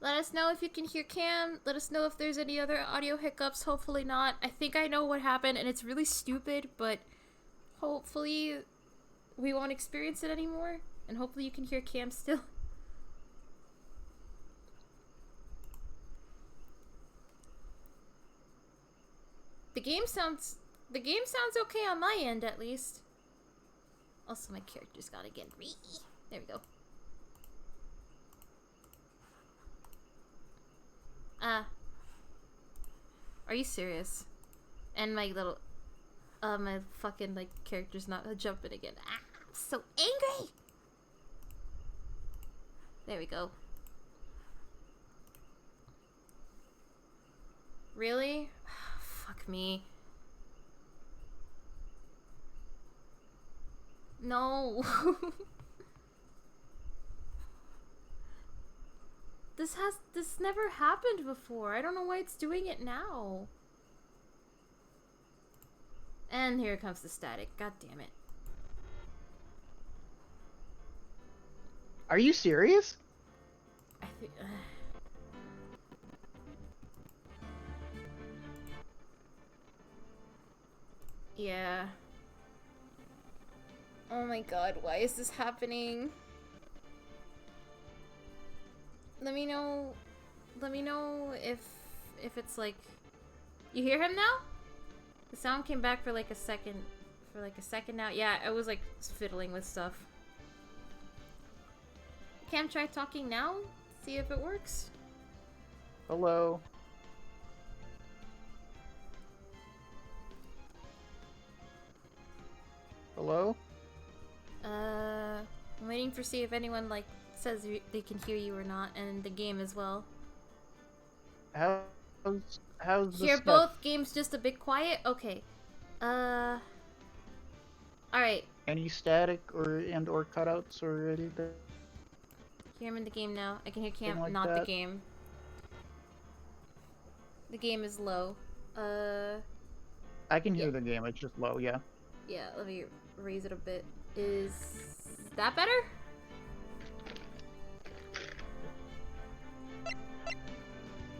Let us know if you can hear Cam. Let us know if there's any other audio hiccups. Hopefully not. I think I know what happened, and it's really stupid, but hopefully we won't experience it anymore. And hopefully you can hear Cam still. The game sounds okay on my end, at least. Also, my character's gotta get there we go. Are you serious? And my little, my fucking, like, character's not jumping again. I'm so angry! There we go. Really? Fuck me. No. This never happened before. I don't know why it's doing it now. And here comes the static. God damn it. Are you serious? I think. Yeah. Oh my god, why is this happening? Let me know if it's like, you hear him now? The sound came back for like a second now. Yeah, I was like fiddling with stuff. Cam, try talking now. See if it works. Hello. Hello? I'm waiting for see if anyone like says they can hear you or not, and the game as well. How's the Hear stuff? both games just a bit quiet? Okay. Alright. Any static or cutouts or anything? Hear him in the game now. I can hear Cam, like not that. the game. The game is low. I can hear the game, it's just low, yeah. Yeah, let me raise it a bit. Is that better?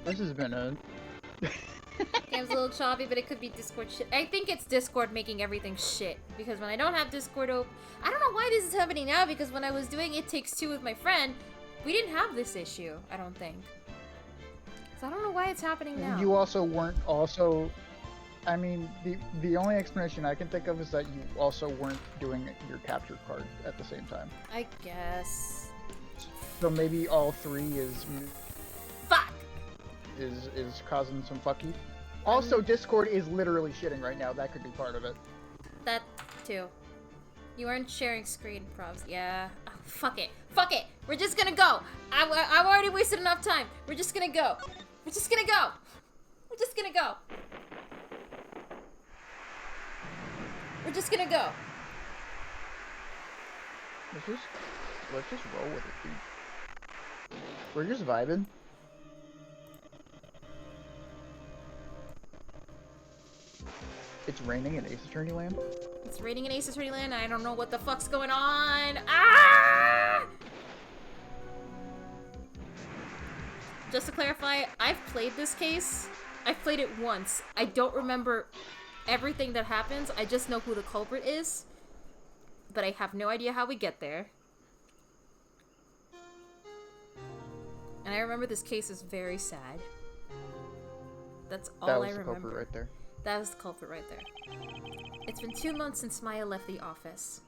This has been a... Game's a little choppy, but it could be Discord shit. I think it's Discord making everything shit. Because when I don't have Discord open... I don't know why this is happening now, because when I was doing It Takes Two with my friend, we didn't have this issue, I don't think. So I don't know why it's happening now. You also weren't also... I mean, the only explanation I can think of is that you also weren't doing your capture card at the same time. I guess. So maybe all three is... Fuck! Is causing some fucky. Also, Discord is literally shitting right now. That could be part of it. That, too. You weren't sharing screen props. Yeah. Oh, fuck it. Fuck it! We're just gonna go! I've already wasted enough time. We're just gonna go. We're just gonna go! We're just gonna go. We're just gonna go. Let's just roll with it, dude. We're just vibing. It's raining in Ace Attorney Land? It's raining in Ace Attorney Land. I don't know what the fuck's going on. Ah! Just to clarify, I've played this case. I've played it once. I don't remember everything that happens. I just know who the culprit is. But I have no idea how we get there. And I remember this case is very sad. That's all I remember. That was the culprit right there. That was the culprit right there. It's been 2 months since Maya left the office.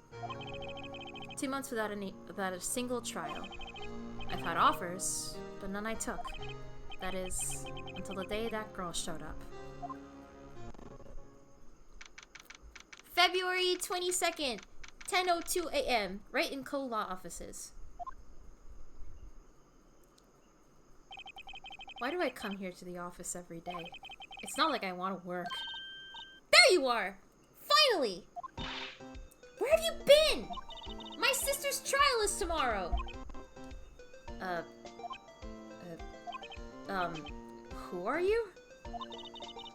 2 months without a single trial. I've had offers, but none I took. That is, until the day that girl showed up. February 22nd, 10:02 a.m., right in co-law offices. Why do I come here to the office every day? It's not like I want to work. There you are! Finally! Where have you been? My sister's trial is tomorrow! Who are you?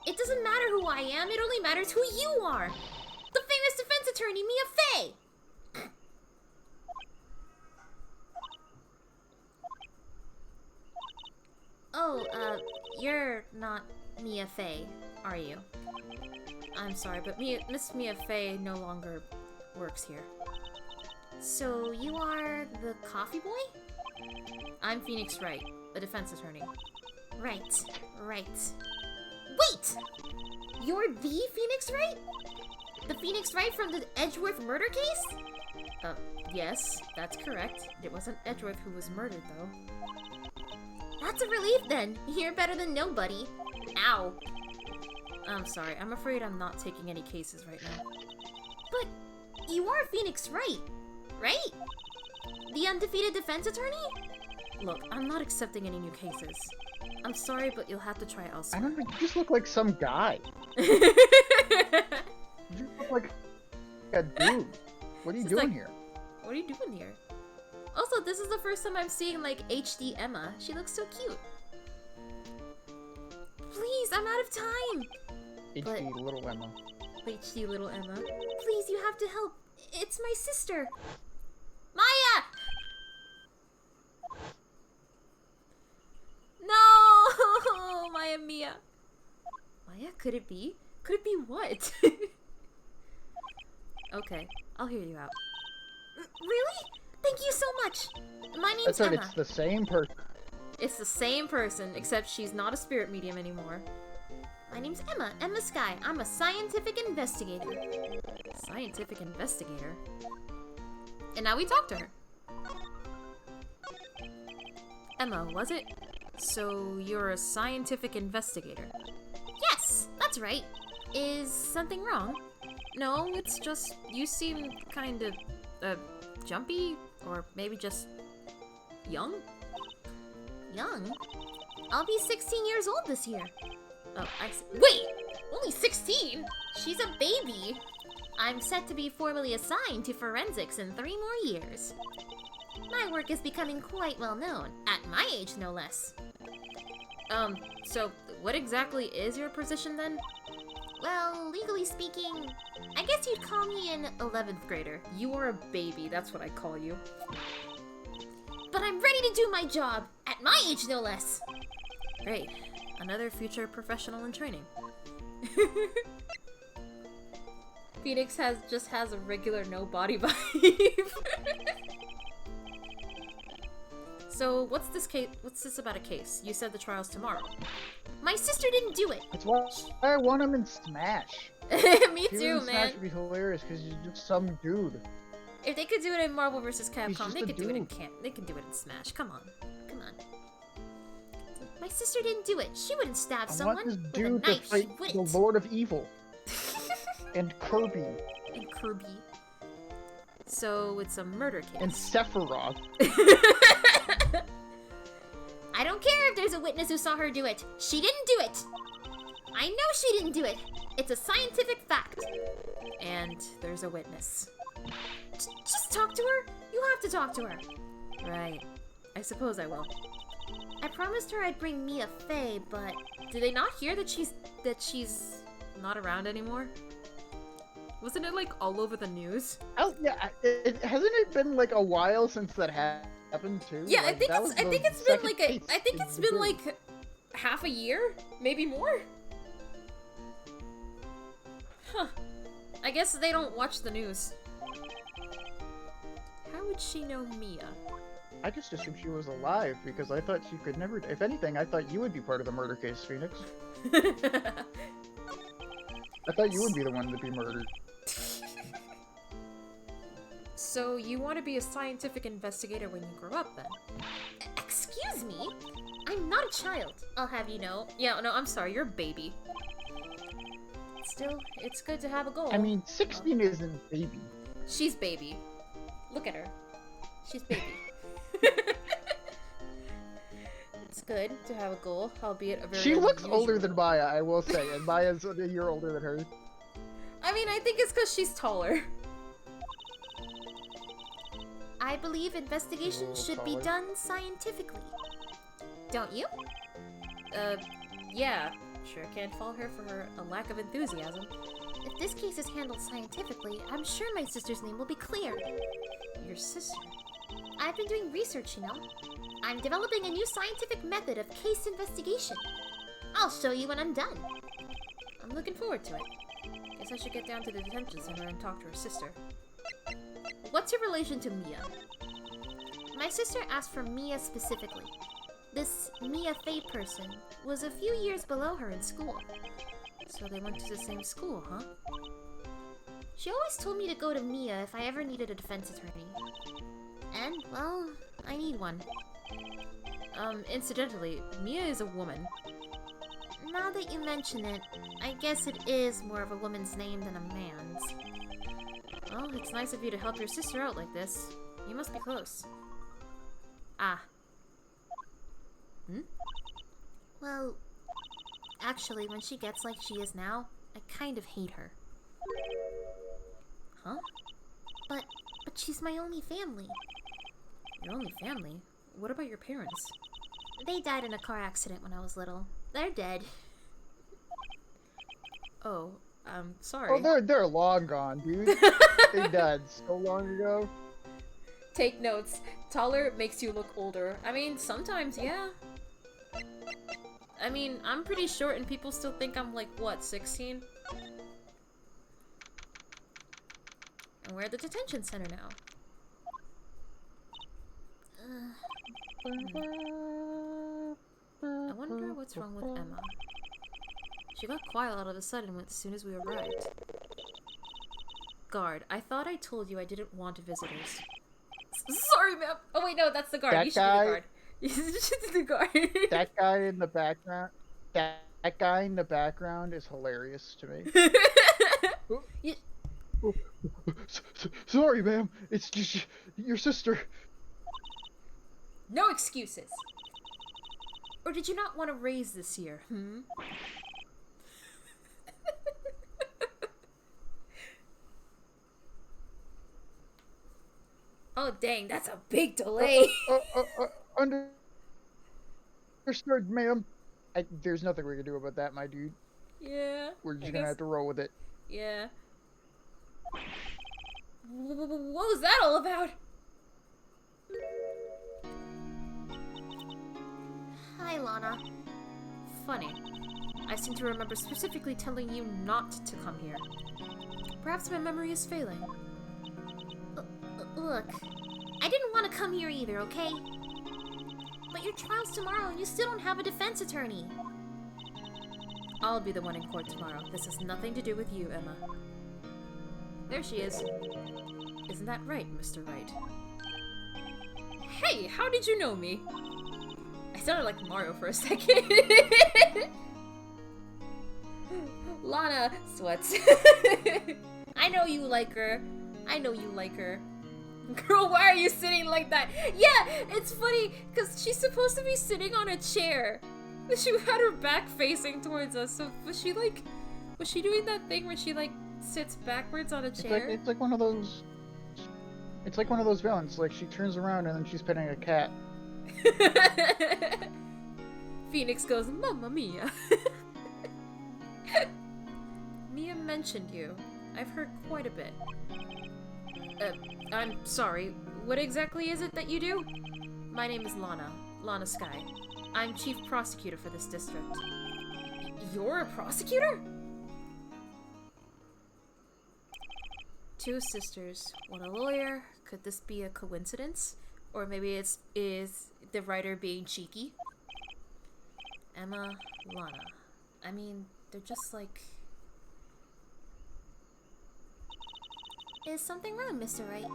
It doesn't matter who I am, it only matters who you are! The famous defense attorney, Mia Fey! you're not Mia Fey, are you? I'm sorry, but Miss Mia Fey no longer works here. So, you are the coffee boy? I'm Phoenix Wright, a defense attorney. Right. Wait! You're the Phoenix Wright? The Phoenix Wright from the Edgeworth murder case? Yes, that's correct. It wasn't Edgeworth who was murdered, though. That's a relief, then. You're better than nobody. Ow. I'm sorry. I'm afraid I'm not taking any cases right now. But you are Phoenix Wright, right? The undefeated defense attorney? Look, I'm not accepting any new cases. I'm sorry, but you'll have to try elsewhere. I don't know, you just look like some guy. You look like a dude. What are you doing here? What are you doing here? Also, this is the first time I'm seeing, like, HD Emma. She looks so cute. Please, I'm out of time! HD Little Emma. HD Little Emma. Please, you have to help. It's my sister. Maya! No! Mia. Maya, could it be? Could it be what? Okay, I'll hear you out. Really? Thank you so much! My name's That's right, Emma. it's the same person. It's the same person, except she's not a spirit medium anymore. My name's Emma, Emma Sky. I'm a scientific investigator. Scientific investigator? And now we talk to her. Emma, was it? So, you're a scientific investigator? Yes, that's right. Is something wrong? No, it's just you seem kind of, jumpy? Or maybe just young? Young? I'll be 16 years old this year. Oh, wait! Only 16? She's a baby! I'm set to be formally assigned to forensics in 3 more years. My work is becoming quite well known, at my age no less. So what exactly is your position then? Well, legally speaking, I guess you'd call me an 11th grader. You are a baby, that's what I call you. But I'm ready to do my job, at my age no less. Great. Another future professional in training. Phoenix just has a regular no body vibe. So, what's this about a case? You said the trial's tomorrow. My sister didn't do it! That's why I want him in Smash. Me too, man. Smash would be hilarious because he's just some dude. If they could do it in Marvel vs. Capcom, they could do it in dude. They could do it in Smash. Come on. Come on. My sister didn't do it. She wouldn't stab someone I want this with a dude to knife. She fight wouldn't. the Lord of Evil. And Kirby. And Kirby. So it's a murder case. And Sephiroth. I don't care if there's a witness who saw her do it. She didn't do it. I know she didn't do it. It's a scientific fact. And there's a witness. Just talk to her. You have to talk to her. Right. I suppose I will. I promised her I'd bring Mia Fey, but did they not hear that she's not around anymore? Wasn't it like all over the news? Oh yeah, hasn't it been like a while since that happened too? Yeah, like, I think it's been like half a year, maybe more. Huh. I guess they don't watch the news. How would she know Mia? I just assumed she was alive because I thought she could never. If anything, I thought you would be part of the murder case, Phoenix. I thought you would be the one to be murdered. So you want to be a scientific investigator when you grow up, then? Excuse me? I'm not a child, I'll have you know. Yeah, no, I'm sorry, you're a baby. Still, it's good to have a goal. I mean, 16 isn't baby. She's baby. Look at her. She's baby. It's good to have a goal, albeit a very She looks unusual older than goal. Maya, I will say, and Maya's a year older than her. I mean, I think it's because she's taller. I believe investigations should be done scientifically. Don't you? Yeah. Sure can't fault her for her lack of enthusiasm. If this case is handled scientifically, I'm sure my sister's name will be cleared. Your sister? I've been doing research, you know. I'm developing a new scientific method of case investigation. I'll show you when I'm done. I'm looking forward to it. Guess I should get down to the detention center and talk to her sister. What's your relation to Mia? My sister asked for Mia specifically. This Mia Fey person was a few years below her in school. So they went to the same school, huh? She always told me to go to Mia if I ever needed a defense attorney. And, well, I need one. Incidentally, Mia is a woman. Now that you mention it, I guess it is more of a woman's name than a man's. Well, it's nice of you to help your sister out like this. You must be close. Ah. Hmm? Well, actually, when she gets like she is now, I kind of hate her. Huh? But she's my only family. Your only family? What about your parents? They died in a car accident when I was little. They're dead. Oh, sorry. Oh, they're long gone, dude. They died so long ago. Take notes. Taller makes you look older. I mean, sometimes, yeah. I mean, I'm pretty short and people still think I'm like, what, 16? And we're at the detention center now. I wonder what's wrong with Emma. She got quiet all of a sudden as soon as we arrived. Guard, I thought I told you I didn't want visitors. Sorry, ma'am. Oh wait, no, that's the guard. You should be the guard. You should be the guard. That guy in the background. That guy in the background is hilarious to me. Sorry, ma'am. It's just your sister. No excuses. Or did you not want to raise this year? Hmm? Oh dang, that's a big delay. Understood, ma'am. There's nothing we can do about that, my dude. Yeah. We're just gonna have to roll with it. Yeah. What was that all about? Hi, Lana. Funny. I seem to remember specifically telling you not to come here. Perhaps my memory is failing. Look, I didn't want to come here either, okay? But your trial's tomorrow and you still don't have a defense attorney. I'll be the one in court tomorrow. This has nothing to do with you, Emma. There she is. Isn't that right, Mr. Wright? Hey, how did you know me? I sounded like Mario for a second. Lana sweats. I know you like her. I know you like her. Girl, why are you sitting like that? Yeah, it's funny, because she's supposed to be sitting on a chair. She had her back facing towards us, so was she doing that thing where she, like, sits backwards on a chair? It's like one of those... It's like one of those villains, like she turns around and then she's petting a cat. Phoenix goes, Mamma Mia. Mia mentioned you. I've heard quite a bit. I'm sorry, what exactly is it that you do? My name is Lana Sky. I'm chief prosecutor for this district. You're a prosecutor? Two sisters, one a lawyer. Could this be a coincidence? Or maybe is the writer being cheeky? Emma, Lana. I mean, they're just like... Is something wrong, Mr. Wright?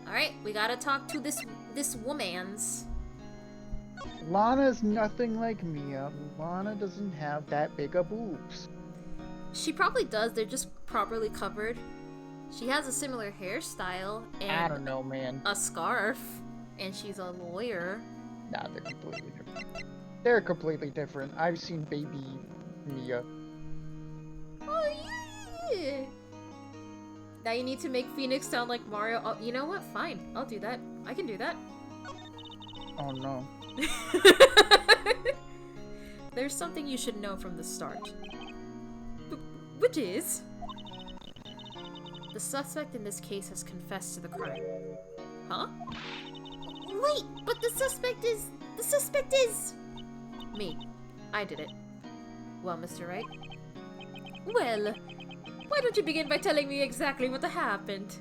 Alright, we gotta talk to this womans. Lana's nothing like Mia. Lana doesn't have that big of boobs. She probably does, they're just properly covered. She has a similar hairstyle and I don't know, man. a scarf, and she's a lawyer. Nah, they're completely different. They're completely different. I've seen baby Mia. Oh yeah! Now you need to make Phoenix sound like Mario. Oh, you know what? Fine, I'll do that. I can do that. Oh no. There's something you should know from the start. Which is... The suspect in this case has confessed to the crime. Huh? Wait, but the suspect is... Me. I did it. Well, Mr. Wright? Well, why don't you begin by telling me exactly what happened?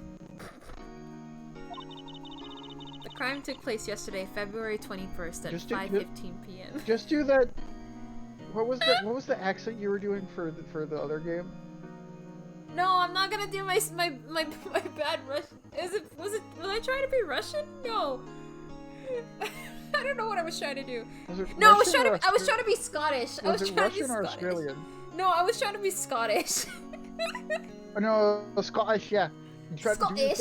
The crime took place yesterday, February 21st at 5:15 p.m. Just do that. What was the accent you were doing for the other game? No, I'm not gonna do my bad Russian. Was I trying to be Russian? No. I don't know what I was trying to do. No, I was trying to be Scottish. Was it Russian or Australian? No, I was trying to be Scottish. No, Scottish, yeah. Scottish.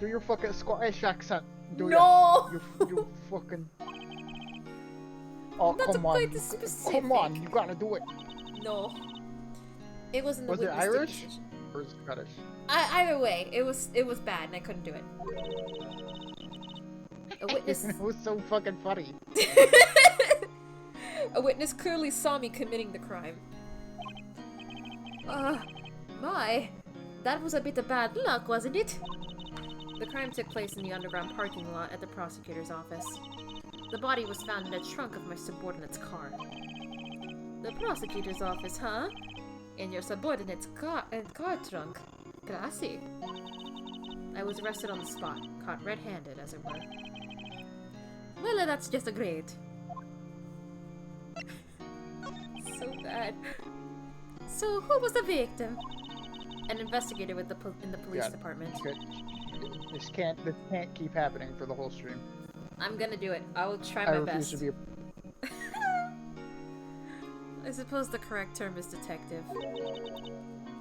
Do your fucking Scottish accent. No. You fucking. Oh, come on. Come on, you gotta do it. No. It wasn't the Was it Irish or Scottish? Either way, it was bad and I couldn't do it. A witness. It was so fucking funny. A witness clearly saw me committing the crime. My. That was a bit of bad luck, wasn't it? The crime took place in the underground parking lot at the prosecutor's office. The body was found in the trunk of my subordinate's car. The prosecutor's office, huh? In your subordinate's car trunk. Classy. I was arrested on the spot, caught red-handed, as it were. Well, that's just a great. So bad. So, who was the victim? An investigator with in the police department. Good. This can't keep happening for the whole stream. I'm gonna do it. I will try my best. To be I suppose the correct term is detective.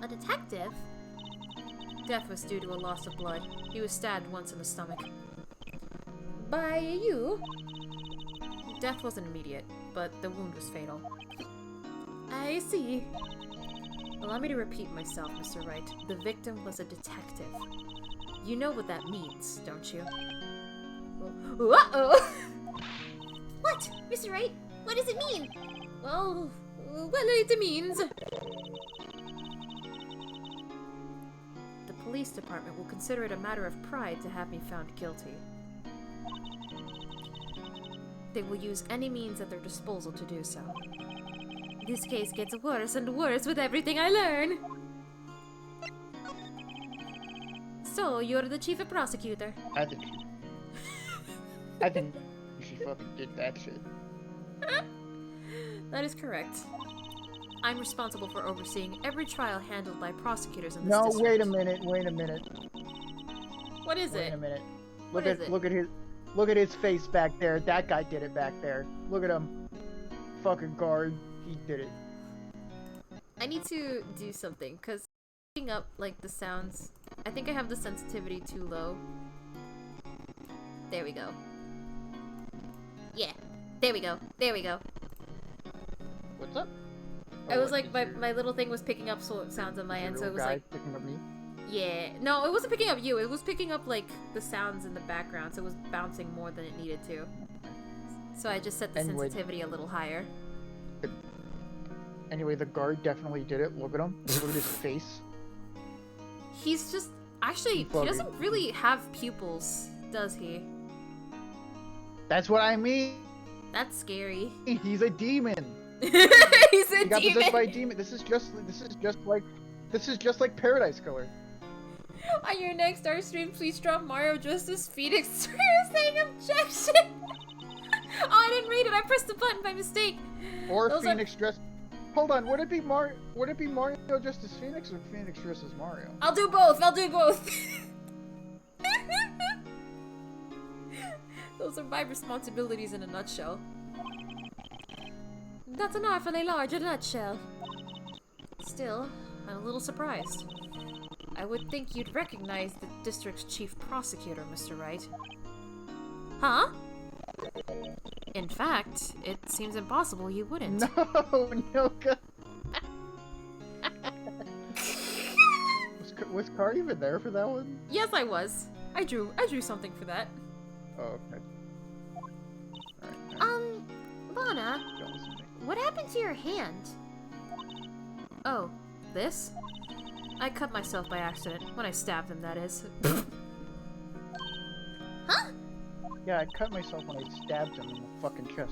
A detective? Death was due to a loss of blood. He was stabbed once in the stomach. By you? Death wasn't immediate, but the wound was fatal. I see. Allow me to repeat myself, Mr. Wright. The victim was a detective. You know what that means, don't you? Uh-oh! What? Mr. Wright? What does it mean? Well, it means... The police department will consider it a matter of pride to have me found guilty. They will use any means at their disposal to do so. This case gets worse and worse with everything I learn. So, you're the chief prosecutor. I think she fucking did that shit. That is correct. I'm responsible for overseeing every trial handled by prosecutors in this district. No, wait a minute. What is it? Wait a minute. Look at his face back there. That guy did it back there. Look at him. Fucking guard. He did it. I need to do something, because picking up, like, the sounds... I think I have the sensitivity too low. There we go. Yeah. There we go. What's up? I was like, my little thing was picking up sounds on my end, so it was like... picking up me? Yeah. No, it wasn't picking up you. It was picking up, like, the sounds in the background, so it was bouncing more than it needed to. So I just set the sensitivity a little higher. Anyway, the guard definitely did it. Look at him. Look at his face. He's just... Actually, he doesn't really have pupils, does he? That's what I mean. That's scary. He's a demon. He's a he got demon. possessed by a demon. This is just like Paradise Killer. On your next art stream, please drop Mario Justice Phoenix saying objection. Oh, I didn't read it. I pressed the button by mistake. Or those Phoenix dressed. Hold on. Would it be Mario dressed as Phoenix or Phoenix dressed as Mario? I'll do both. Those are my responsibilities in a nutshell. That's an awfully large nutshell. Still, I'm a little surprised. I would think you'd recognize the district's chief prosecutor, Mr. Wright. Huh? In fact, it seems impossible you wouldn't. No, God. Was Car even there for that one? Yes, I was. I drew something for that. Oh, okay. Alright. Lana, what happened to your hand? Oh, this? I cut myself by accident. When I stabbed him, that is. Yeah, I cut myself when I stabbed him in the fucking chest.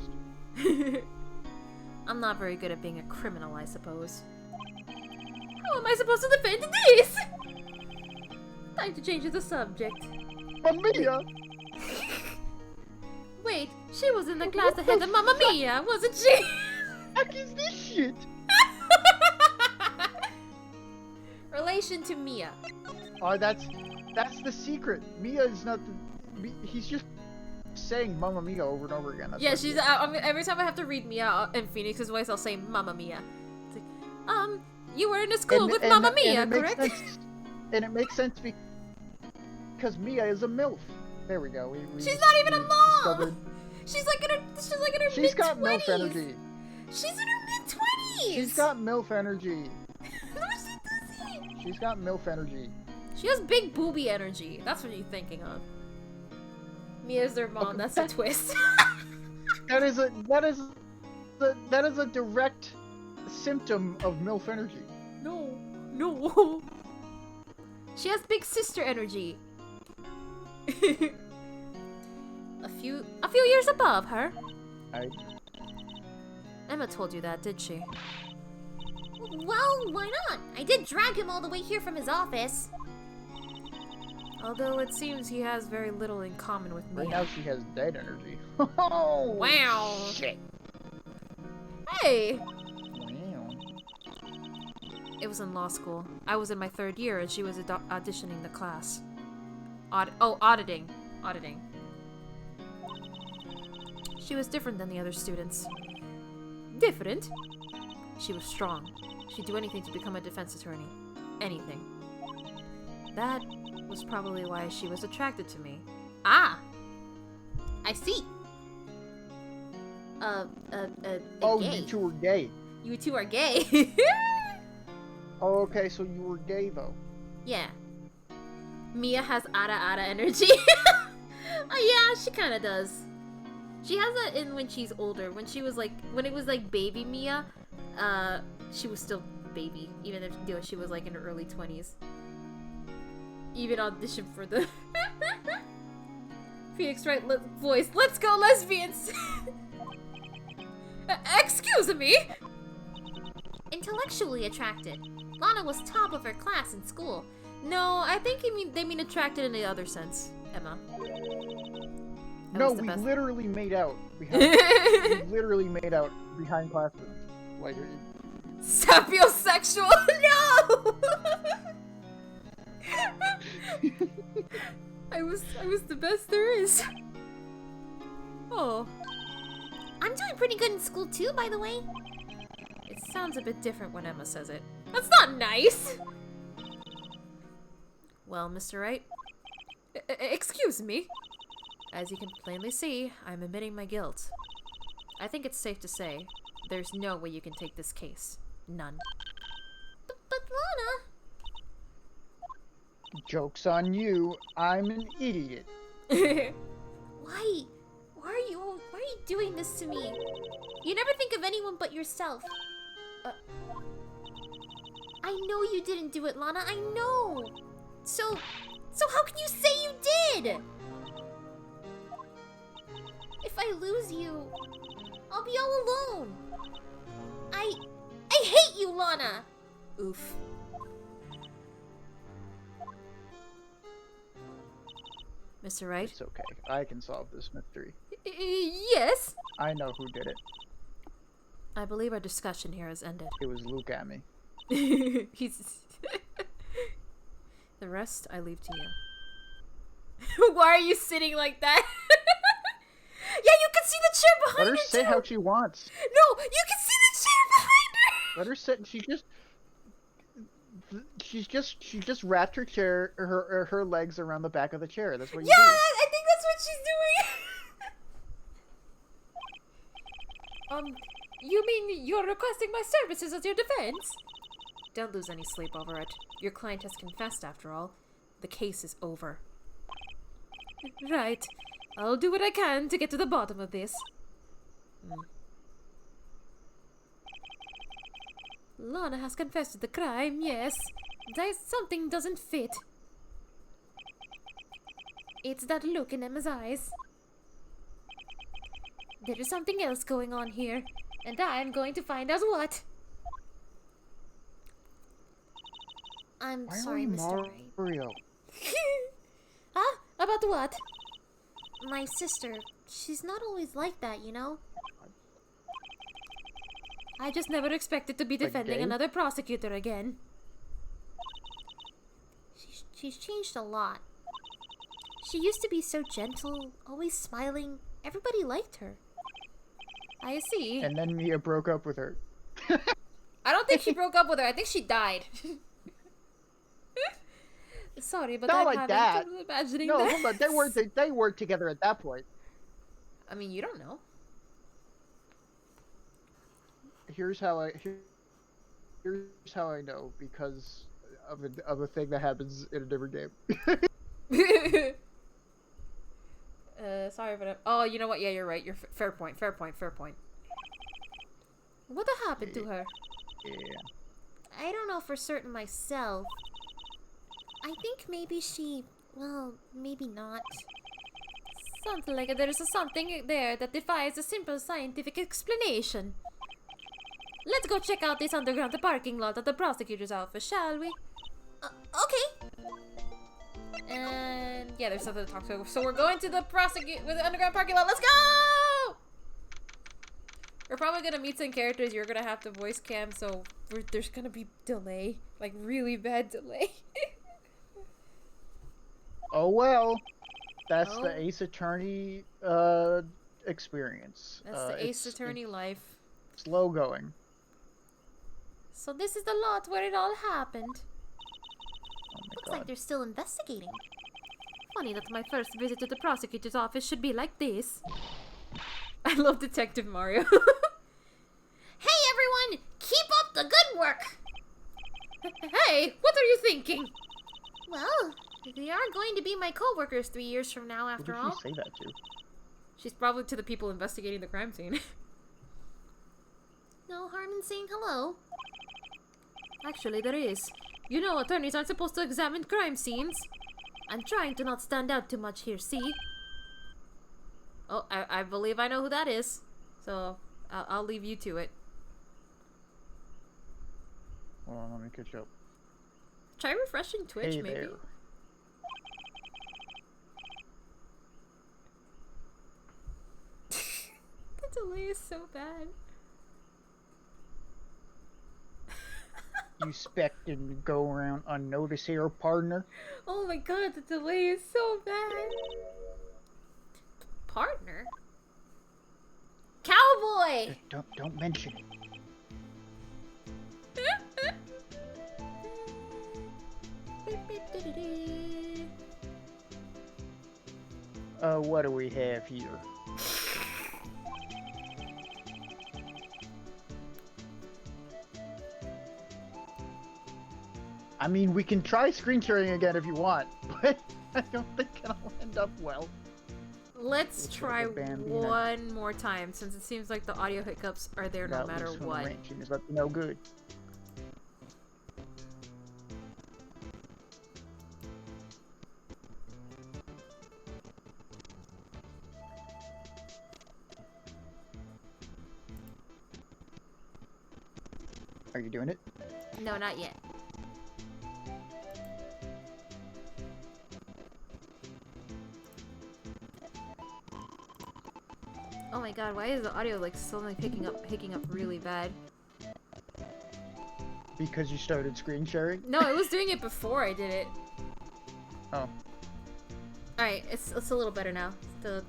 I'm not very good at being a criminal, I suppose. How am I supposed to defend this? Time to change the subject. Mamma Mia! Wait, she was in the class that had the Mamma Mia, wasn't she? What is this shit? Relation to Mia. Oh, that's the secret. Mia is not the... He's just saying Mamma Mia over and over again. That's Yeah, she's... every time I have to read Mia in Phoenix's voice, I'll say Mamma Mia. It's like, you were in a school with Mamma Mia, correct? And it makes sense because Mia is a MILF. There we go. She's not even a mom! She's like in her mid-20s! She's got MILF energy. She's in her mid-20s! She's got MILF energy. No, she doesn't! She's got MILF energy. She has big booby energy. That's what you're thinking of. Mia's their mom. Okay. That's a twist. that is a direct symptom of MILF energy. No. She has big sister energy. a few years above her. Emma told you that, did she? Well, why not? I did drag him all the way here from his office. Although it seems he has very little in common with me. Right now she has dead energy. Oh, wow. Shit. Hey! Wow. It was in law school. I was in my 3rd year and she was auditioning the class. Auditing. She was different than the other students. Different? She was strong. She'd do anything to become a defense attorney. Anything. That was probably why she was attracted to me. Ah! I see. Oh, gay. you two were gay. You two are gay. Oh, okay, so you were gay, though. Yeah. Mia has Ada energy. Oh, yeah, she kind of does. She has that in when she's older. When it was like baby Mia, she was still baby, even if she was like in her early 20s. Even auditioned for the Phoenix Wright voice. Let's go, lesbians! Excuse me? Intellectually attracted. Lana was top of her class in school. No, I think they mean attracted in the other sense, Emma. No, we literally made out. We literally made out behind classrooms. Like, sapiosexual? No! I was the best there is. Oh. I'm doing pretty good in school too, by the way. It sounds a bit different when Emma says it. That's not nice! Well, Mr. Wright. Excuse me. As you can plainly see, I'm admitting my guilt. I think it's safe to say, there's no way you can take this case. None. But Lana... Joke's on you. I'm an idiot. Why are you doing this to me? You never think of anyone but yourself. I know you didn't do it, Lana. I know. So how can you say you did? If I lose you, I'll be all alone. I hate you, Lana. Oof. Mr. Wright? It's okay. I can solve this mystery. Yes? I know who did it. I believe our discussion here has ended. It was Luke at me. He's... The rest, I leave to you. Why are you sitting like that? Yeah, you can see the chair behind her. Let her sit how she wants. No, you can see the chair behind her. Let her sit. She just wrapped her chair, her legs around the back of the chair. That's what you do. Yeah, I think that's what she's doing. You mean you're requesting my services as your defense? Don't lose any sleep over it. Your client has confessed, after all. The case is over. Right. I'll do what I can to get to the bottom of this. Lana has confessed to the crime, yes. Something doesn't fit. It's that look in Emma's eyes. There is something else going on here, and I'm going to find out what. I'm Why sorry, are we Mr. Wright. Mario? Huh? About what? My sister, she's not always like that, you know? I just never expected to be Like defending gay? another prosecutor again. She's changed a lot. She used to be so gentle, always smiling. Everybody liked her. I see. And then Mia broke up with her. I don't think she broke up with her. I think she died. Sorry, but Not I'm like having that. trouble imagining No, that. hold on. They worked together at that point. I mean, you don't know. Here's how I know, because of a thing that happens in a different game. Sorry, but oh, you know what? Yeah, you're right. You're fair point. Fair point. Fair point. What happened to her? Yeah. I don't know for certain myself. I think maybe she... well, maybe not. Something like there is something there that defies a simple scientific explanation. Let's go check out this underground parking lot at the prosecutor's office, shall we? Okay. And yeah, there's something to talk to. So we're going to the underground parking lot. Let's go! We're probably gonna meet some characters you're gonna have to voice cam, so there's gonna be delay, like really bad delay. Oh well. That's Oh. the Ace Attorney experience. That's the Ace It's Attorney life. slow going. So this is the lot where it all happened. Oh my Looks god. like they're still investigating. Funny that my first visit to the prosecutor's office should be like this. I love Detective Mario. Hey everyone! Keep up the good work! Hey, what are you thinking? Well, they are going to be my co-workers 3 years from now Who after did all. she say that to? She's probably to the people investigating the crime scene. No harm in saying hello. Actually, there is. You know, attorneys aren't supposed to examine crime scenes. I'm trying to not stand out too much here, see? Oh, I believe I know who that is. So, I'll leave you to it. Hold on, let me catch up. Try refreshing Twitch, Hey maybe. there. The delay is so bad. You expecting to go around unnoticed here, partner? Oh my god, the delay is so bad. Partner? Cowboy! Don't mention it. What do we have here? I mean, we can try screen sharing again if you want, but I don't think it'll end up well. Let's Looks try like a Bambino. one more time, since it seems like the audio hiccups are there no That matter looks from the what. range and is up to no good. Are you doing it? No, not yet. Oh my god, why is the audio like suddenly picking up really bad? Because you started screen sharing? No, I was doing it before I did it. Oh. Alright, it's a little better now. So,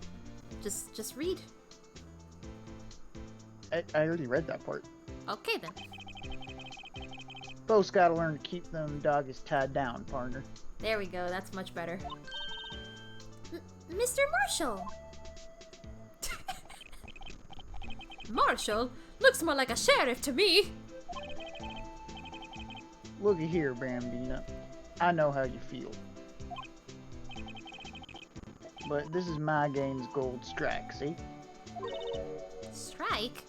just read. I already read that part. Okay then. Folks gotta learn to keep them doggies tied down, partner. There we go, that's much better. Mr. Marshall! Marshall? Looks more like a sheriff to me! Looky here, Bambina. I know how you feel. But this is my game's gold strike, see? Strike?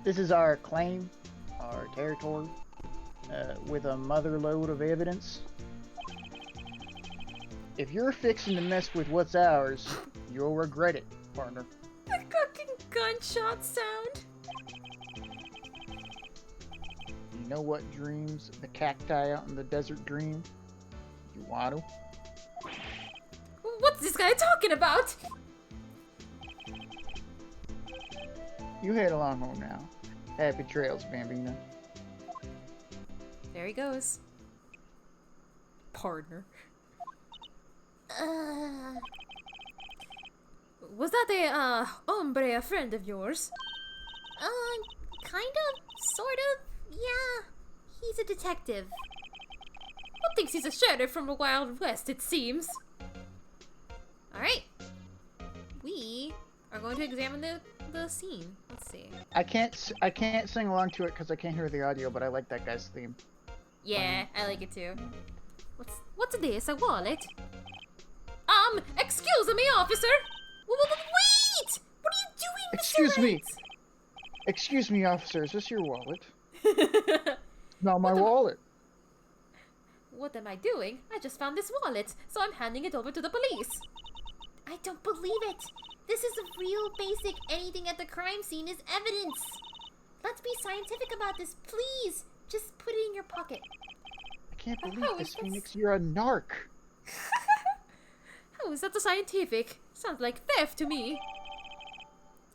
This is our claim, our territory, with a mother lode of evidence. If you're fixing to mess with what's ours, You'll regret it, partner. The fucking gunshot sound. You know what dreams the cacti out in the desert dream? You want to? What's this guy talking about? You head along home now. Happy trails, Bambina. There he goes. Partner. Was that a, hombre, a friend of yours? Kind of, sort of, yeah. He's a detective. Who thinks he's a sheriff from the Wild West, it seems? Alright. We are going to examine the scene. Let's see. I can't sing along to it because I can't hear the audio, but I like that guy's theme. Yeah, I like it too. What's this? A wallet? Excuse me, officer! Wait! What are you doing, Excuse me. Reds? Excuse me, officer, is this your wallet? Not my wallet. What am I doing? I just found this wallet, so I'm handing it over to the police. I don't believe it. This is a real basic anything at the crime scene is evidence. Let's be scientific about this, please. Just put it in your pocket. I can't believe How this, is this- Phoenix. You're a narc. How is that the scientific? Sounds like theft to me.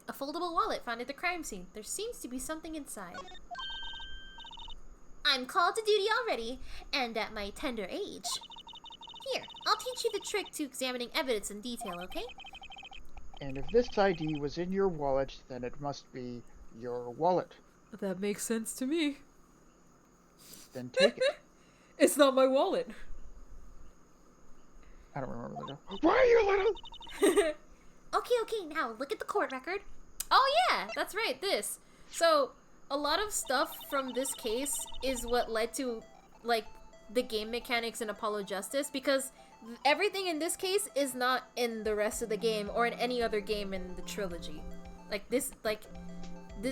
A foldable wallet found at the crime scene. There seems to be something inside. I'm called to duty already, and at my tender age. Here, I'll teach you the trick to examining evidence in detail, okay? And if this ID was in your wallet, then it must be your wallet. That makes sense to me. Then take it. It's not my wallet. I don't remember the Why are you little? Okay, now look at the court record. Oh yeah, that's right, this. So, a lot of stuff from this case is what led to, like, the game mechanics in Apollo Justice, because everything in this case is not in the rest of the game or in any other game in the trilogy. This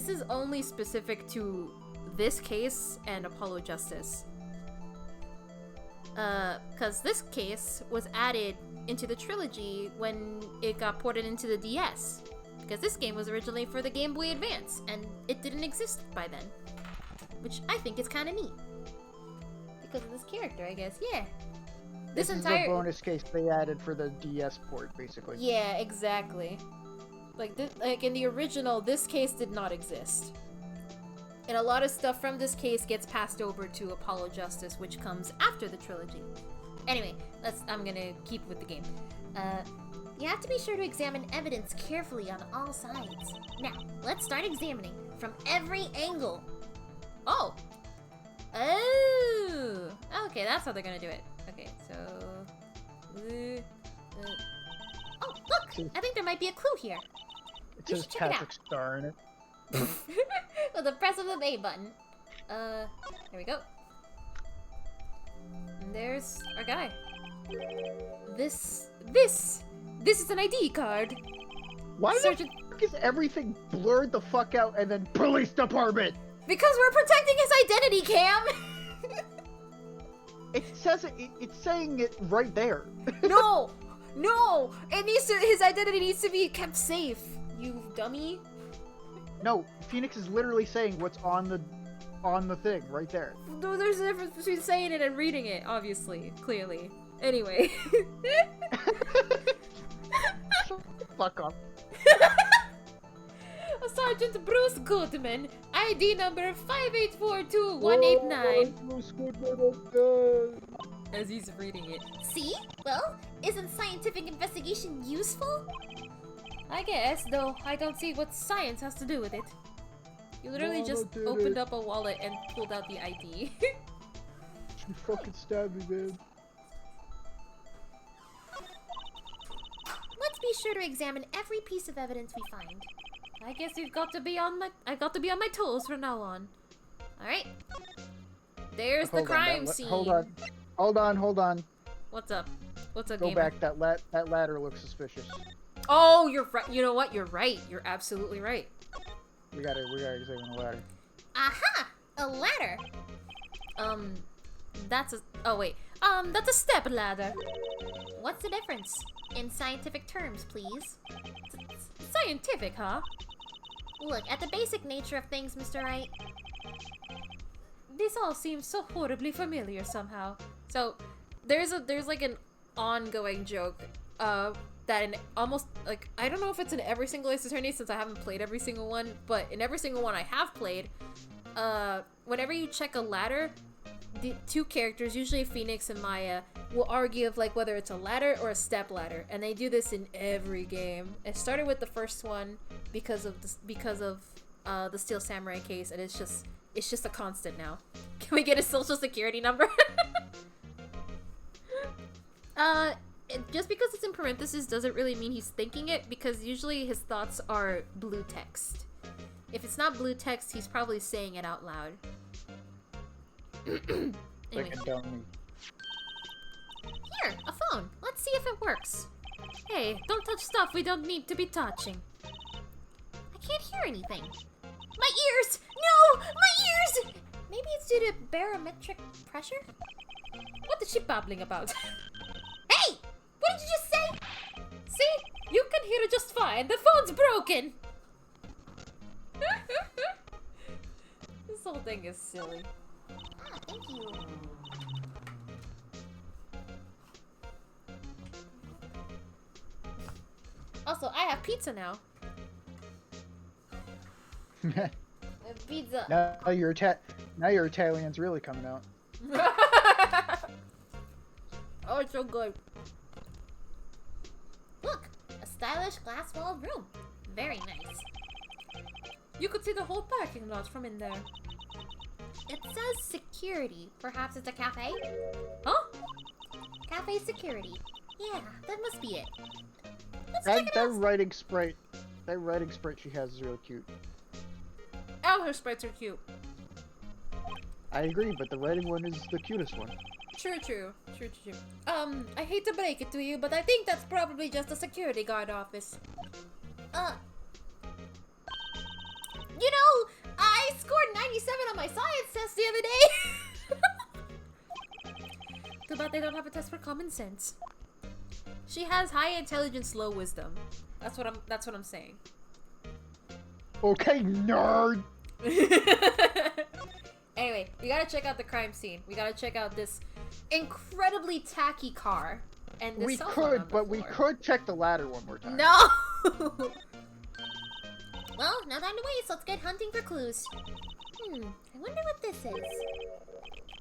is only specific to this case and Apollo Justice. Because this case was added into the trilogy when it got ported into the DS. Because this game was originally for the Game Boy Advance, and it didn't exist by then. Which I think is kind of neat. Because of this character, I guess. Yeah. This is a bonus case they added for the DS port, basically. Yeah, exactly. Like in the original, this case did not exist. And a lot of stuff from this case gets passed over to Apollo Justice, which comes after the trilogy. Anyway, I'm gonna keep with the game. You have to be sure to examine evidence carefully on all sides. Now, let's start examining from every angle. Oh! Okay, that's how they're gonna do it. Okay, so... Oh, look! I think there might be a clue here. It We says should check it Patrick Star in it. With the press of the A button. there we go. And there's our guy. This is an ID card. Why Sergeant... the fuck is everything blurred the fuck out and then police department? Because we're protecting his identity, Cam! It says it's saying it right there. No! No! His identity needs to be kept safe, you dummy. No, Phoenix is literally saying what's on the thing right there. No, there's a difference between saying it and reading it, obviously, clearly. Anyway. Shut the fuck up. Sergeant Bruce Goodman, ID number 5842189. As he's reading it. See? Well, isn't scientific investigation useful? I guess, though I don't see what science has to do with it. You literally just opened up a wallet and pulled out the ID. She fucking stabbed me, man. Let's be sure to examine every piece of evidence we find. I guess I've got to be on my toes from now on. Alright. There's the crime scene. Hold on. What's up? What's up, Go gamer? back. That ladder looks suspicious. Oh, you're right. You know what? You're right. You're absolutely right. We gotta examine the ladder. Aha! A ladder! That's a... Oh, wait. That's a step ladder. What's the difference? In scientific terms, please. Scientific, huh? Look, at the basic nature of things, Mr. Wright. This all seems so horribly familiar somehow. So, there's like an ongoing joke, that in almost, like, I don't know if it's in every single Ace Attorney since I haven't played every single one, but in every single one I have played, whenever you check a ladder, the two characters, usually Phoenix and Maya, will argue of like whether it's a ladder or a step ladder, and they do this in every game. It started with the first one because of the Steel Samurai case, and it's just a constant now. Can we get a social security number? Just because it's in parentheses doesn't really mean he's thinking it, because usually his thoughts are blue text. If it's not blue text, he's probably saying it out loud. Anyway. Like a dummy. Here, a phone. Let's see if it works. Hey, don't touch stuff we don't need to be touching. I can't hear anything. My ears! No! My ears! Maybe it's due to barometric pressure? What is she babbling about? Hey! What did you just say? See? You can hear it just fine. The phone's broken! This whole thing is silly. Ah, thank you. Also, I have pizza now. Pizza. now your Italian's really coming out. Oh, it's so good. Look! A stylish glass-walled room. Very nice. You could see the whole parking lot from in there. It says security. Perhaps it's a cafe? Huh? Cafe security. Yeah, that must be it. Let's check it That out. writing sprite she has is really cute. All her sprites are cute. I agree, but the writing one is the cutest one. True. I hate to break it to you, but I think that's probably just a security guard office. You know, I scored 97 on my science test the other day. Too bad they don't have a test for common sense. She has high intelligence, low wisdom. That's what I'm saying. Okay, nerd! Anyway, we gotta check out the crime scene. We gotta check out this incredibly tacky car. And this We cell phone on could, the but we floor. could check the ladder one more time. No! Well, no time to waste. Let's get hunting for clues. I wonder what this is.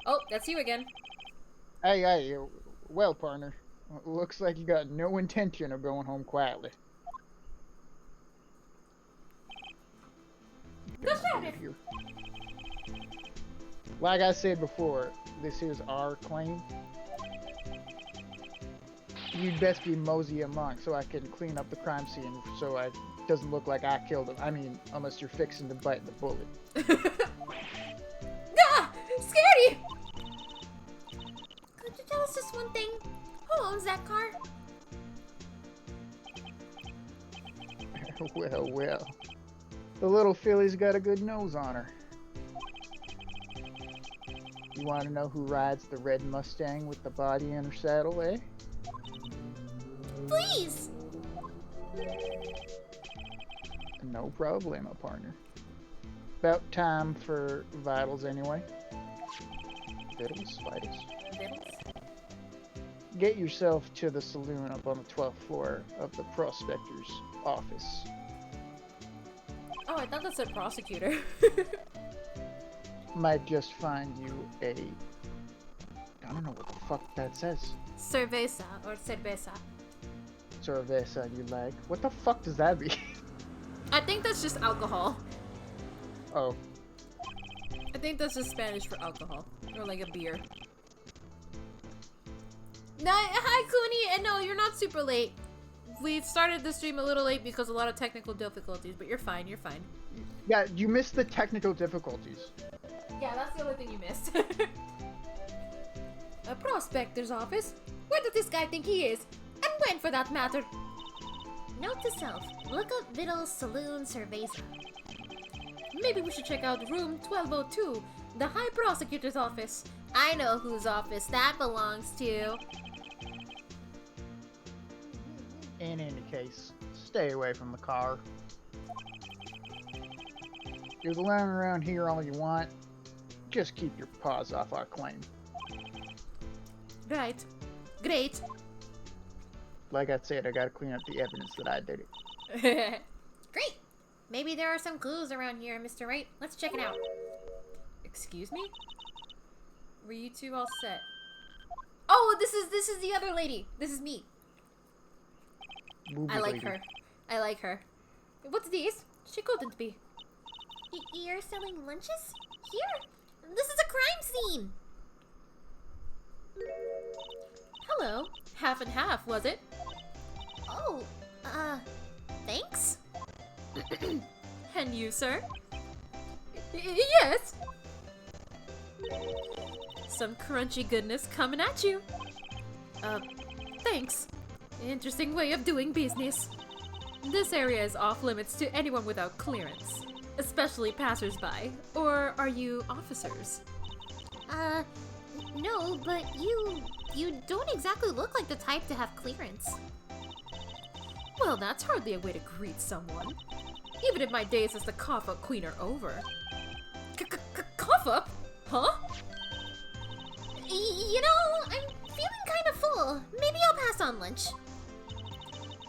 Oh, that's you again. Hey, well, partner. Looks like you got no intention of going home quietly. The sheriff! Like I said before, this is our claim. You'd best be mosey among so I can clean up the crime scene so it doesn't look like I killed him. I mean, unless you're fixing to bite the bullet. Ah! Scaredy! Could you tell us just one thing? Who owns that car? Well. The little filly's got a good nose on her. You want to know who rides the red Mustang with the body in her saddle, eh? Please! No problemo, partner. About time for vitals anyway. Vitals? Get yourself to the saloon up on the 12th floor of the prospector's office. Oh, I thought that said prosecutor. Might just find you a... I don't know what the fuck that says. Cerveza or cerveza. Cerveza you like. What the fuck does that mean? I think that's just alcohol. Oh. I think that's just Spanish for alcohol. Or like a beer. No, hi Cooney, and no, you're not super late. We've started the stream a little late because of a lot of technical difficulties, but you're fine, you're fine. Yeah, you missed the technical difficulties. Yeah, that's the only thing you missed. A prospector's office? Where does this guy think he is? And when, for that matter? Note to self, look up Vittle's Saloon Cerveza. Maybe we should check out room 1202, the High Prosecutor's office. I know whose office that belongs to. In any case, stay away from the car. You can run around here all you want. Just keep your paws off our claim. Right. Great. Like I said, I gotta clean up the evidence that I did it. Great. Maybe there are some clues around here, Mr. Wright. Let's check it out. Excuse me? Were you two all set? Oh, this is the other lady. This is me. Booby I like lady. her. I like her. What's this? She couldn't be. You're selling lunches? Here? This is a crime scene! Hello. Half and half, was it? Oh, thanks? And you, sir? Yes. Some crunchy goodness coming at you. Thanks. Interesting way of doing business. This area is off limits to anyone without clearance, especially passersby. Or are you officers? No, but you don't exactly look like the type to have clearance. Well, that's hardly a way to greet someone. Even if my days as the cough-up queen are over. Cough-up? Huh? You know, I'm feeling kind of full. Maybe I'll pass on lunch.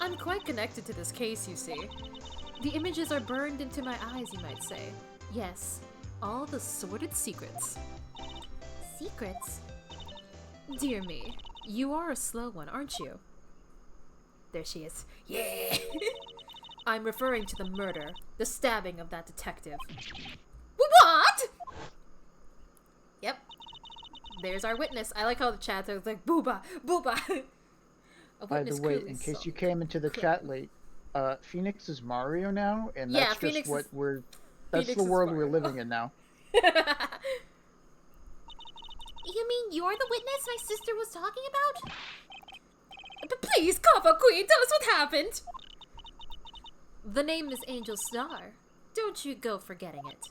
I'm quite connected to this case, you see. The images are burned into my eyes, you might say. Yes, all the sordid secrets. Secrets? Dear me, you are a slow one, aren't you? There she is. Yeah! I'm referring to the murder, the stabbing of that detective. What? Yep. There's our witness. I like how the chat is like, booba, booba. By the way, in case you came into the chat late, Phoenix is Mario now, and Yeah, that's Phoenix just what is- we're... That's Phoenix the is world Mario. we're living in now. You mean you're the witness my sister was talking about? But please, Kaffa Queen, tell us what happened! The name is Angel Star. Don't you go forgetting it.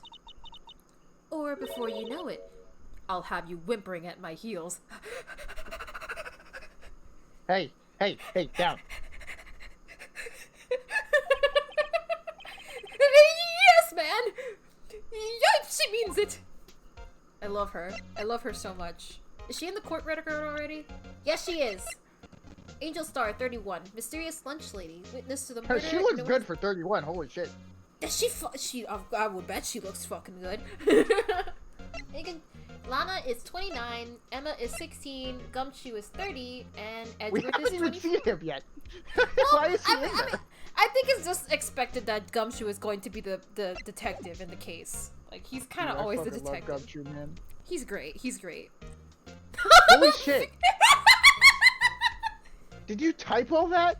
Or before you know it, I'll have you whimpering at my heels. Hey, down. Yes, man! Yup, she means it! I love her. I love her so much. Is she in the court record already? Yes, she is. Angel Star, 31. Mysterious lunch lady. Witness to the murder. She looks no good for 31, holy shit. Does she I would bet she looks fucking good. Megan, Lana is 29, Emma is 16, Gumshoe is 30, and We Edgeworth haven't is even 20. seen him yet. Why is he in there? I think it's just expected that Gumshoe is going to be the detective in the case. Like, he's kind of Dude, I always the fucking love detective. Gumshoe, man. He's great. He's great. Holy shit! Did you type all that?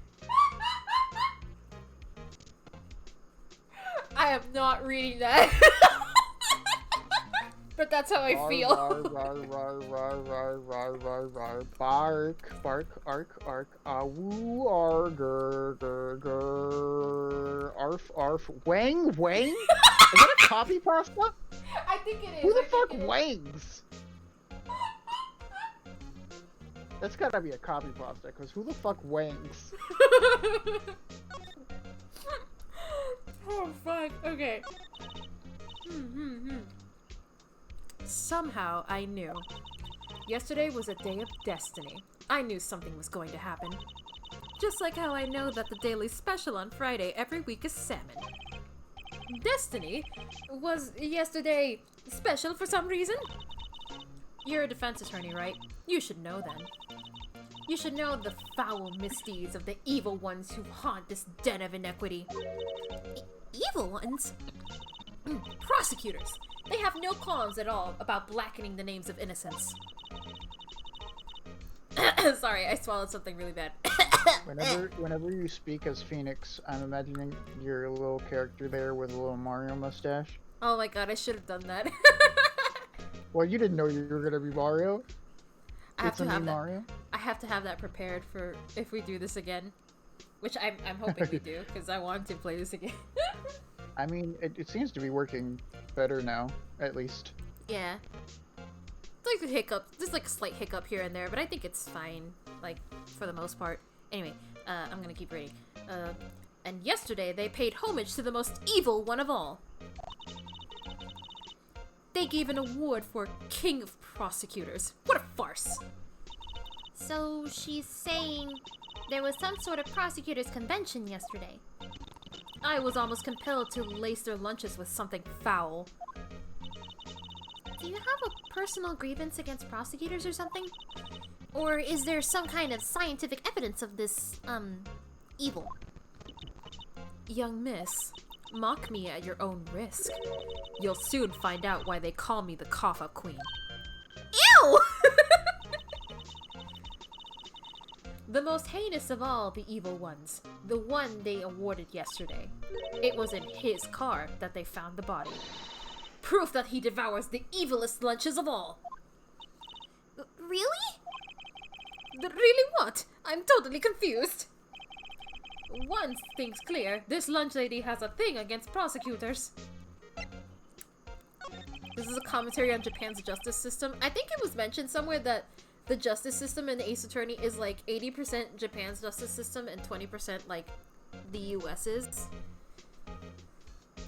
I am not reading that. But that's how I feel. Bark, woo, gur, arf, wang? Is that a copy pasta? I think it is. Who the I think fuck it is. wangs? That's gotta be a copy pasta, because who the fuck wangs? Oh fuck. Okay. Somehow I knew. Yesterday was a day of destiny. I knew something was going to happen. Just like how I know that the daily special on Friday every week is salmon. Destiny was yesterday special for some reason? You're a defense attorney, right? You should know then. You should know the foul misdeeds of the evil ones who haunt this den of iniquity. Evil ones? Prosecutors. They have no qualms at all about blackening the names of innocents. Sorry, I swallowed something really bad. Whenever you speak as Phoenix, I'm imagining your little character there with a little Mario mustache. Oh my god, I should have done that. Well, you didn't know you were gonna be Mario. I have It's to a have new that. Mario. I have to have that prepared for if we do this again, which I'm hoping we do because I want to play this again. I mean, it seems to be working better now, at least. Yeah. like a hiccup. There's like a slight hiccup here and there, but I think it's fine, like, for the most part. Anyway, I'm gonna keep reading. And yesterday they paid homage to the most evil one of all. They gave an award for King of Prosecutors. What a farce! So she's saying there was some sort of prosecutors convention yesterday. I was almost compelled to lace their lunches with something foul. Do you have a personal grievance against prosecutors or something? Or is there some kind of scientific evidence of this, evil? Young miss, mock me at your own risk. You'll soon find out why they call me the cough-up queen. Ew! The most heinous of all the evil ones, the one they awarded yesterday. It was in his car that they found the body. Proof that he devours the evilest lunches of all. Really? Really what? I'm totally confused. One thing's clear, this lunch lady has a thing against prosecutors. This is a commentary on Japan's justice system. I think it was mentioned somewhere that the justice system in Ace Attorney is like 80% Japan's justice system and 20% like the US's.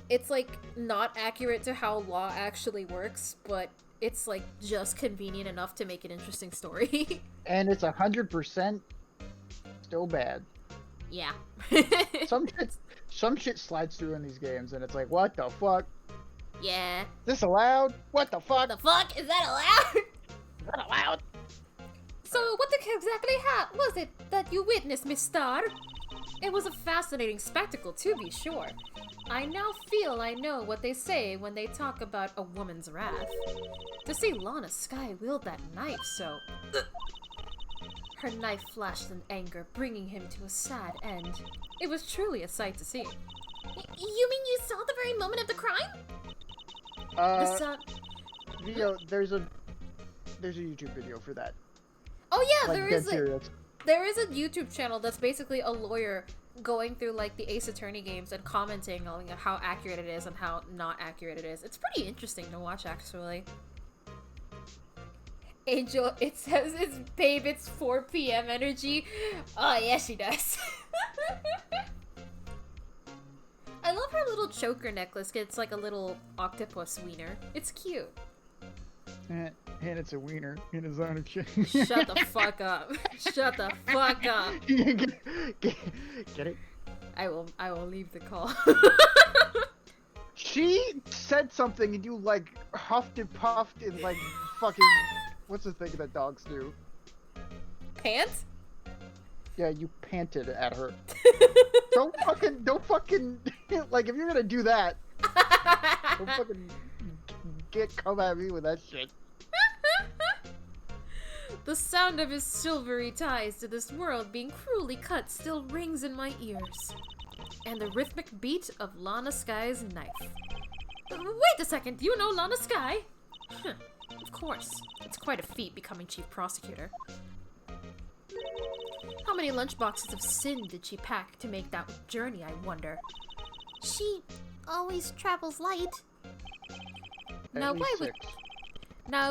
It's like not accurate to how law actually works, but it's like just convenient enough to make an interesting story. And it's 100% still bad. Yeah. Some shit slides through in these games, and it's like, what the fuck? Yeah. This allowed? What the fuck? The fuck? Is that allowed? Is that allowed? So what exactly was it that you witnessed, Miss Star? It was a fascinating spectacle, to be sure. I now feel I know what they say when they talk about a woman's wrath. To see Lana Skye wield that knife so... Her knife flashed in anger, bringing him to a sad end. It was truly a sight to see. You mean you saw the very moment of the crime? The sun... There's a YouTube video for that. Oh yeah, Like, there is a YouTube channel that's basically a lawyer going through like the Ace Attorney games and commenting on how accurate it is and how not accurate it is. It's pretty interesting to watch, actually. Angel, it says it's babe, it's 4 p.m. energy. Oh yeah, she does. I love her little choker necklace. It's like a little octopus wiener. It's cute. And it's a wiener in his own chin. Shut the fuck up. Shut the fuck up. Get it? I will leave the call. She said something and you like huffed and puffed and like fucking what's the thing that dogs do? Pants? Yeah, you panted at her. don't fucking like if you're gonna do that, don't fucking come at me with that shit. The sound of his silvery ties to this world being cruelly cut still rings in my ears. And the rhythmic beat of Lana Skye's knife. Wait a second, do you know Lana Skye? Huh, of course. It's quite a feat becoming chief prosecutor. How many lunchboxes of sin did she pack to make that journey, I wonder? She always travels light. Now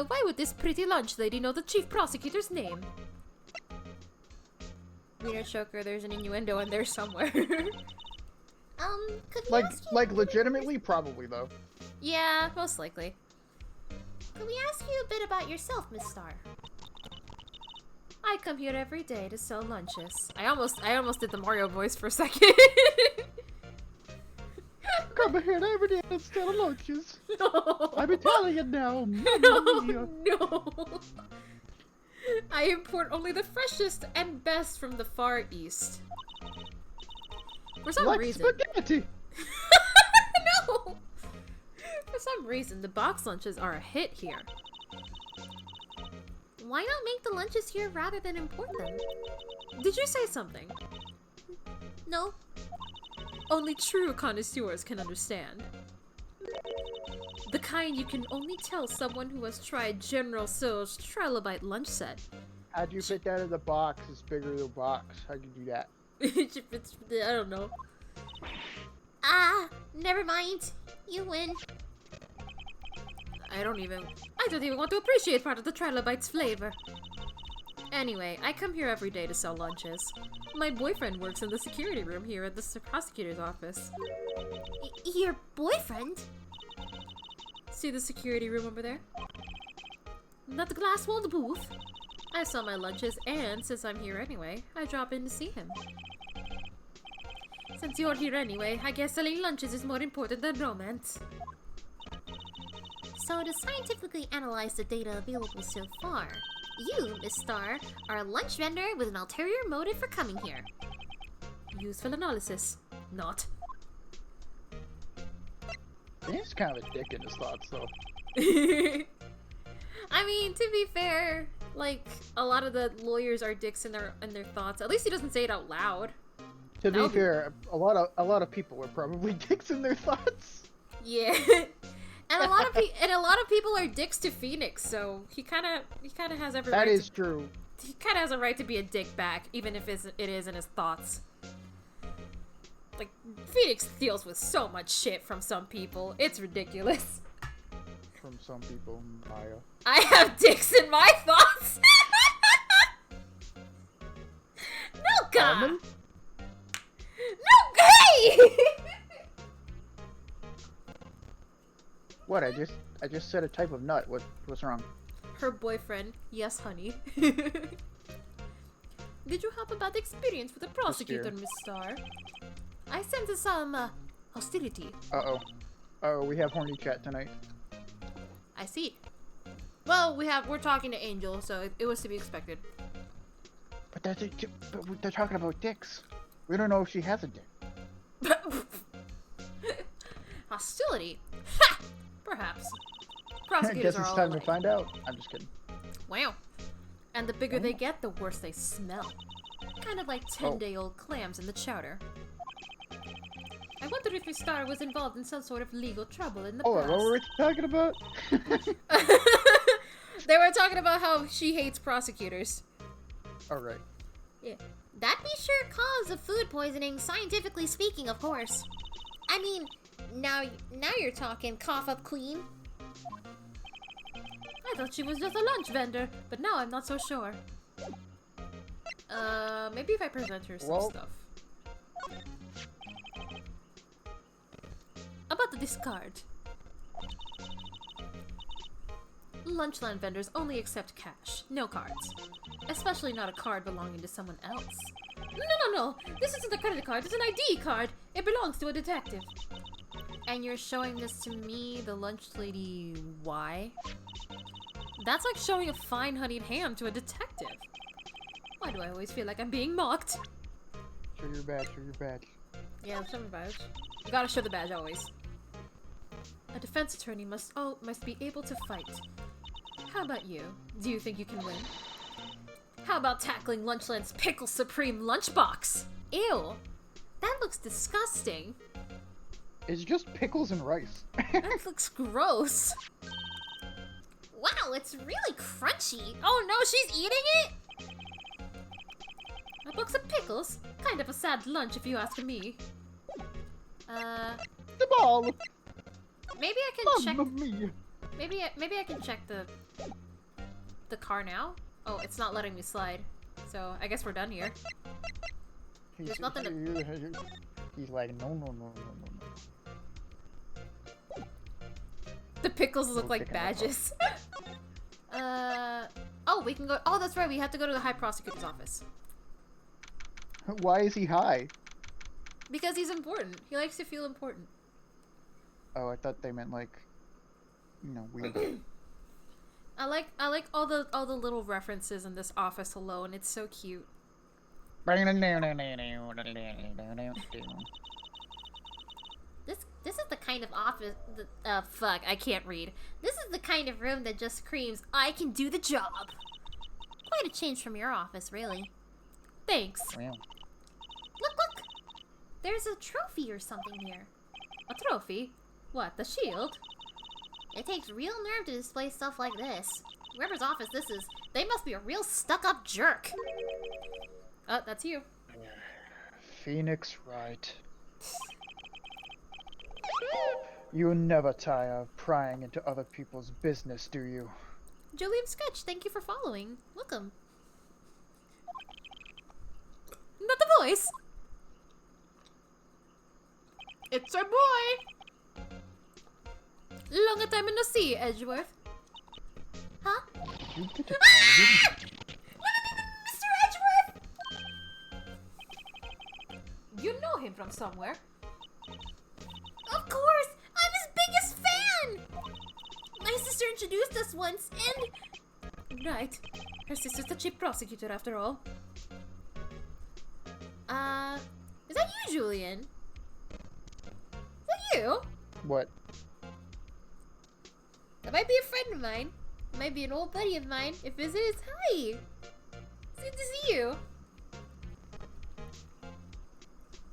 why would this pretty lunch lady know the chief prosecutor's name? Wiener choker, there's an innuendo in there somewhere. Could we ask you... Like legitimately, probably though. Yeah, most likely. Could we ask you a bit about yourself, Miss Star? I come here every day to sell lunches. I almost did the Mario voice for a second. Come here every day and sell lunches. No. I'm Italian now. No. I import only the freshest and best from the Far East. For some like reason. spaghetti. No. For some reason, the box lunches are a hit here. Why not make the lunches here rather than import them? Did you say something? No. Only true connoisseurs can understand. The kind you can only tell someone who has tried General Tso's trilobite lunch set. How'd you fit that in the box? It's bigger than the box. How'd you do that? I don't know. Never mind. You win. I don't even want to appreciate part of the trilobite's flavor. Anyway, I come here every day to sell lunches. My boyfriend works in the security room here at the prosecutor's office. Your boyfriend? See the security room over there? That glass-walled booth? I sell my lunches, and since I'm here anyway, I drop in to see him. Since you're here anyway, I guess selling lunches is more important than romance. So to scientifically analyze the data available so far, you, Miss Star, are a lunch vendor with an ulterior motive for coming here. Useful analysis. Not. He's kind of a dick in his thoughts, though. I mean, to be fair, like, a lot of the lawyers are dicks in their thoughts. At least he doesn't say it out loud. To be fair, a lot of people are probably dicks in their thoughts. Yeah. And a lot of people are dicks to Phoenix, so he kind of has every right. That is true. He kind of has a right to be a dick back, even if it is in his thoughts. Like, Phoenix deals with so much shit from some people. It's ridiculous. From some people, Maya. I have dicks in my thoughts. No, God. Almond? No, hey! What? I just said a type of nut. What's wrong? Her boyfriend. Yes, honey. Did you have a bad experience with the prosecutor, Miss Star? I sense some hostility. Uh-oh, we have horny chat tonight. I see. Well, we're talking to Angel, so it was to be expected. But they're talking about dicks. We don't know if she has a dick. Hostility? Ha! Perhaps. I Prosecutors guess are it's all time alike. to find out. I'm just kidding. Wow. And the bigger they get, the worse they smell. Kind of like 10-day-old clams in the chowder. I wonder if Miss Star was involved in some sort of legal trouble in the past. What were we talking about? They were talking about how she hates prosecutors. Alright. Yeah. That'd be sure cause of food poisoning, scientifically speaking, of course. I mean, now you're talking, cough up queen. I thought she was just a lunch vendor, but now I'm not so sure. Maybe if I present her some stuff. About the discard. Lunchland vendors only accept cash, no cards. Especially not a card belonging to someone else. No. This isn't a credit card, it's an ID card. It belongs to a detective. And you're showing this to me, the lunch lady, why? That's like showing a fine honeyed ham to a detective. Why do I always feel like I'm being mocked? Show your badge. Yeah, show my badge. You gotta show the badge always. A defense attorney must be able to fight. How about you? Do you think you can win? How about tackling Lunchland's Pickle Supreme lunchbox? Ew! That looks disgusting. It's just pickles and rice. That looks gross. Wow, it's really crunchy. Oh no, she's eating it? A box of pickles? Kind of a sad lunch if you ask me. The ball. Maybe I can check. Mamma mia. Maybe I can check the car now. Oh, it's not letting me slide. So I guess we're done here. There's nothing to... He's like, no. The pickles look like badges. Oh, we can go. Oh, that's right. We have to go to the High Prosecutor's office. Why is he high? Because he's important. He likes to feel important. Oh, I thought they meant like, weird. I like all the little references in this office alone. It's so cute. This is the kind of office fuck, I can't read. This is the kind of room that just screams, I can do the job. Quite a change from your office, really. Thanks. Wow. Look! There's a trophy or something here. A trophy? What, the shield? It takes real nerve to display stuff like this. Whoever's office this is, they must be a real stuck-up jerk. Oh, that's you. Phoenix, right. You never tire of prying into other people's business, do you? Julian Sketch, thank you for following. Welcome. Not the voice. It's our boy. Longer time in the sea, Edgeworth. Huh? You get to tell him. Mr. Edgeworth! You know him from somewhere. Of course! I'm his biggest fan! My sister introduced us once, and... Right. Her sister's the chief prosecutor, after all. Is that you, Julian? Is that you? What? That might be a friend of mine. It might be an old buddy of mine. If it is, hi! It's good to see you.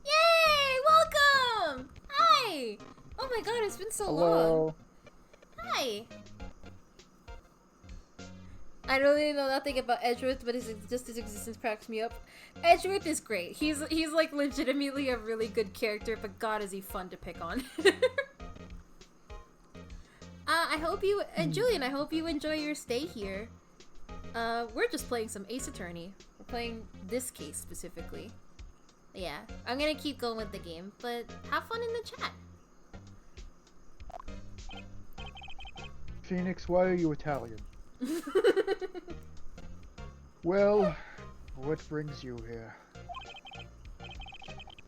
Yay! Welcome! Hi! Oh my god, it's been so long. Hello. Hi! I really know nothing about Edgeworth, but just his existence cracks me up. Edgeworth is great. He's like legitimately a really good character, but god is he fun to pick on. I hope you, Julian, I hope you enjoy your stay here. We're just playing some Ace Attorney. We're playing this case specifically. Yeah, I'm gonna keep going with the game, but have fun in the chat. Phoenix, why are you Italian? Well, what brings you here?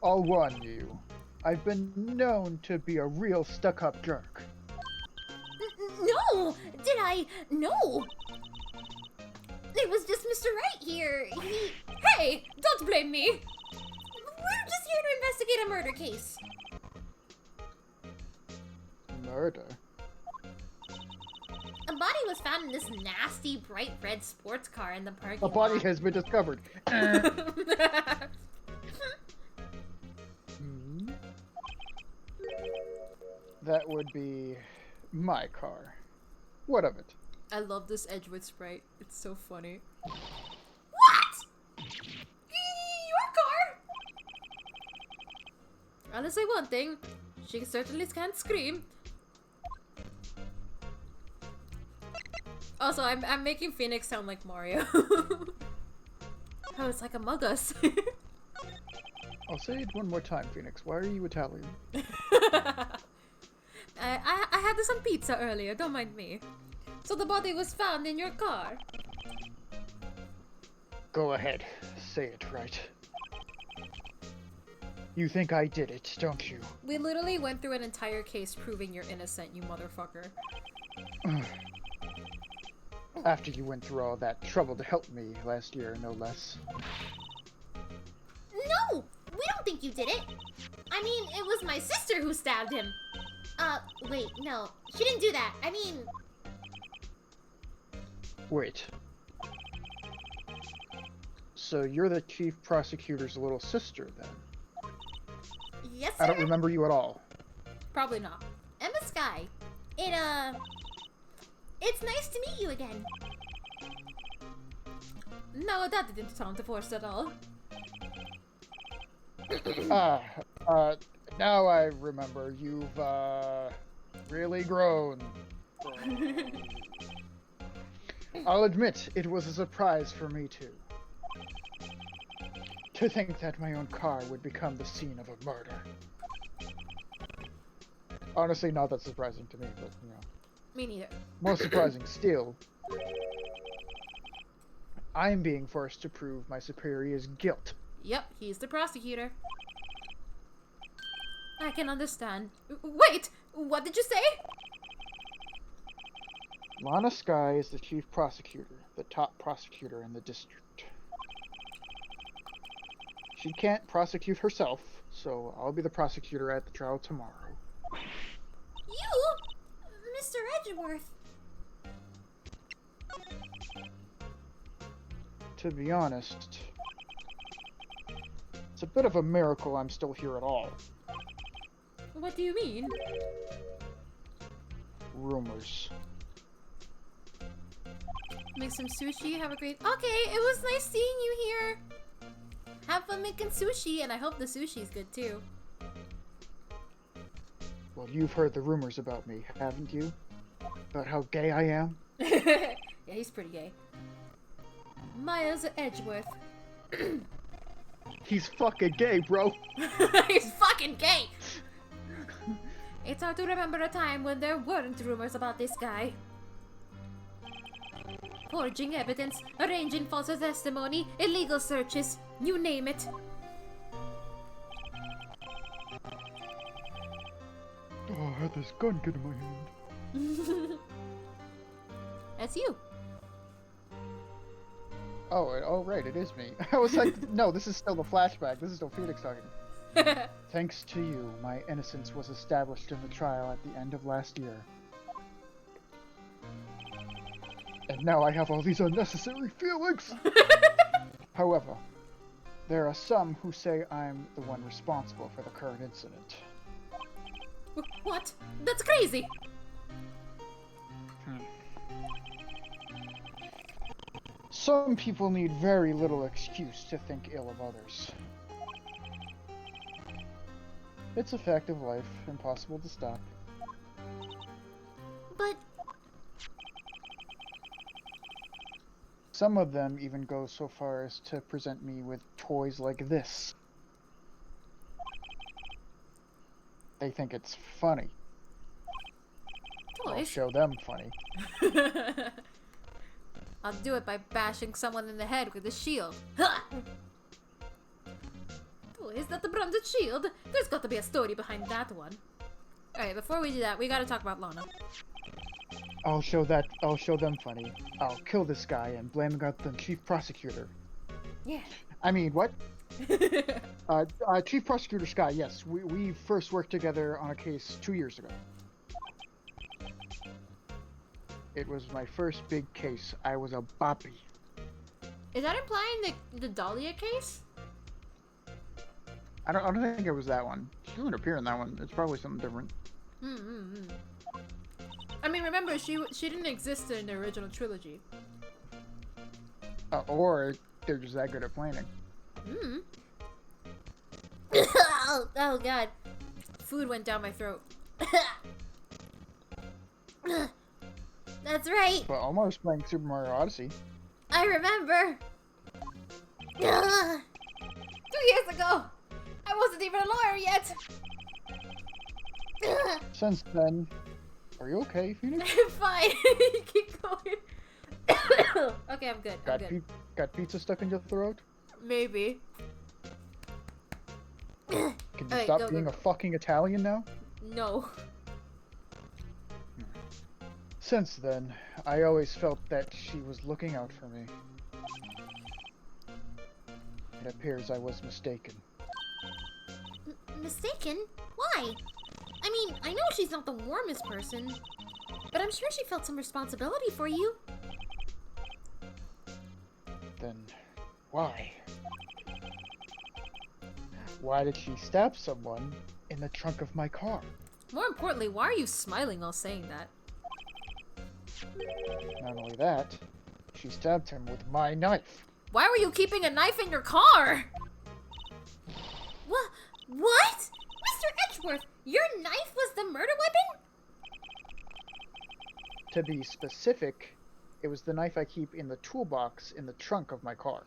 I'll warn you. I've been known to be a real stuck-up jerk. No! Did I? No! It was just Mr. Right here. Hey, don't blame me. We're just here to investigate a murder case. Murder? A body was found in this nasty bright red sports car in the parking A body lot. has been discovered. That would be my car. What of it? I love this Edgewood sprite. It's so funny. What? Your car? I'll say one thing. She certainly can't scream. Also, I'm making Phoenix sound like Mario. Oh, it's like Among Us. I'll say it one more time, Phoenix. Why are you Italian? I had some pizza earlier, don't mind me. So the body was found in your car. Go ahead. Say it right. You think I did it, don't you? We literally went through an entire case proving you're innocent, you motherfucker. After you went through all that trouble to help me last year, no less. No! We don't think you did it. I mean, it was my sister who stabbed him. Wait, no. She didn't do that. I mean... Wait. So you're the chief prosecutor's little sister, then? Yes, sir? I don't remember you at all. Probably not. Emma Sky. It's nice to meet you again. No, that didn't sound forced at all. Now I remember. You've, really grown. I'll admit, it was a surprise for me, too. To think that my own car would become the scene of a murder. Honestly, not that surprising to me, but, you know. Me neither. More surprising still, I'm being forced to prove my superior's guilt. Yep, he's the prosecutor. I can understand. Wait! What did you say? Lana Sky is the chief prosecutor, the top prosecutor in the district. She can't prosecute herself, so I'll be the prosecutor at the trial tomorrow. You? Mr. Edgeworth. To be honest, it's a bit of a miracle I'm still here at all. What do you mean? Rumors. Make some sushi, have a great... Okay, it was nice seeing you here. Have fun making sushi, and I hope the sushi's good too. Well, you've heard the rumors about me, haven't you? About how gay I am? Yeah, he's pretty gay. Miles Edgeworth. He's fucking gay, bro. He's fucking gay! It's hard to remember a time when there weren't rumors about this guy. Forging evidence, arranging false testimony, illegal searches, you name it. Oh, I had this gun get in my hand. That's you. Oh, right, it is me. I was like, no, this is still the flashback. This is still Phoenix talking. Thanks to you, my innocence was established in the trial at the end of last year. And now I have all these unnecessary feelings! However, there are some who say I'm the one responsible for the current incident. What? That's crazy! Some people need very little excuse to think ill of others. It's a fact of life, impossible to stop. But Some of them even go so far as to present me with toys like this. They think it's funny. I'll Toys? show them funny. I'll do it by bashing someone in the head with a shield. Toys that the bronze shield? There's got to be a story behind that one. Alright, before we do that, we gotta talk about Lana. I'll show them funny. I'll kill this guy and blame it on the chief prosecutor. Yeah. I mean, what? Chief Prosecutor Sky, yes. We first worked together on a case 2 years ago. It was my first big case. I was a boppy. Is that implying the Dahlia case? I don't think it was that one. She doesn't appear in that one. It's probably something different. I mean, remember, she didn't exist in the original trilogy. Or they're just that good at planning. Oh god. Food went down my throat. that's right. But almost playing Super Mario Odyssey. I remember. 2 years ago! I wasn't even a lawyer yet! Since then, are you okay, Phoenix? I'm fine. Keep going. Okay, I'm good. I'm good. Got pizza stuck in your throat? Maybe. Can you Alright, stop go, being go. a fucking Italian now? No. Since then, I always felt that she was looking out for me. It appears I was mistaken. Mistaken? Why? I mean, I know she's not the warmest person, but I'm sure she felt some responsibility for you. Then, why? Why did she stab someone in the trunk of my car? More importantly, why are you smiling while saying that? Not only that, she stabbed him with my knife. Why were you keeping a knife in your car? What? Mr. Edgeworth, your knife was the murder weapon? To be specific, it was the knife I keep in the toolbox in the trunk of my car.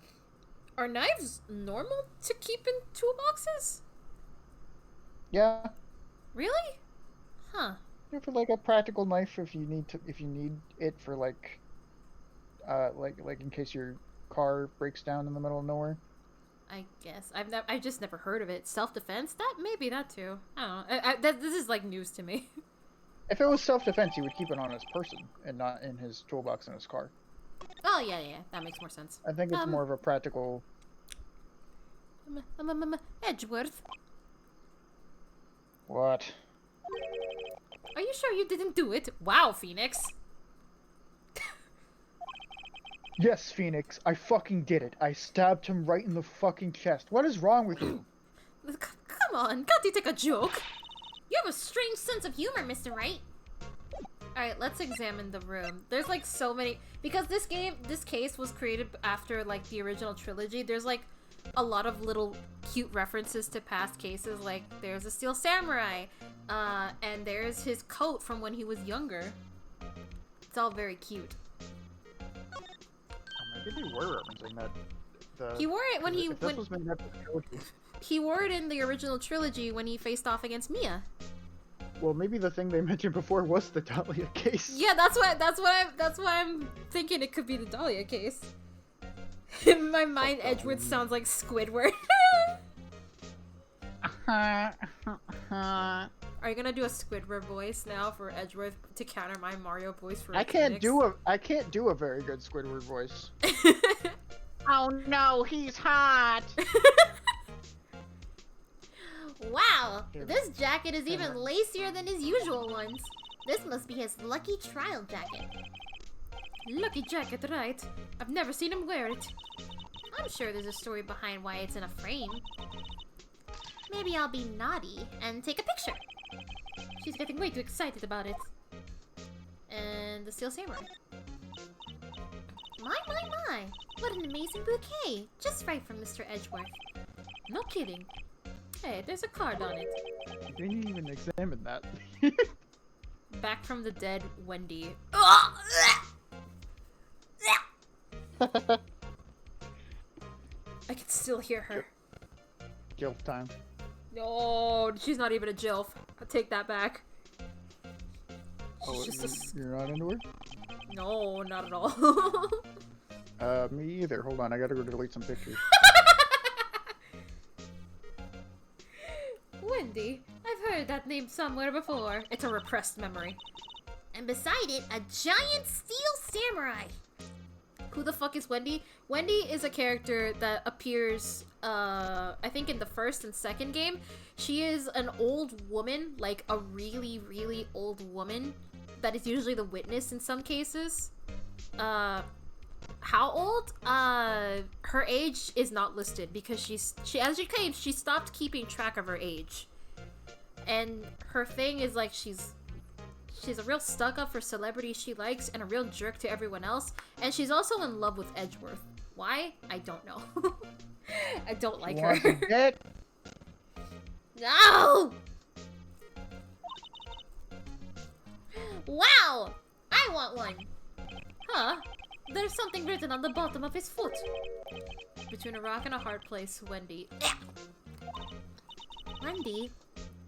Are knives normal to keep in toolboxes? Yeah, Really? Huh. for like a practical knife if you need it for like in case your car breaks down in the middle of nowhere. I guess I've just never heard of it. Self-defense? Maybe that too. I don't know. This is like news to me. If it was self-defense, he would keep it on his person and not in his toolbox in his car. Oh yeah, that makes more sense. I think it's more of a practical. Edgeworth, What? are you sure you didn't do it? Wow, Phoenix. Yes, Phoenix, I fucking did it. I stabbed him right in the fucking chest. What is wrong with you? Come on, can't you take a joke? You have a strange sense of humor, Mr. Wright. Alright, let's examine the room. There's like so many, because this case was created after like the original trilogy. There's like a lot of little cute references to past cases, like there's a Steel Samurai, and there's his coat from when he was younger. It's all very cute. Maybe they were referencing that. He wore it when he wore it in the original trilogy when he faced off against Mia. Well, maybe the thing they mentioned before was the Dahlia case. Yeah, that's why I'm thinking it could be the Dahlia case. In my mind, Edgeworth sounds like Squidward. Are you gonna do a Squidward voice now for Edgeworth to counter my Mario voice for? I can't do a very good Squidward voice. Oh no, he's hot. Wow, this jacket is even lacier than his usual ones. This must be his lucky trial jacket. Lucky jacket, right? I've never seen him wear it. I'm sure there's a story behind why it's in a frame. Maybe I'll be naughty and take a picture. She's getting way too excited about it. And the Steel Samurai. My. What an amazing bouquet. Just right from Mr. Edgeworth. No kidding. Hey, there's a card on it. You didn't even examine that. Back from the dead, Wendy. I can still hear her. Guilt time. No, she's not even a Jilf. I'll take that back. Oh, She's just you're not into her? No, not at all. Me either. Hold on, I gotta go delete some pictures. Wendy, I've heard that name somewhere before. It's a repressed memory. And beside it, a giant Steel Samurai. Who the fuck is Wendy? Wendy is a character that appears, I think in the first and second game. She is an old woman, like a really, really old woman that is usually the witness in some cases. How old? Her age is not listed because as you claimed, she stopped keeping track of her age. And her thing is like she's a real stuck-up for celebrities she likes and a real jerk to everyone else. And she's also in love with Edgeworth. Why? I don't know. I don't like her. No! Wow! I want one! Huh? There's something written on the bottom of his foot. Between a rock and a hard place, Wendy. Wendy?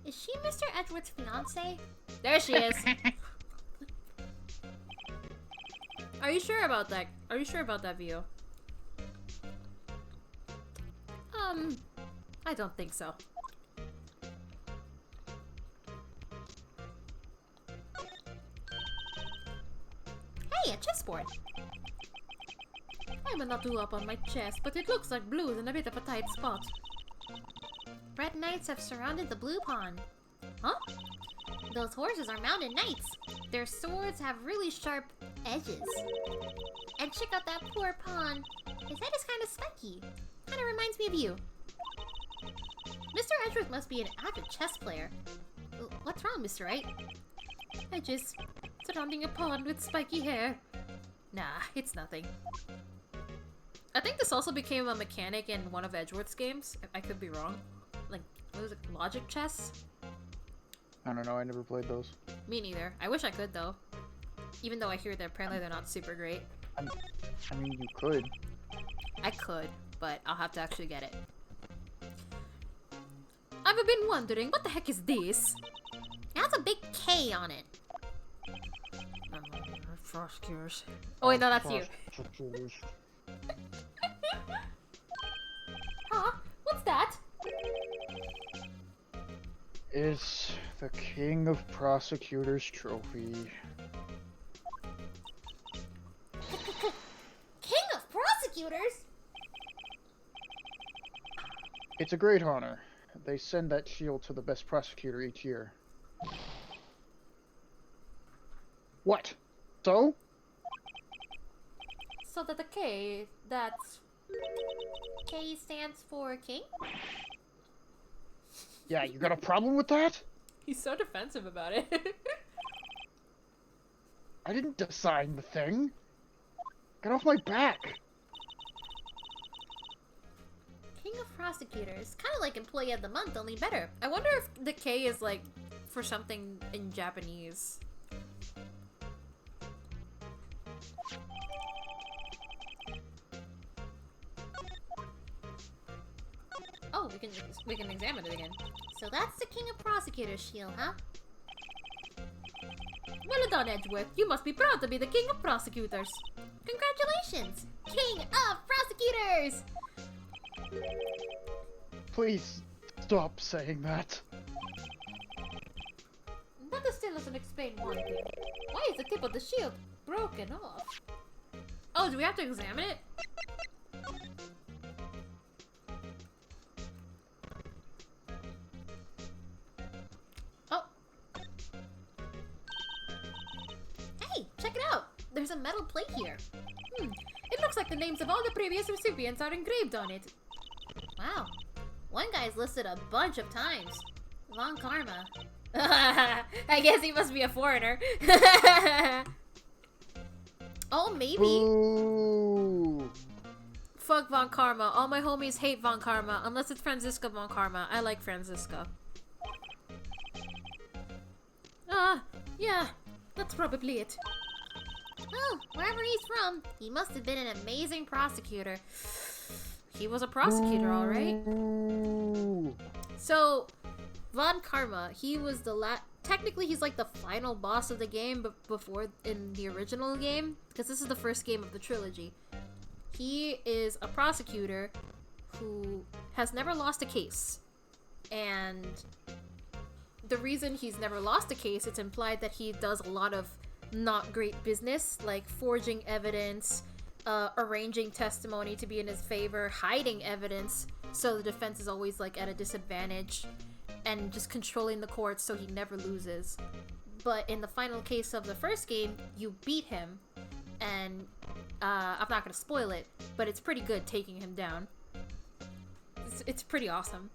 Is she Mr. Edgeworth's fiancée? There she is. Are you sure about that? Are you sure about that view? I don't think so. Hey, a chessboard. I'm not too up on my chest, but it looks like blue's in a bit of a tight spot. Red knights have surrounded the blue pawn. Huh? Those horses are mounted knights. Their swords have really sharp edges. And check out that poor pawn. His head is kind of spiky. Kind of reminds me of you. Mr. Edgeworth must be an avid chess player. What's wrong, Mr. Wright? Edges. Surrounding a pond with spiky hair. Nah, it's nothing. I think this also became a mechanic in one of Edgeworth's games. I could be wrong. Like, what was it? Logic chess? I don't know, I never played those. Me neither. I wish I could, though. Even though I hear that apparently they're not super great. I mean, you could. I could, but I'll have to actually get it. I've been wondering, what the heck is this? It has a big K on it. Prosecutors. Oh wait, no, that's you. Huh? What's that? It's the King of Prosecutors trophy. King of Prosecutors? It's a great honor. They send that shield to the best prosecutor each year. What? So? So that the K, that's... K stands for king? Yeah, you got a problem with that? He's so defensive about it. I didn't design the thing. Get off my back. King King of Prosecutors. Kind of like Employee of the Month, only better. I wonder if the K is like for something in Japanese. Oh, we can examine it again. So that's the King of Prosecutors shield, huh? Well done, Edgeworth. You must be proud to be the King of Prosecutors. Congratulations! King of Prosecutors! Please stop saying that. That still doesn't explain one thing. Why is the tip of the shield broken off? Oh, do we have to examine it? Oh. Hey, check it out! There's a metal plate here. It looks like the names of all the previous recipients are engraved on it. Wow. One guy's listed a bunch of times. Von Karma. I guess he must be a foreigner. Oh, maybe. Boo! Fuck Von Karma. All my homies hate Von Karma, unless it's Franziska Von Karma. I like Franziska. Yeah, that's probably it. Well, wherever he's from, he must have been an amazing prosecutor. He was a prosecutor, alright. Boo! So, Von Karma, he was the technically he's like the final boss of the game, but before in the original game, because this is the first game of the trilogy. He is a prosecutor who has never lost a case. And the reason he's never lost a case, it's implied that he does a lot of not great business, like forging evidence, arranging testimony to be in his favor, hiding evidence, so the defense is always like at a disadvantage, and just controlling the courts so he never loses. But in the final case of the first game, you beat him, and I'm not gonna spoil it, but it's pretty good taking him down. It's pretty awesome.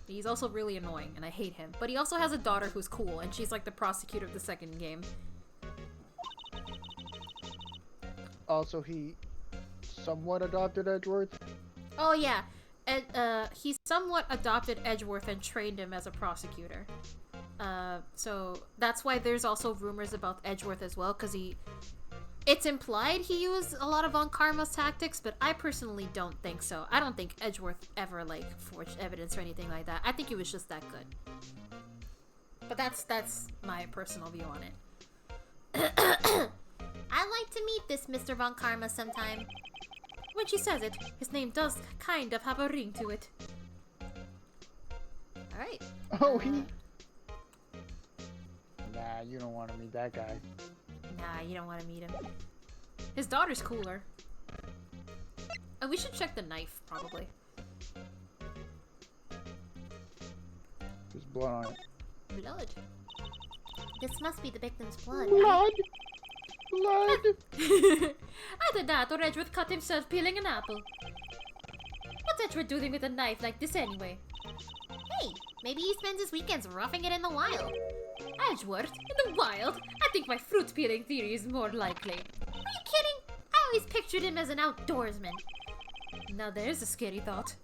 He's also really annoying, and I hate him. But he also has a daughter who's cool, and she's like the prosecutor of the second game. Also, he somewhat adopted Edgeworth. Oh yeah, he somewhat adopted Edgeworth and trained him as a prosecutor. So that's why there's also rumors about Edgeworth as well, because it's implied he used a lot of Von Karma's tactics, but I personally don't think so. I don't think Edgeworth ever like forged evidence or anything like that. I think he was just that good. But that's my personal view on it. I'd like to meet this Mr. Von Karma sometime. When she says it, his name does kind of have a ring to it. Alright. Oh, he... Nah, you don't want to meet that guy. Nah, you don't want to meet him. His daughter's cooler. And we should check the knife, probably. There's blood on it. Blood. This must be the victim's blood. Blood! Blood! Either that or Edgeworth cut himself peeling an apple. What's Edgeworth doing with a knife like this anyway? Hey, maybe he spends his weekends roughing it in the wild. Edgeworth? In the wild? I think my fruit peeling theory is more likely. Are you kidding? I always pictured him as an outdoorsman. Now there's a scary thought.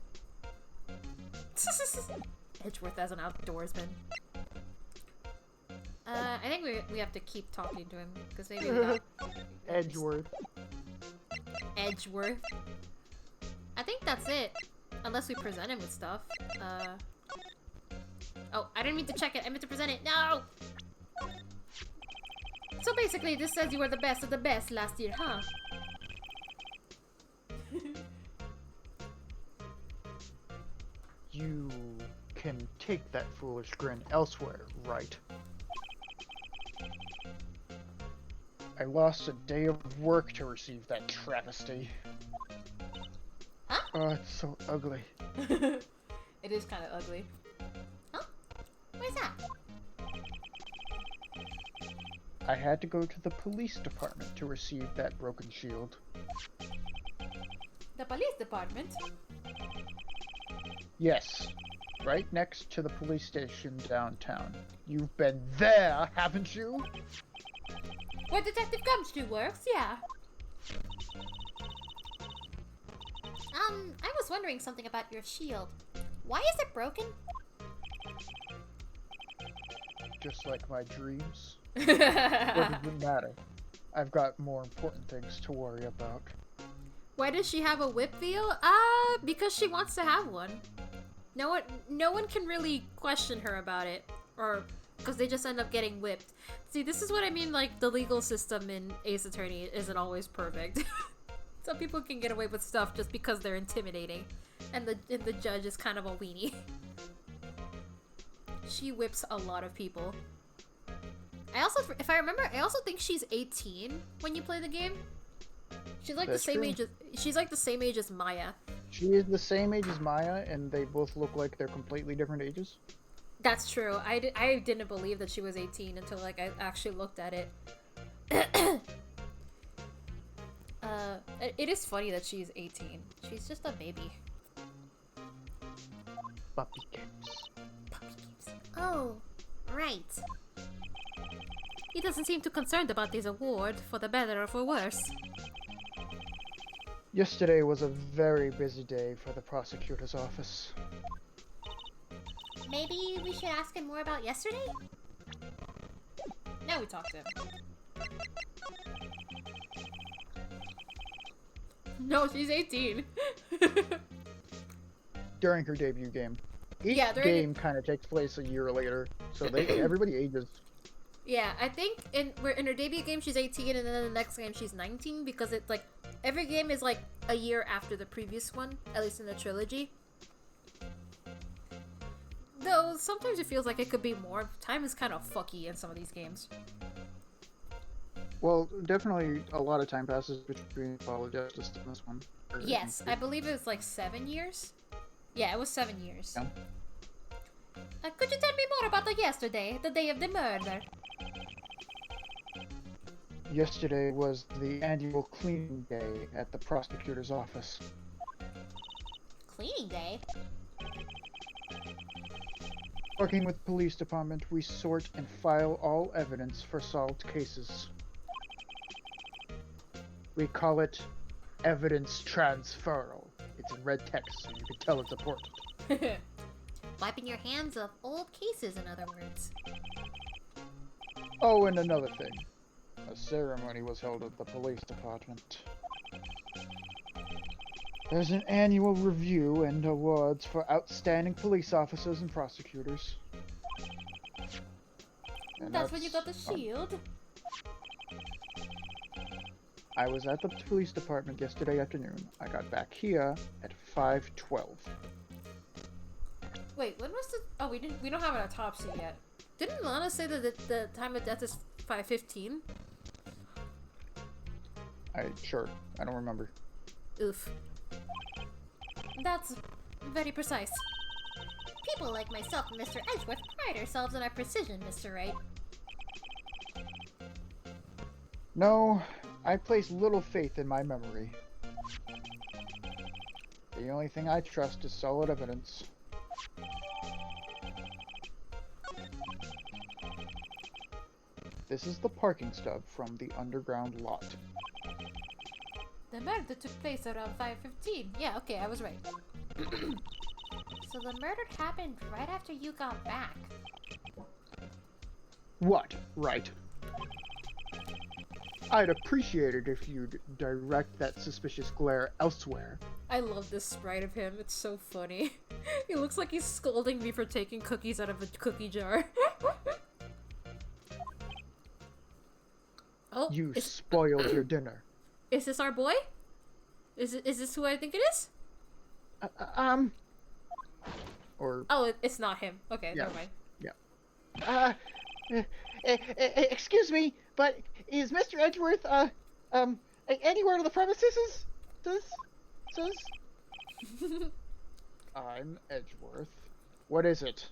Edgeworth as an outdoorsman. I think we have to keep talking to him, because maybe we got... Edgeworth. Edgeworth. I think that's it. Unless we present him with stuff. Oh, I didn't mean to check it. I meant to present it. No! So basically, this says you were the best of the best last year, huh? You can take that foolish grin elsewhere, right? I lost a day of work to receive that travesty. Huh? Oh, it's so ugly. It is kind of ugly. Huh? Where's that? I had to go to the police department to receive that broken shield. The police department? Yes, right next to the police station downtown. You've been there, haven't you? Where Detective Gumshoe works, yeah. I was wondering something about your shield. Why is it broken? Just like my dreams. What does it matter? I've got more important things to worry about. Why does she have a whip veil? Because she wants to have one. No one can really question her about it, or because they just end up getting whipped. See, this is what I mean. Like, the legal system in Ace Attorney isn't always perfect. Some people can get away with stuff just because they're intimidating, and the judge is kind of a weenie. She whips a lot of people. I also, if I remember, I also think she's 18 when you play the game. She's like That's the same true. age as she's like the same age as Maya. She is the same age as Maya, and they both look like they're completely different ages. That's true. I didn't believe that she was 18 until like I actually looked at it. It is funny that she's 18. She's just a baby. Puppy games. Puppy games. Oh, right. He doesn't seem too concerned about this award, for the better or for worse. Yesterday was a very busy day for the prosecutor's office. Maybe we should ask him more about yesterday? Now we talk to him. No, she's 18. During her debut game. Each Yeah, during game kind of takes place a year later, so everybody ages. Yeah, I think in her debut game she's 18, and then the next game she's 19, because it's like every game is like a year after the previous one, at least in the trilogy. Though sometimes it feels like it could be more. Time is kind of fucky in some of these games. Well, definitely a lot of time passes between Fall of Justice and this one. Yes, I believe it was like 7 years. Yeah, it was 7 years. Yeah. Could you tell me more about the yesterday, the day of the murder? Yesterday was the annual cleaning day at the prosecutor's office. Cleaning day? Working with the police department, we sort and file all evidence for solved cases. We call it evidence transferal. It's in red text, so you can tell it's important. Wiping your hands of old cases, in other words. Oh, and another thing. A ceremony was held at the police department. There's an annual review and awards for outstanding police officers and prosecutors. And That's when you got the shield. I was at the police department yesterday afternoon. I got back here at 5:12. Wait, when was the? Oh, we don't have an autopsy yet. Didn't Lana say that the time of death is 5:15? Sure. I don't remember. Oof. That's very precise. People like myself and Mr. Edgeworth pride ourselves on our precision, Mr. Wright. No, I place little faith in my memory. The only thing I trust is solid evidence. This is the parking stub from the underground lot. The murder took place around 5:15. Yeah, okay, I was right. So the murder happened right after you got back. What? Right. I'd appreciate it if you'd direct that suspicious glare elsewhere. I love this sprite of him. It's so funny. He looks like he's scolding me for taking cookies out of a cookie jar. Oh, You spoiled your dinner. is this our boy? Is this who I think it is? Or, Oh, it's not him. Okay, Yeah. never mind. excuse me, but is Mr. Edgeworth, anywhere to the premises? I'm Edgeworth. What is it?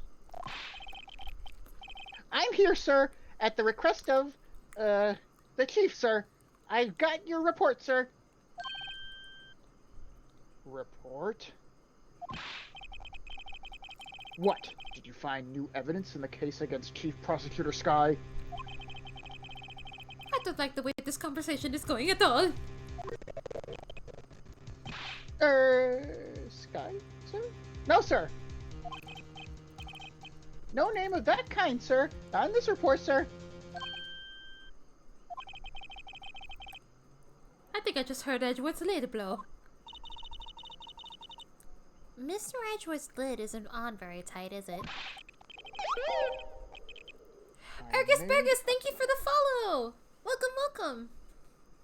I'm here, sir, at the request of, the chief, sir. I've got your report, sir. Report? What? Did you find new evidence in the case against Chief Prosecutor Sky? I don't like the way this conversation is going at all. Sky, sir? No, sir. No name of that kind, sir. Not in this report, sir. I think I just heard Edgeworth's lid blow. Mr. Edgeworth's lid isn't on very tight, is it? Ergus Burgus, thank you for the follow! Welcome, welcome!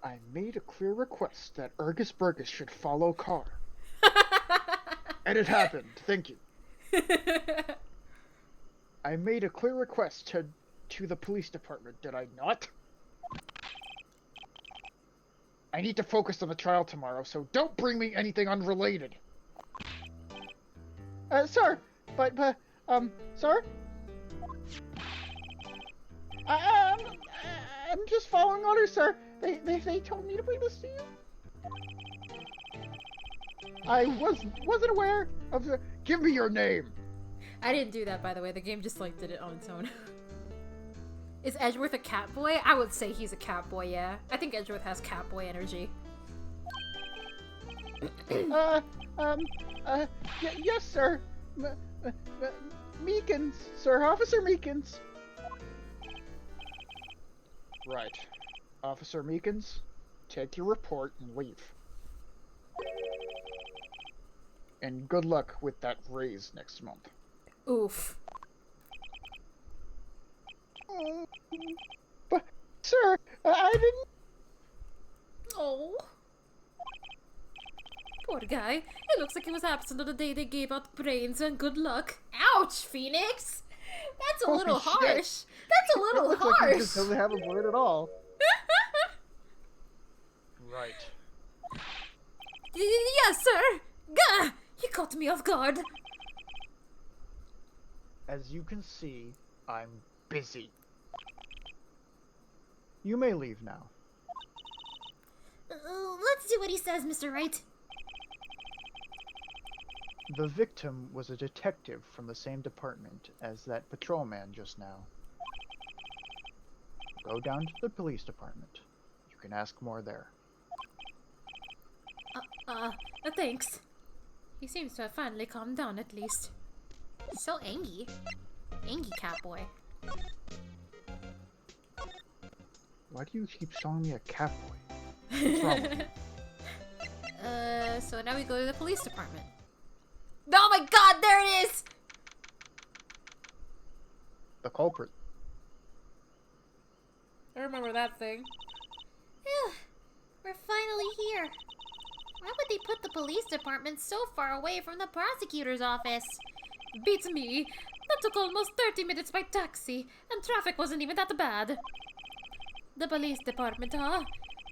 I made a clear request that Ergus Burgus should follow Carr. And it happened, thank you. I made a clear request to the police department, did I not? I need to focus on the trial tomorrow, so don't bring me anything unrelated. Sir, sir? I'm just following orders, sir. They told me to bring this to you. I wasn't aware of the... Give me your name! I didn't do that, by the way. The game just, like, did it on its own. Is Edgeworth a cat boy? I would say he's a cat boy, yeah. I think Edgeworth has cat boy energy. Yes, sir. Meekins, sir. Officer Meekins. Right. Officer Meekins, take your report and leave. And good luck with that raise next month. Oof. But, sir, I didn't... Oh. Poor guy. It looks like he was absent on the day they gave out brains and good luck. Ouch, Phoenix! That's a little Holy shit. harsh. That's a little Looks like he harsh. just doesn't have a word at all. Right. Yes, sir. Gah! He caught me off guard. As you can see, I'm busy. You may leave now. Let's do what he says, Mr. Wright. The victim was a detective from the same department as that patrolman just now. Go down to the police department. You can ask more there. Thanks. He seems to have finally calmed down at least. So angy. Angy cat boy. Why do you keep calling me a cat boy? What's wrong with you? So now we go to the police department. Oh my god, there it is! The culprit. I remember that thing. Phew. We're finally here. Why would they put the police department so far away from the prosecutor's office? Beats me. That took almost 30 minutes by taxi, and traffic wasn't even that bad. The police department, huh?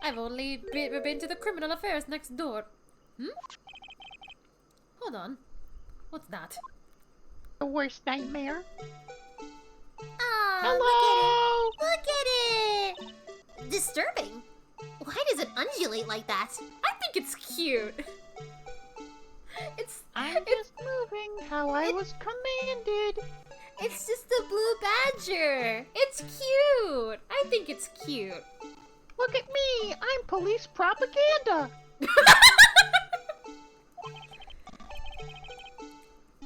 I've only been to the criminal affairs next door. Hold on. What's that? The worst nightmare? Ah, Hello! look at it! Disturbing. Why does it undulate like that? I think it's cute. I'm just moving how I was commanded. It's just a blue badger. It's cute. I think it's cute. Look at me! I'm police propaganda!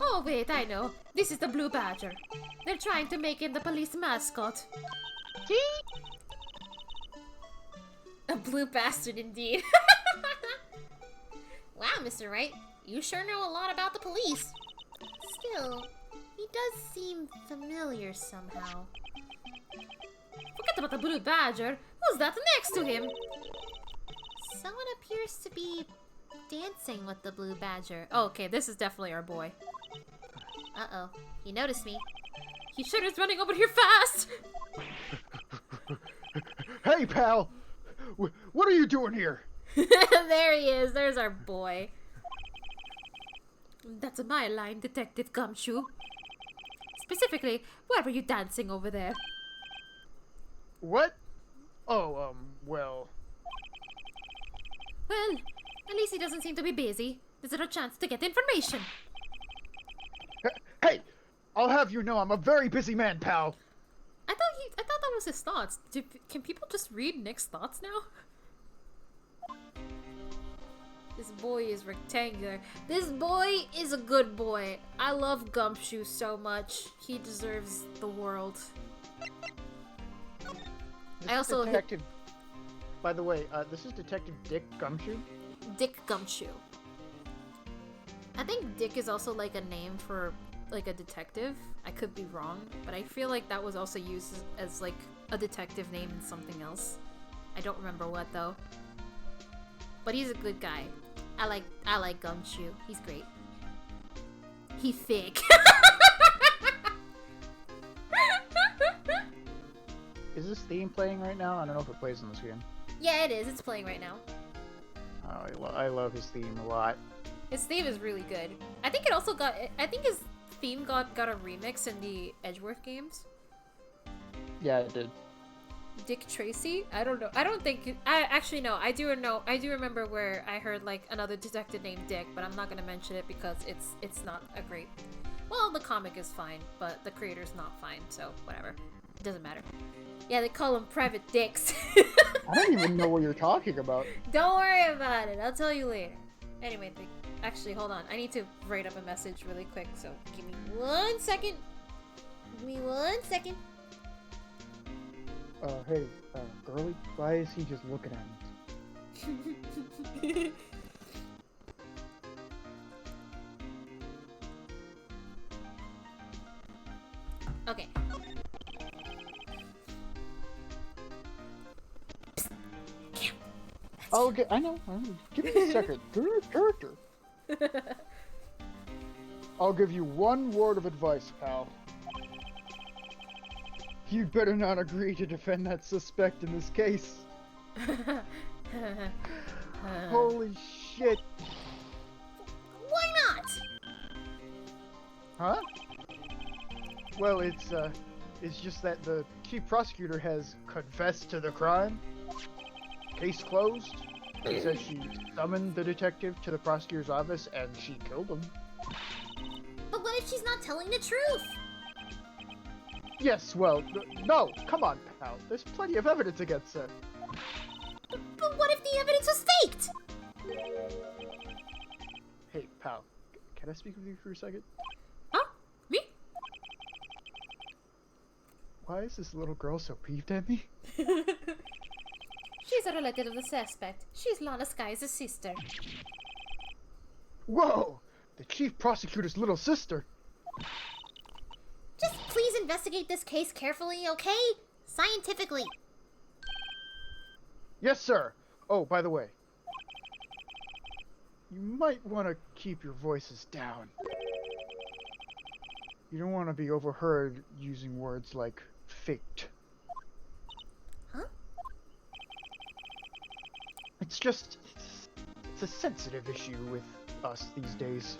Oh wait, I know. This is the blue badger. They're trying to make him the police mascot. See? A blue bastard indeed. Wow, Mr. Wright. You sure know a lot about the police. Still, he does seem familiar somehow. Forget about the blue badger. Who's that next to him? Someone appears to be dancing with the blue badger. Oh, okay, this is definitely our boy. Uh-oh. He noticed me. He sure is running over here fast. Hey, pal! What are you doing here? There he is. There's our boy. That's my line, Detective Gumshoe. Specifically, where were you dancing over there? What? Oh, well... Well, at least he doesn't seem to be busy. Is there a chance to get information? Hey! I'll have you know I'm a very busy man, pal! I thought that was his thoughts. Can people just read Nick's thoughts now? This boy is rectangular. This boy is a good boy. I love Gumshoe so much. He deserves the world. I also Detective. By the way, this is Detective Dick Gumshoe. Dick Gumshoe. I think Dick is also like a name for like a detective. I could be wrong, but I feel like that was also used as like a detective name in something else. I don't remember what though. But he's a good guy. I like Gumshoe. He's great. He's thick. Is this theme playing right now? I don't know if it plays in this game. Yeah, it is. It's playing right now. Oh, I love his theme a lot. His theme is really good. I think it also got. I think his theme got a remix in the Edgeworth games. Yeah, it did. Dick Tracy? I don't know. I don't think. I actually no. I do know. I do remember where I heard like another detective named Dick, but I'm not gonna mention it because it's not a great. Well, the comic is fine, but the creator's not fine. So whatever. It doesn't matter. Yeah, they call them Private Dicks. I don't even know what you're talking about. Don't worry about it. I'll tell you later. Anyway, actually, hold on. I need to write up a message really quick, so give me 1 second. Give me 1 second. Hey, girly, why is he just looking at me? Okay. Oh, okay, I know. Give me a second. Character. I'll give you one word of advice, pal. You'd better not agree to defend that suspect in this case. Holy shit. Why not? Huh? Well, it's just that the chief prosecutor has confessed to the crime. Case closed. She says she summoned the detective to the prosecutor's office and she killed him. But what if she's not telling the truth? Yes, well, no, come on, pal. There's plenty of evidence against her. But what if the evidence was faked? Hey, pal, can I speak with you for a second? Huh? Me? Why is this little girl so peeved at me? She's a relative of the suspect. She's Lana Sky's sister. Whoa! The chief prosecutor's little sister! Just please investigate this case carefully, okay? Scientifically. Yes, sir! Oh, by the way, you might want to keep your voices down. You don't want to be overheard using words like faked. Huh? It's a sensitive issue with us these days.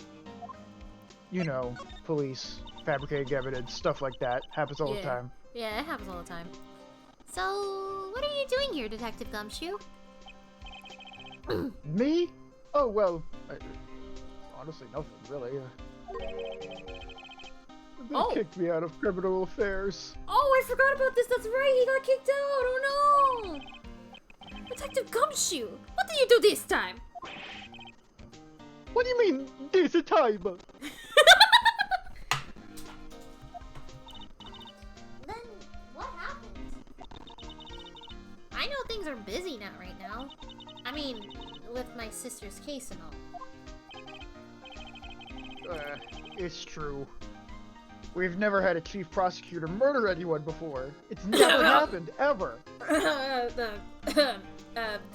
You know, police, fabricating evidence, stuff like that. Happens all the time. Yeah, it happens all the time. So, what are you doing here, Detective Gumshoe? Me? Oh, well, honestly, nothing, really. They kicked me out of criminal affairs. Oh, I forgot about this. That's right. He got kicked out. Oh, no. Detective Gumshoe, what did you do this time? What do you mean, this time? Then, what happened? I know things are busy now, right now. I mean, with my sister's case and all. It's true. We've never had a chief prosecutor murder anyone before. It's never happened, ever.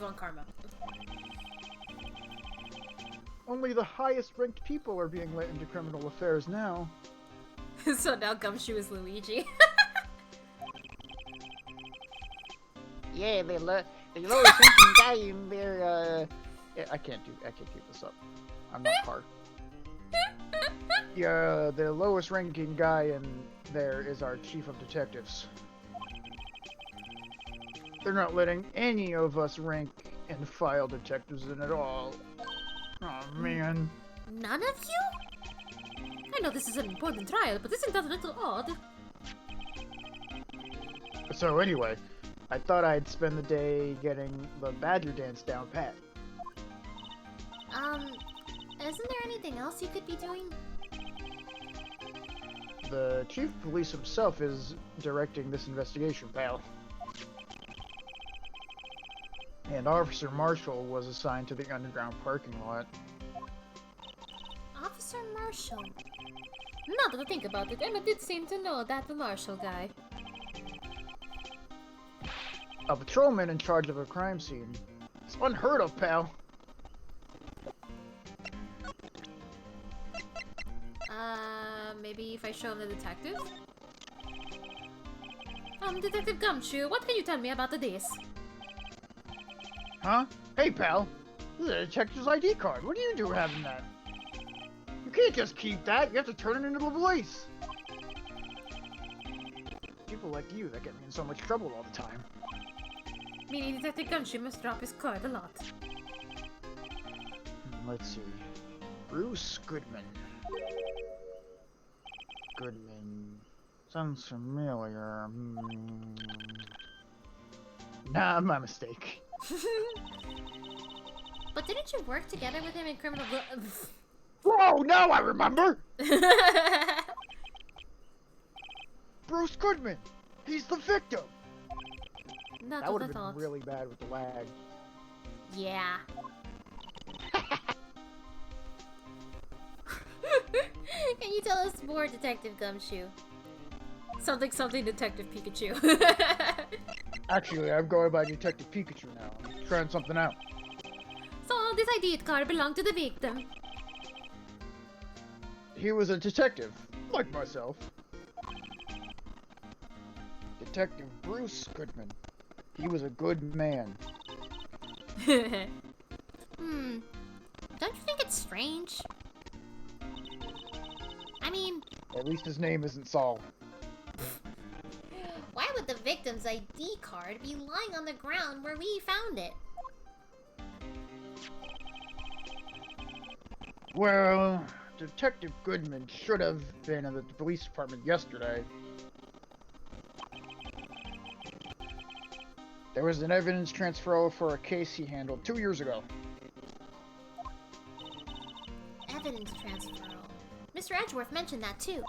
Von Karma. Only the highest ranked people are being let into criminal affairs now. So now Gumshoe is Luigi. Yeah, the lowest ranking guy in there, I can't keep this up. I'm not hard. Yeah, the lowest ranking guy in there is our chief of detectives. They're not letting any of us rank and file detectives in at all. Oh man. None of you? I know this is an important trial, but isn't that a little odd? So anyway, I thought I'd spend the day getting the Badger dance down pat. Isn't there anything else you could be doing? The chief of police himself is directing this investigation, pal. And Officer Marshall was assigned to the underground parking lot. Officer Marshall. Now that I think about it, Emma did seem to know that the Marshall guy. A patrolman in charge of a crime scene. It's unheard of, pal. Maybe if I show him the detective? Detective Gumshoe, what can you tell me about this? Huh? Hey, pal. This is a detective's ID card. What do you do having that? You can't just keep that. You have to turn it into the police. People like you that get me in so much trouble all the time. Meaning Detective Gumshoe must drop his card a lot. Let's see. Bruce Goodman. Goodman. Sounds familiar. Nah, my mistake. But didn't you work together with him in criminal Whoa, now I remember! Bruce Goodman! He's the victim! Not That what would I have thought. been really bad with the lag. Yeah. Can you tell us more, Detective Gumshoe? Something Detective Pikachu. Actually, I'm going by Detective Pikachu now. I'm trying something out. So this ID card belonged to the victim. He was a detective, like myself. Detective Bruce Goodman. He was a good man. Don't you think it's strange? I mean, At least his name isn't Saul. why would the victim's ID card be lying on the ground where we found it? Well, Detective Goodman should have been in the police department yesterday. There was an evidence transfer for a case he handled 2 years ago. Evidence transfer. Mr. Edgeworth mentioned that too.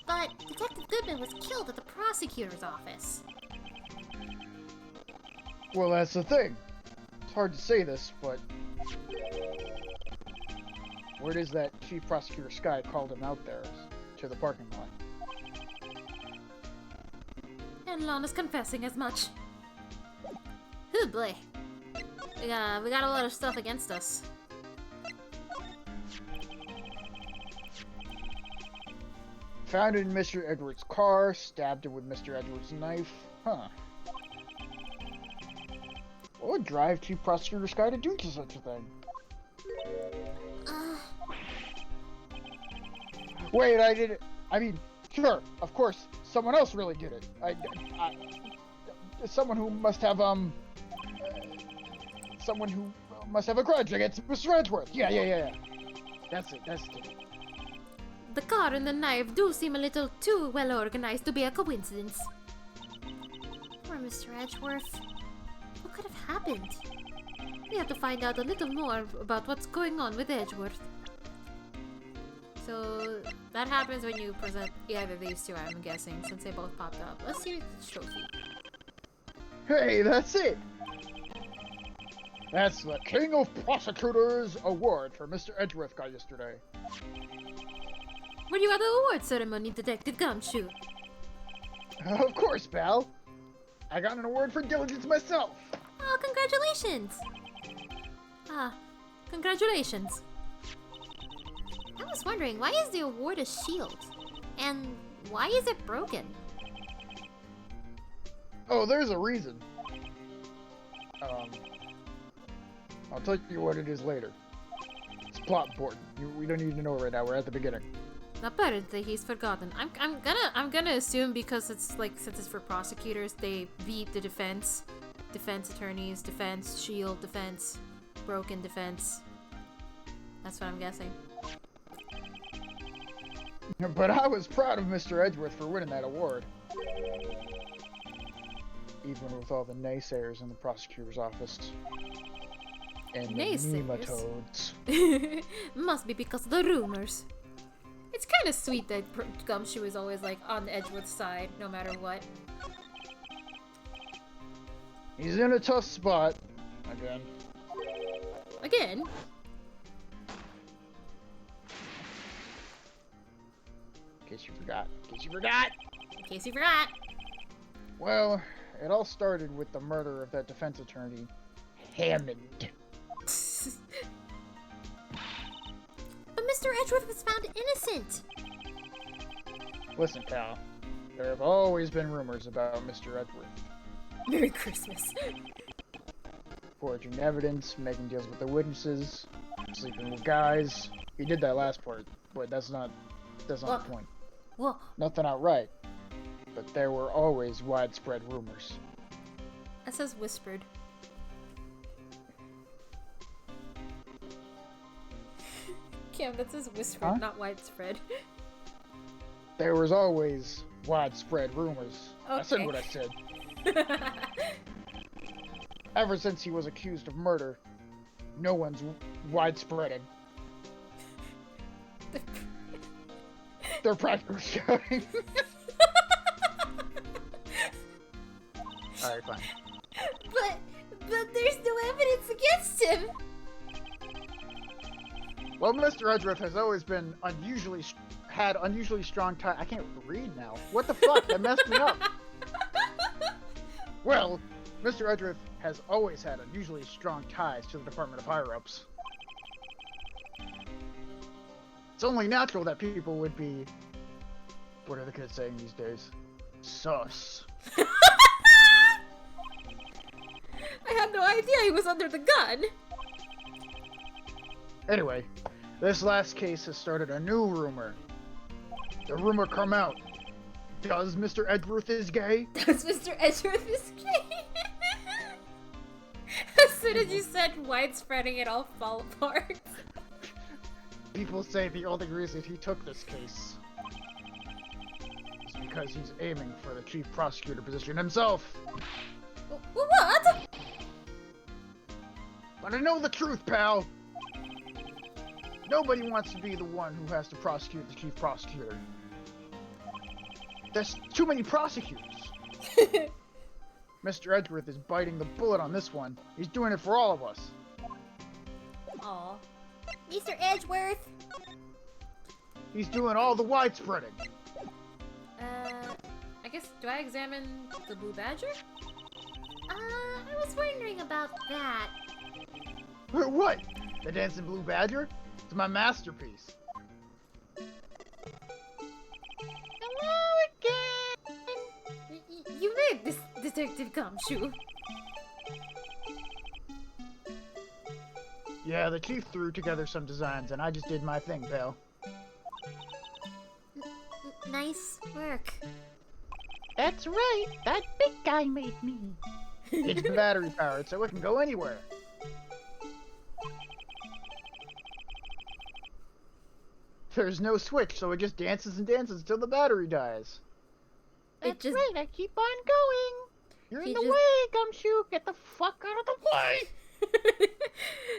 But Detective Goodman was killed at the prosecutor's office. Well, that's the thing. It's hard to say this, but... word is that Chief Prosecutor Sky called him out there to the parking lot. And Lana's confessing as much. Oh boy. We got a lot of stuff against us. Found it in Mr. Edwards' car, stabbed him with Mr. Edwards' knife. Huh. What would drive Chief Prosecutor Sky to do such a thing? Wait, I did it. I mean, sure, of course, someone else really did it. Someone who must have, someone who must have a grudge against Mr. Edgeworth. Yeah. That's it. The car and the knife do seem a little too well organized to be a coincidence. Poor Mr. Edgeworth. What could have happened? We have to find out a little more about what's going on with Edgeworth. So that happens when you present either of these two, I'm guessing, since they both popped up. Let's see the trophy. Hey, that's it. That's the King of Prosecutors Award for Mr. Edgeworth got yesterday. Were you at the award ceremony, Detective Gumshoe? Of course, pal. I got an award for diligence myself. Oh, congratulations! Congratulations. I was wondering, why is the award a shield? And why is it broken? Oh, there's a reason. I'll tell you what it is later. It's plot important. We don't need to know it right now. We're at the beginning. Apparently, he's forgotten. I'm gonna assume because it's like since it's for prosecutors, they beat the defense attorneys, defense, shield, defense, broken defense. That's what I'm guessing. But I was proud of Mr. Edgeworth for winning that award. Even with all the naysayers in the prosecutor's office. And the Naysayers. nematodes. Must be because of the rumors. It's kind of sweet that Gumshoe is always like on Edgeworth's side, no matter what. He's in a tough spot. Again. Again? In case you forgot. In case you forgot! In case you forgot. Well, it all started with the murder of that defense attorney, Hammond. But Mr. Edgeworth was found innocent. Listen, pal. There have always been rumors about Mr. Edgeworth. Merry Christmas. Forging evidence, making deals with the witnesses, sleeping with guys. He did that last part, but that's not the point. Whoa. Nothing outright. But there were always widespread rumors. That says whispered. Cam, that says whispered, Huh? not widespread. There was always widespread rumors. I said Okay. what I said. Ever since he was accused of murder, no one's widespreading. They're practically shouting. Alright, fine. But there's no evidence against him. Well, Mr. Edgeworth has always been had unusually strong ties. I can't read now. What the fuck? That messed me up. Well, Mr. Edgeworth has always had unusually strong ties to the Department of Higher-Ups. It's only natural that people would be... What are the kids saying these days? Sus. I had no idea he was under the gun. Anyway, this last case has started a new rumor. The rumor come out. Does Mr. Edgeworth is gay? Does Mr. Edgeworth is gay? As soon as you said widespreading, it all fall apart. People say the only reason he took this case is because he's aiming for the chief prosecutor position himself. What? But I know the truth, pal. Nobody wants to be the one who has to prosecute the chief prosecutor. There's too many prosecutors. Mr. Edgeworth is biting the bullet on this one. He's doing it for all of us. Aw. Mr. Edgeworth. He's doing all the widespreading. I guess, do I examine the blue badger? I was wondering about that. What? The dancing blue badger? It's my masterpiece. Hello again. You made this, Detective Gumshoe. Yeah, the chief threw together some designs, and I just did my thing, pal. Nice work. That's right. That big guy made me. It's battery powered, so it can go anywhere. There's no switch, so it just dances and dances until the battery dies. That's right, I keep on going. You're in He the just- way, Gumshoe. Get the fuck out of the way.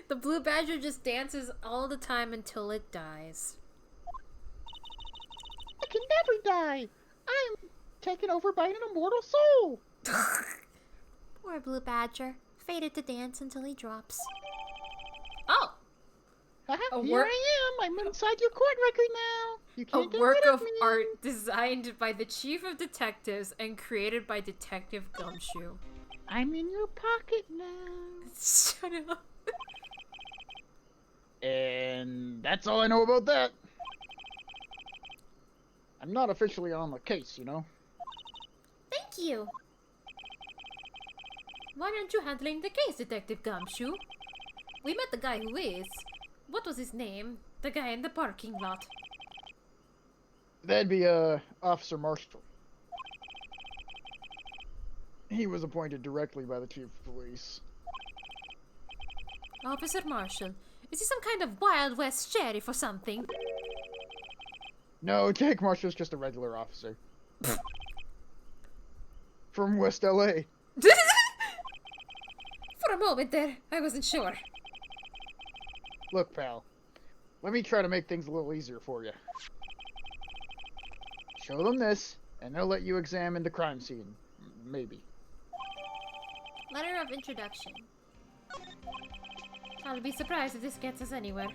The blue badger just dances all the time until it dies. I can never die. I'm taken over by an immortal soul. Poor Blue Badger. Fated to dance until he drops. Oh! A Here work- I am. I'm inside your court record now. You A can't get work rid of me. art designed by the chief of detectives and created by Detective Gumshoe. I'm in your pocket now. Shut up. And that's all I know about that. I'm not officially on the case, you know? Thank you. Why aren't you handling the case, Detective Gumshoe? We met the guy who is. What was his name? The guy in the parking lot. That'd be, Officer Marshall. He was appointed directly by the chief of police. Officer Marshall. Is he some kind of Wild West sheriff or something? No, Jake Marshall's just a regular officer. From West LA. For a moment there, I wasn't sure. Look, pal. Let me try to make things a little easier for you. Show them this, and they'll let you examine the crime scene. Maybe. Letter of introduction. I'll be surprised if this gets us anywhere.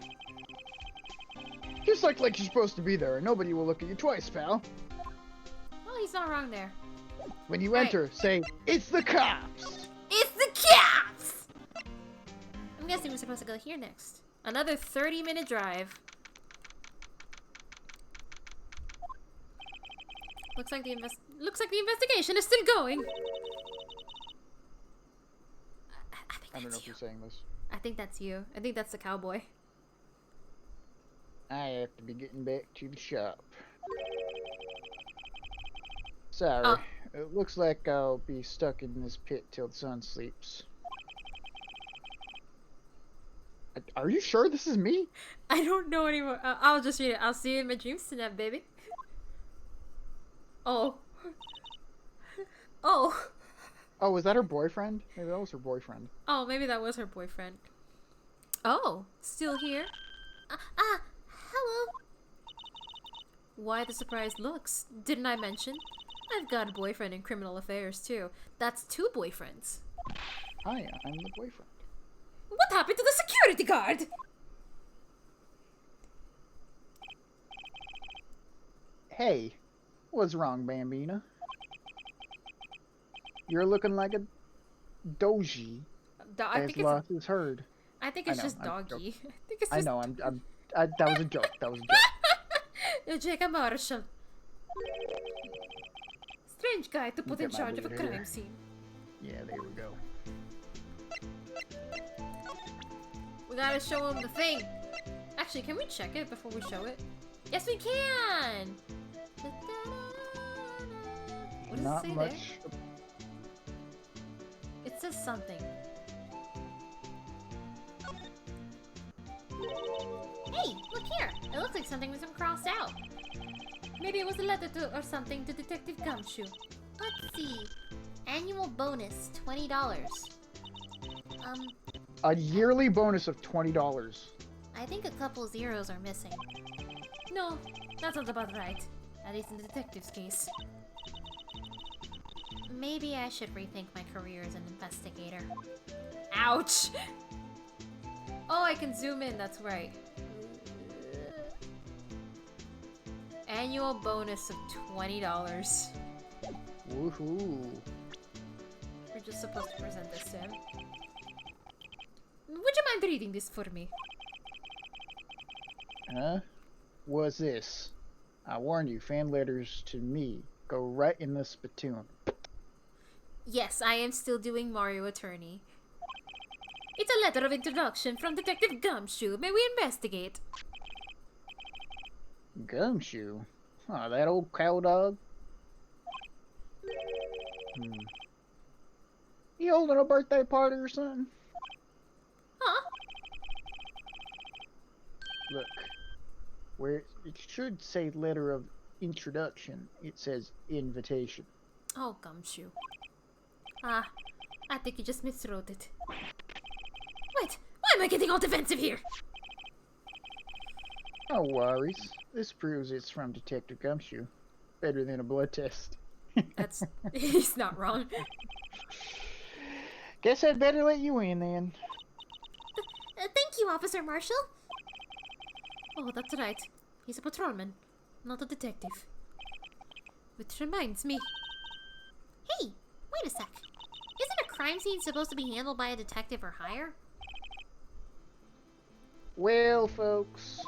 Just like you're supposed to be there, and nobody will look at you twice, pal. Well, he's not wrong there. When you Right. enter, say, "It's the cops!" It's the cops! I'm guessing we're supposed to go here next. Another 30-minute drive. Looks like the investigation is still going. I think I don't know that's if you. you're saying this. I think that's you. I think that's the cowboy. I have to be getting back to the shop. Sorry. Oh. It looks like I'll be stuck in this pit till the sun sleeps. Are you sure this is me? I don't know anymore. I'll just read it. I'll see you in my dreams tonight, baby. Oh. Oh. Oh, was that her boyfriend? Maybe that was her boyfriend. Oh, maybe that was her boyfriend. Oh, still here? Hello. Why the surprised looks? Didn't I mention? I've got a boyfriend in criminal affairs, too. That's 2 boyfriends. Hi, I'm the boyfriend. What happened to the security guard? Hey, what's wrong, Bambina? You're looking like a doji. I As think it's lost his herd. I think it's I know, just I'm doggy. I think it's I just know, that was a joke. That was a joke. Jacob Marshall. Strange guy to put in Get my charge of a leader here. crime scene. Yeah, there we go. We gotta show him the thing. Actually, can we check it before we show it? Yes, we can! What does Not it say much. there? It says something. Hey, look here. It looks like something was crossed out. Maybe it was a letter to or something to Detective Gumshoe. Let's see. Annual bonus, $20. A yearly bonus of $20. I think a couple zeros are missing. No, that sounds about right. At least in the detective's case. Maybe I should rethink my career as an investigator. Ouch! Oh, I can zoom in, that's right. Annual bonus of $20. Woohoo. We're just supposed to present this to him. Would you mind reading this for me? Huh? What's this? I warn you, fan letters to me go right in the spittoon. Yes, I am still doing Mario Attorney. It's a letter of introduction from Detective Gumshoe. May we investigate? Gumshoe? Oh, that old cow dog? You holding a birthday party or something? Huh? Look, where it should say letter of introduction, it says invitation. Oh, Gumshoe. Ah, I think you just miswrote it. Wait, why am I getting all defensive here? No worries. This proves it's from Detective Gumshoe. Better than a blood test. That's... he's not wrong. Guess I'd better let you in then. Thank you, Officer Marshall. Oh, that's right. He's a patrolman, not a detective. Which reminds me... Hey, wait a sec. Isn't a crime scene supposed to be handled by a detective or higher? Well, folks,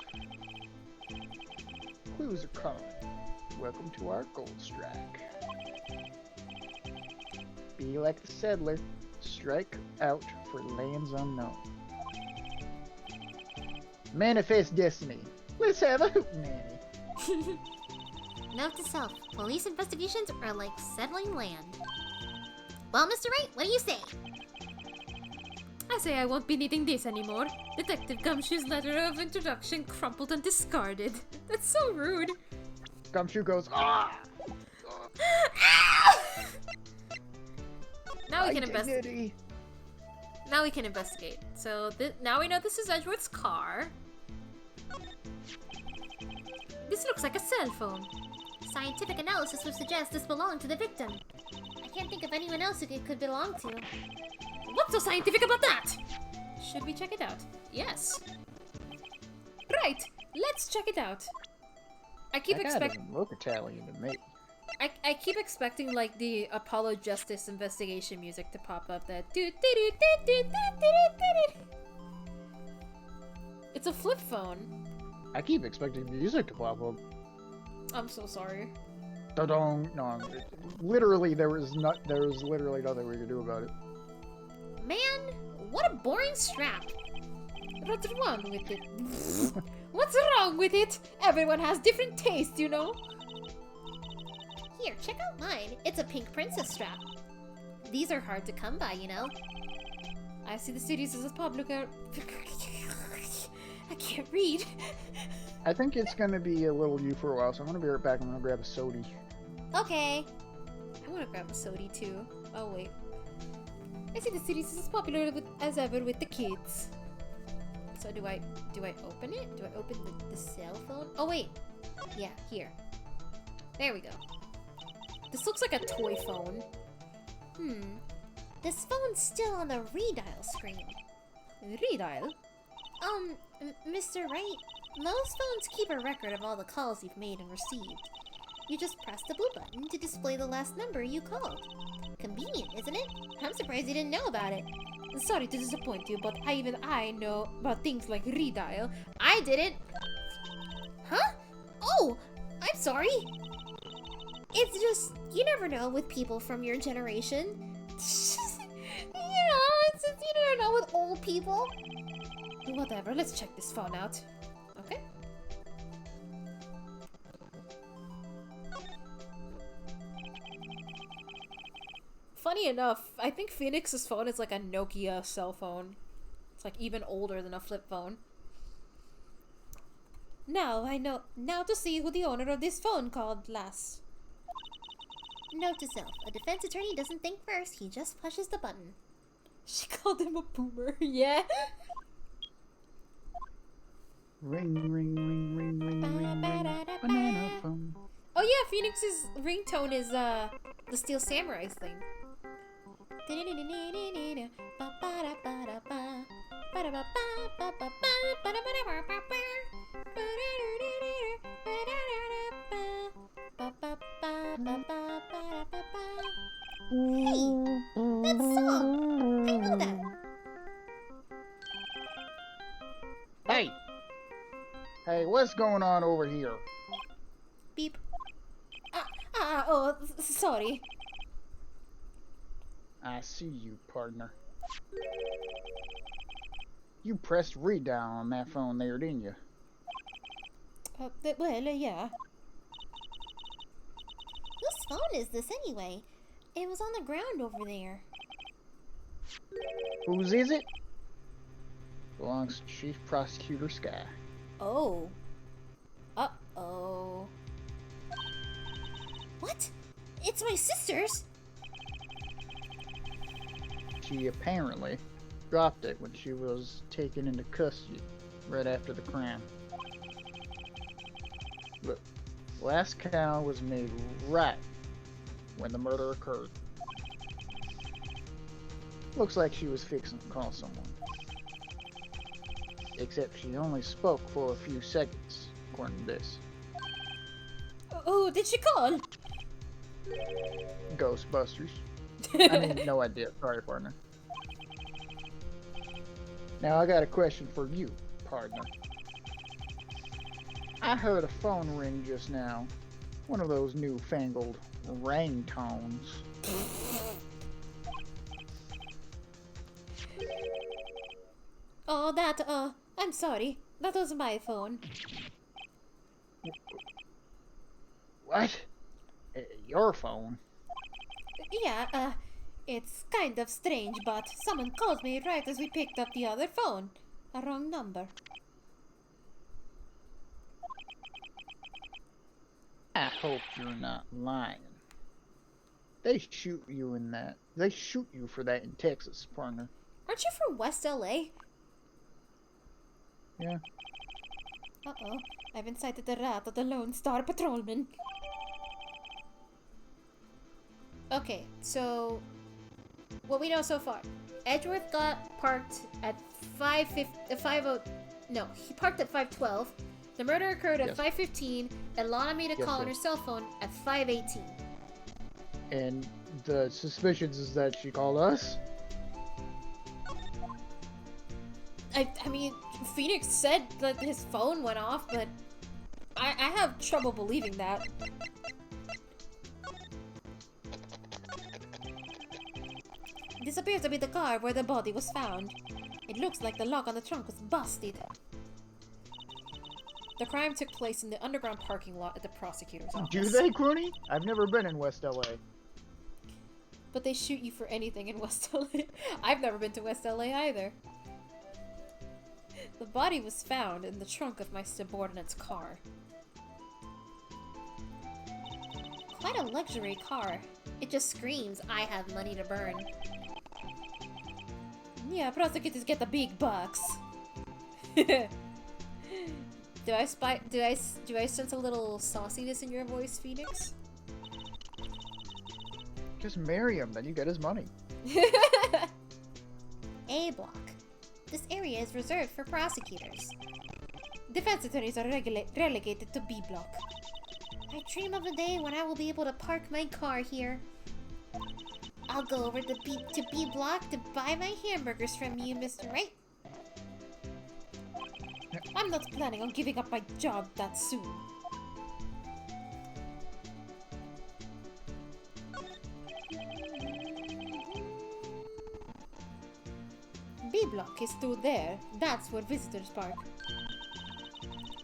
clues are coming. Welcome to our gold strike. Be like the settler, strike out for lands unknown. Manifest destiny. Let's have a hootenanny. Note to self, police investigations are like settling land. Well, Mr. Wright, what do you say? I say I won't be needing this anymore. Detective Gumshoe's letter of introduction crumpled and discarded. That's so rude. Gumshoe goes, ah! Now we can investigate. Dignity. Now we can investigate. So now we know this is Edgeworth's car. This looks like a cell phone. Scientific analysis would suggest this belonged to the victim. I can't think of anyone else who it could belong to. What's so scientific about that? Should we check it out? Yes. Right, let's check it out. I keep expecting. Doesn't look Italian to me. I keep expecting like the Apollo Justice investigation music to pop up. That it's a flip phone. I keep expecting music to pop up. I'm so sorry. Da-dong. No, literally there was literally nothing we could do about it. Man, what a boring strap. What's wrong with it? What's wrong with it? Everyone has different tastes, you know. Here, check out mine. It's a pink princess strap. These are hard to come by, you know. I see the cities as a public. I can't read. I think it's gonna be a little you for a while, so I'm gonna be right back. I'm gonna grab a sody. Okay. I want to grab a sody too. Oh wait. I see the cities as popular as ever with the kids. So do I open it? Do I open the cell phone? Oh wait. Yeah, here. There we go. This looks like a toy phone. This phone's still on the redial screen. Redial? Mr. Wright, most phones keep a record of all the calls you've made and received. You just press the blue button to display the last number you called. Convenient, isn't it? I'm surprised you didn't know about it. Sorry to disappoint you, but even I know about things like redial. I didn't. Huh? Oh, I'm sorry. It's just, you never know with people from your generation. It's just, you never know with old people. Whatever, let's check this phone out. Okay. Funny enough, I think Phoenix's phone is like a Nokia cell phone. It's like even older than a flip phone. Now I know to see who the owner of this phone called last. Note to self, a defense attorney doesn't think first, he just pushes the button. She called him a boomer, yeah. Ring, ring, ring, ring, ring, ring, ring. Banana phone. Oh yeah, Phoenix's ringtone is the Steel Samurai's thing. Hey, that song! I know that! Hey! Hey, what's going on over here? Beep. Sorry. I see you, partner. You pressed redial on that phone there, didn't you? Yeah. Whose phone is this anyway? It was on the ground over there. Whose is it? Belongs to Chief Prosecutor Sky. Oh. Uh-oh. What? It's my sister's? She apparently dropped it when she was taken into custody right after the crime. Look, last count was made right when the murder occurred. Looks like she was fixing to call someone. Except she only spoke for a few seconds, according to this. Oh, did she call? Ghostbusters. I mean, no idea. Sorry, partner. Now, I got a question for you, partner. I heard a phone ring just now. One of those newfangled ringtones. Oh, I'm sorry. That was my phone. What? Your phone? Yeah, it's kind of strange, but someone called me right as we picked up the other phone. A wrong number. I hope you're not lying. They shoot you for that in Texas, partner. Aren't Aren't you from West LA? Yeah. Uh-oh. I've incited the wrath of the Lone Star Patrolman. Okay, so what we know so far. Edgeworth got parked at 5:50. No, he parked at 5:12. The murder occurred at Yes. 5:15, and Lana made a Yes, call sir. on her cell phone at 5:18. And the suspicions is that she called us. I mean, Phoenix said that his phone went off, but I have trouble believing that. This appears to be the car where the body was found. It looks like the lock on the trunk was busted. The crime took place in the underground parking lot at the prosecutor's office. Do they, Crooney? I've never been in West LA. But they shoot you for anything in West LA. I've never been to West LA either. The body was found in the trunk of my subordinate's car. Quite a luxury car. It just screams, I have money to burn. Yeah, prosecutors get the big bucks. Do I sense a little sauciness in your voice, Phoenix? Just marry him, then you get his money. A block. This area is reserved for prosecutors. Defense attorneys are relegated to B block. I dream of a day when I will be able to park my car here. I'll go over to B block to buy my hamburgers from you, Mr. Wright. I'm not planning on giving up my job that soon. B block is still there. That's where visitors park.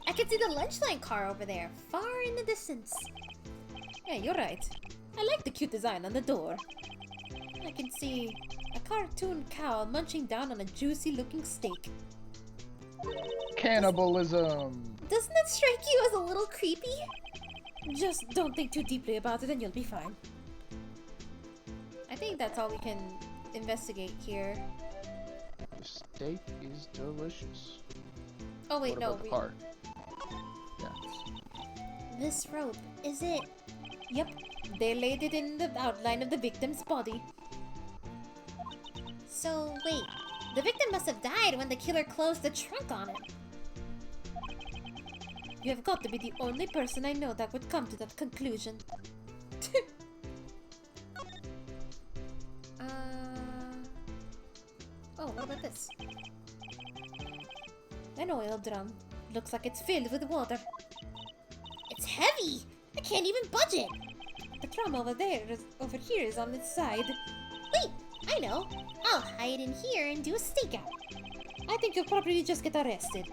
I can see the lunch line car over there, far in the distance. Yeah, you're right. I like the cute design on the door. I can see a cartoon cow munching down on a juicy looking steak. Cannibalism! Doesn't that strike you as a little creepy? Just don't think too deeply about it and you'll be fine. I think that's all we can investigate here. The steak is delicious. Oh wait, What no. about the car? Yeah. This rope, is it? Yep, they laid it in the outline of the victim's body. So, wait. The victim must have died when the killer closed the trunk on him. You have got to be the only person I know that would come to that conclusion. Oh, what about this? An oil drum. Looks like it's filled with water. It's heavy! I can't even budge it! The drum over here is on its side. Wait, I know. I'll hide in here and do a stakeout. I think you'll probably just get arrested.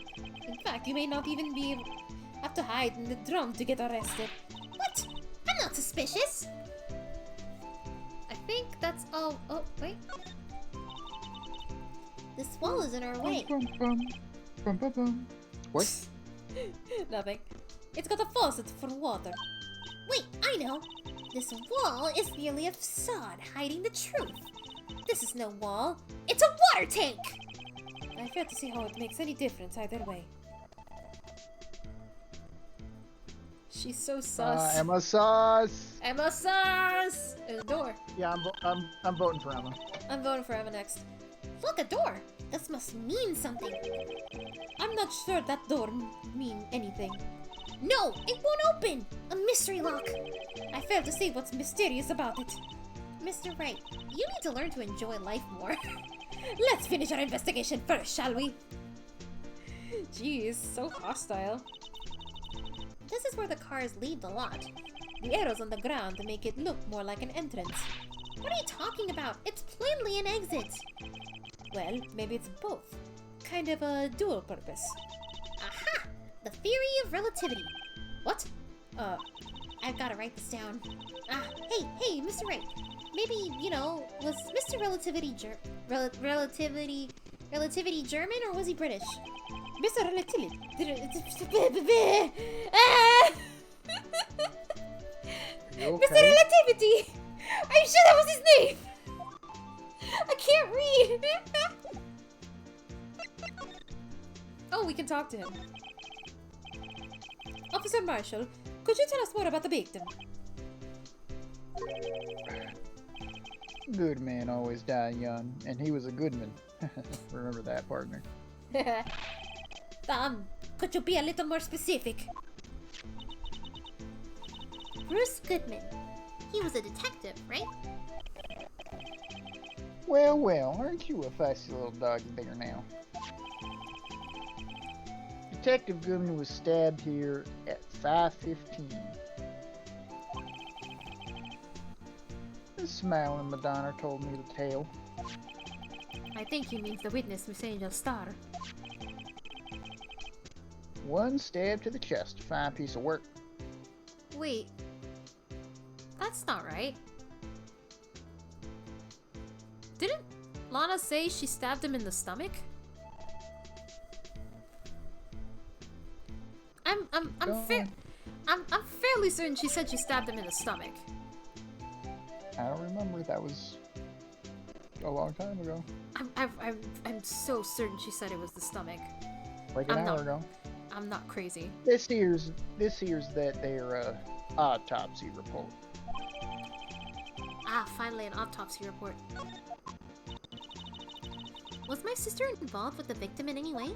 In fact, you may not even have to hide in the drum to get arrested. What? I'm not suspicious. I think that's all. Oh, wait. This wall is in our way. What? Nothing. It's got a faucet for water. Wait, I know. This wall is merely a facade hiding the truth. This is no wall. It's a water tank! I fail to see how it makes any difference either way. She's so sus. Emma Sauce! Emma sus! There's a door. Yeah, I'm voting for Emma. I'm voting for Emma next. Look, a door. This must mean something. I'm not sure that door mean anything. No, it won't open. A mystery lock. I fail to see what's mysterious about it. Mr. Wright, you need to learn to enjoy life more. Let's finish our investigation first, shall we? Jeez, so hostile. This is where the cars leave the lot. The arrows on the ground make it look more like an entrance. What are you talking about? It's plainly an exit. Well, maybe it's both. Kind of a dual purpose. Aha! The theory of relativity. What? I've got to write this down. Hey, Mr. Wright. Maybe, was Mr. Relativity Relativity German, or was he British? Mr. Relativity. Okay. Mr. Relativity! I'm sure that was his name! I can't read! talk to him. Officer Marshall, could you tell us more about the victim? Good men always die young, and he was a good man. Remember that, partner. Could you be a little more specific? Bruce Goodman. He was a detective, right? Well, well, aren't you a feisty little doggy there now? Detective Goodman was stabbed here at 5:15. The smiling Madonna told me the tale. I think he means the witness, Miss Angel Star. One stab to the chest. Fine piece of work. Wait. That's not right. Didn't Lana say she stabbed him in the stomach? I'm fairly certain she said she stabbed him in the stomach. I don't remember. That was a long time ago. I'm so certain she said it was the stomach. Like an hour ago. I'm not crazy. This here's that their autopsy report. Ah, finally an autopsy report. Was my sister involved with the victim in any way?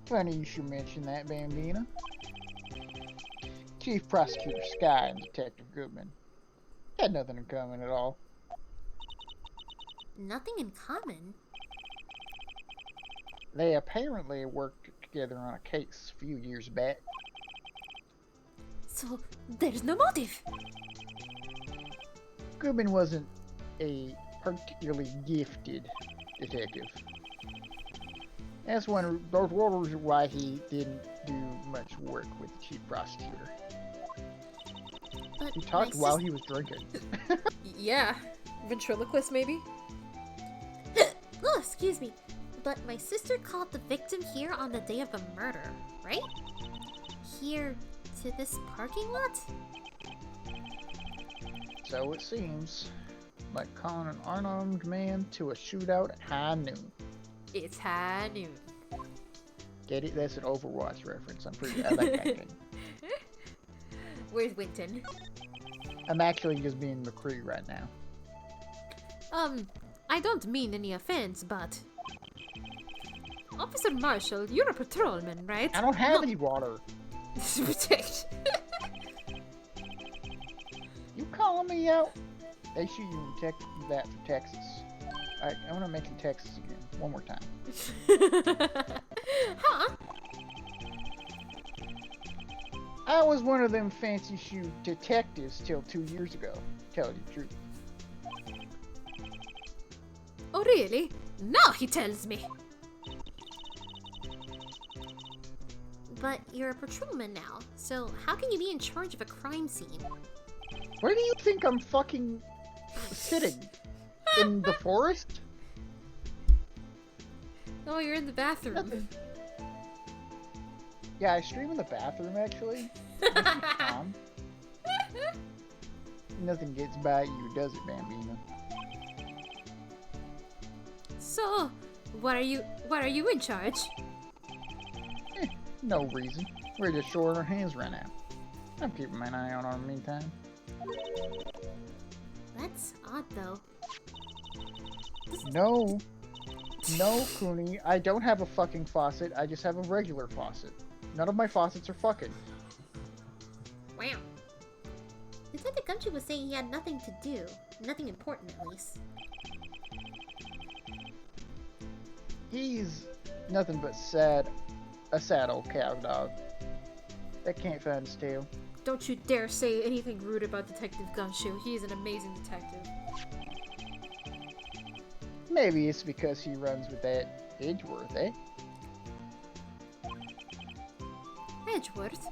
Funny you should mention that, Bambina. Chief Prosecutor Sky and Detective Goodman had nothing in common at all. Nothing in common? They apparently worked together on a case a few years back. So, there's no motive! Goodman wasn't a particularly gifted detective. That's one of those reasons why he didn't do much work with the chief prosecutor. But He talked while he was drinking. Yeah. Ventriloquist, maybe? Oh, excuse me. But my sister called the victim here on the day of the murder, right? Here to this parking lot? So it seems. Like calling an unarmed man to a shootout at high noon. It's high noon. Get it? That's an Overwatch reference. I like that game. Where's Winton? I'm actually just being McCree right now. I don't mean any offense, but... Officer Marshall, you're a patrolman, right? I don't have any water. Protect. You calling me out? They shoot you in that for Texas. Alright, I want to mention Texas again. One more time. Huh? I was one of them fancy shoe detectives till 2 years ago. Tell you the truth. Oh, really? Now he tells me. But you're a patrolman now, so how can you be in charge of a crime scene? Where do you think I'm fucking sitting? In the forest? Oh, you're in the bathroom. Nothing. Yeah, I stream in the bathroom actually. Nothing gets by you, does it, Bambina? So, what are you in charge? No reason. We're just short on our hands right now. I'm keeping my eye on our meantime. That's odd, though. No, Cooney. I don't have a fucking faucet. I just have a regular faucet. None of my faucets are fucking. Wow. Detective Gumshoe was saying he had nothing to do. Nothing important, at least. He's nothing but a sad old cow dog that can't find his tail. Don't you dare say anything rude about Detective Gumshoe. He is an amazing detective. Maybe it's because he runs with that Edgeworth, eh? Edgeworth?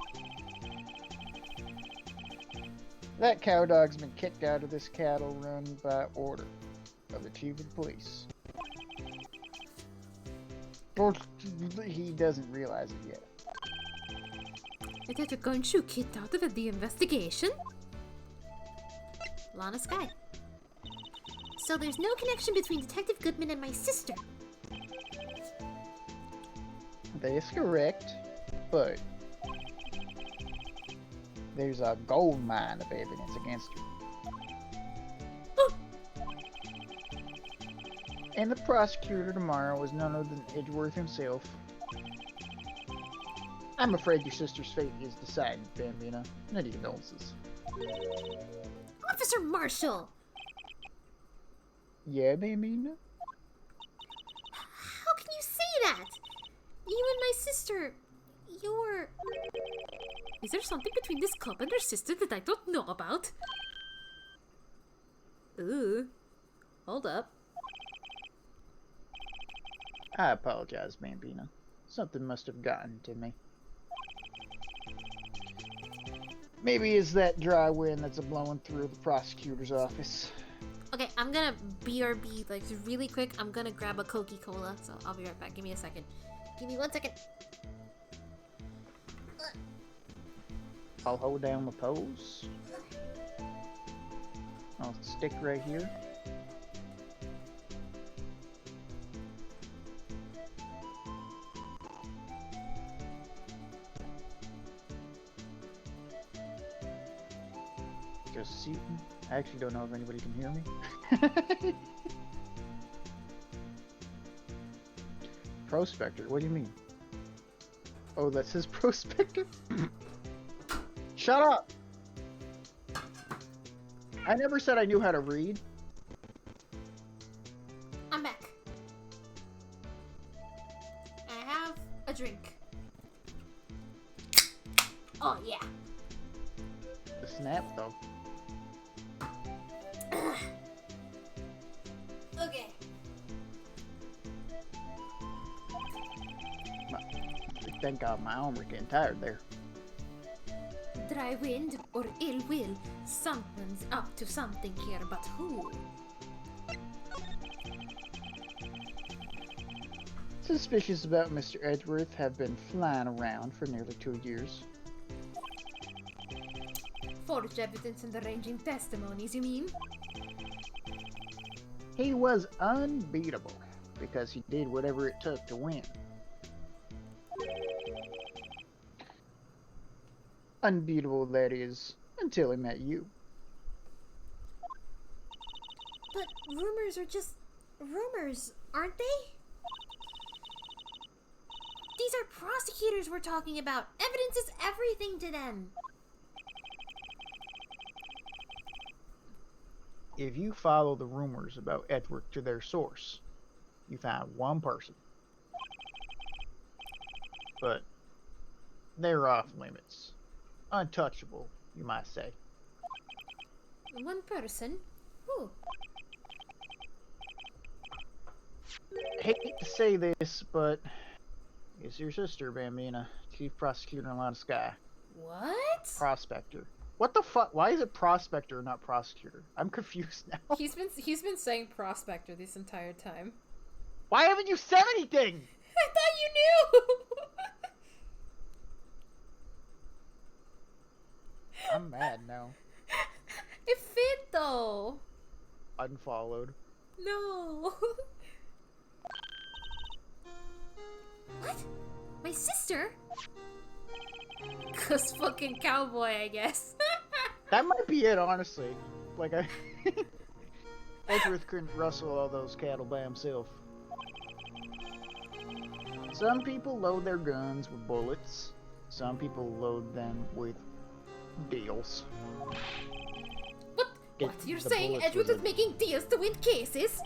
That cow dog's been kicked out of this cattle run by order of the chief of police. Or he doesn't realize it yet. Detective Gumshoe kicked out of the investigation? Lana Sky. So there's no connection between Detective Goodman and my sister. That's correct, but there's a gold mine of evidence against her. And the prosecutor tomorrow is none other than Edgeworth himself. I'm afraid your sister's fate is decided, Bambina. Many condolences. Officer Marshall! Yeah, Bambina? How can you say that? You and my sister, you're... Is there something between this club and her sister that I don't know about? Ooh. Hold up. I apologize, Bambina. Something must have gotten to me. Maybe it's that dry wind that's a-blowing through the prosecutor's office. Okay, I'm gonna BRB, like, really quick. I'm gonna grab a Coca-Cola, so I'll be right back. Give me a second. Give me 1 second. I'll hold down the pose. I'll stick right here. Just seating. I actually don't know if anybody can hear me. Prospector? What do you mean? Oh, that says Prospector? Shut up! I never said I knew how to read. I'm back. I have a drink. Oh, yeah. The snap, though. Okay. Thank God my arm was getting tired there. Dry wind or ill will, someone's up to something here, but who? Suspicious about Mr. Edgeworth have been flying around for nearly 2 years. Forged evidence and arranging testimonies, you mean? He was unbeatable because he did whatever it took to win. Unbeatable, that is, until he met you. But rumors are just rumors, aren't they? These are prosecutors we're talking about. Evidence is everything to them. If you follow the rumors about Edgeworth to their source, you find one person. But they're off limits. Untouchable, you might say. One person? Who? Hate to say this, but it's your sister, Bambina, chief prosecutor in Line of Sky. What? Prospector. What the fuck? Why is it prospector, not prosecutor? I'm confused now. He's been saying prospector this entire time. Why haven't you said anything? I thought you knew! I'm mad now. It fit though. Unfollowed. No. What? My sister? Cause fucking cowboy, I guess. That might be it, honestly. Like, Edgeworth couldn't rustle all those cattle by himself. Some people load their guns with bullets. Some people load them with deals. What? You're saying Edgeworth is making deals to win cases?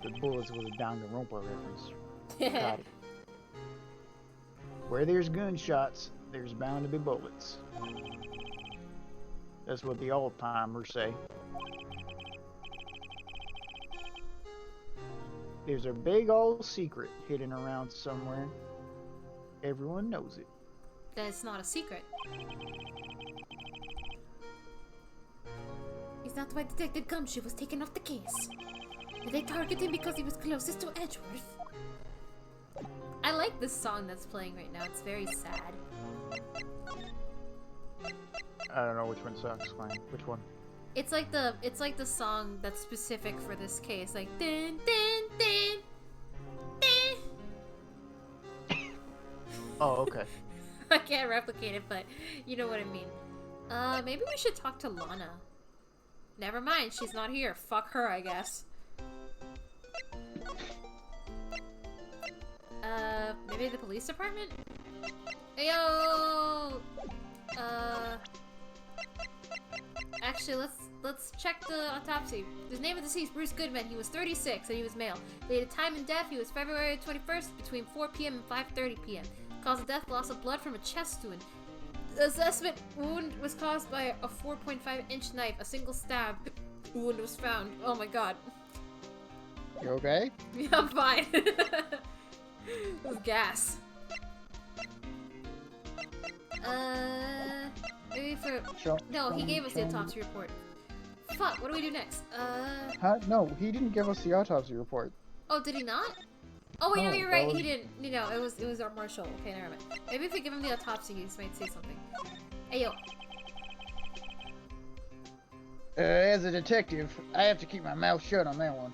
The bullets was a Danganronpa reference. Got it. Where there's gunshots, there's bound to be bullets. That's what the old-timers say. There's a big old secret hidden around somewhere. Everyone knows it. That's not a secret. Is that why Detective Gumshoe was taken off the case? Did they target him because he was closest to Edgeworth? I like this song that's playing right now. It's very sad. I don't know which one sucks, Klein. Which one? It's like the song that's specific for this case. Like din din din din. Oh, okay. I can't replicate it, but you know what I mean. Maybe we should talk to Lana. Never mind, she's not here. Fuck her, I guess. Maybe the police department? Yo! Actually, let's check the autopsy. His name of deceased, Bruce Goodman. He was 36 and he was male. Dated time and death, he was February 21st between 4 p.m. and 5:30 p.m. Cause of death, loss of blood from a chest wound. The assessment wound was caused by a 4.5-inch knife. A single stab wound was found. Oh my god. You okay? Yeah, I'm fine. It was gas. Maybe for... No, he gave us the autopsy report. Fuck, what do we do next? Huh? No, he didn't give us the autopsy report. Oh, did he not? Oh, wait, no, No, you're that right, was- he didn't. You know, it was our Marshall. Okay, never mind. Maybe if we give him the autopsy, he might say something. Hey, yo. As a detective, I have to keep my mouth shut on that one.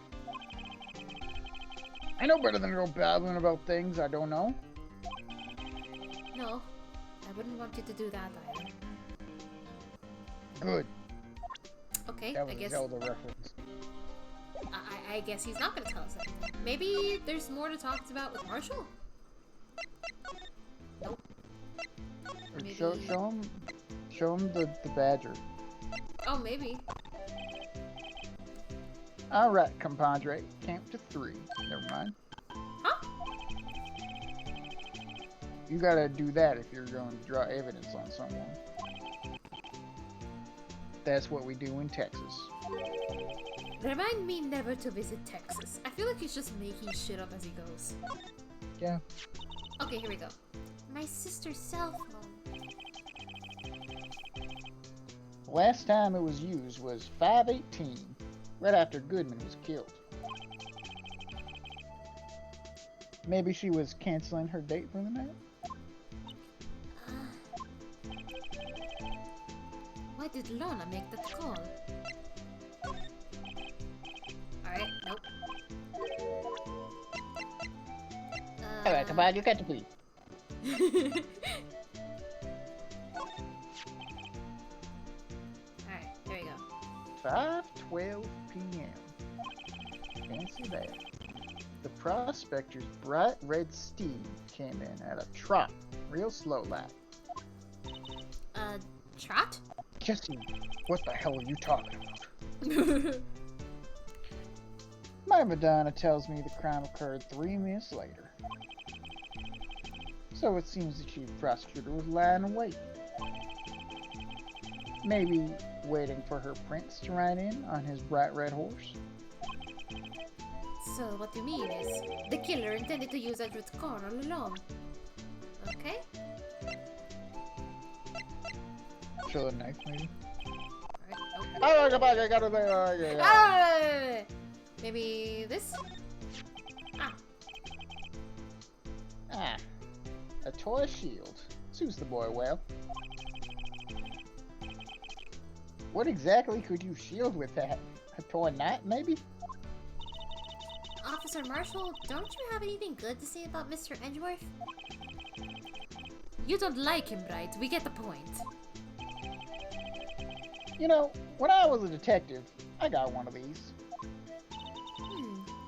I know better than to go babbling about things I don't know. No, I wouldn't want you to do that either. Good. Okay, That I was a guess... Zelda reference. I guess he's not gonna tell us anything. Maybe there's more to talk about with Marshall? Nope. Or Maybe- show him the badger. Oh, maybe. All right, compadre, count to 3. Never mind. Huh? You gotta do that if you're going to draw evidence on someone. That's what we do in Texas. Remind me never to visit Texas. I feel like he's just making shit up as he goes. Yeah. Okay, here we go. My sister's cell phone. The last time it was used was 5/18, right after Goodman was killed. Maybe she was canceling her date for the night? Why did Lana make that call? Alright, nope. Alright, compadre, you got to please. Alright, there you go. 5:12 p.m. Fancy that. The prospector's bright red steed came in at a trot, real slow like. Trot? Jesse, what the hell are you talking about? My Madonna tells me the crime occurred 3 minutes later. So it seems the chief prosecutor was lying in wait. Maybe waiting for her prince to ride in on his bright red horse. So what you mean is, the killer intended to use Edward's car all along. Okay? Show the knife, maybe. Alright, nope. Oh, come back! I got it there. Ah! Maybe this? Ah, a toy shield. Suits the boy well. What exactly could you shield with that? A toy knife, maybe? Officer Marshall, don't you have anything good to say about Mr. Edgeworth? You don't like him, right? We get the point. You know, when I was a detective, I got one of these.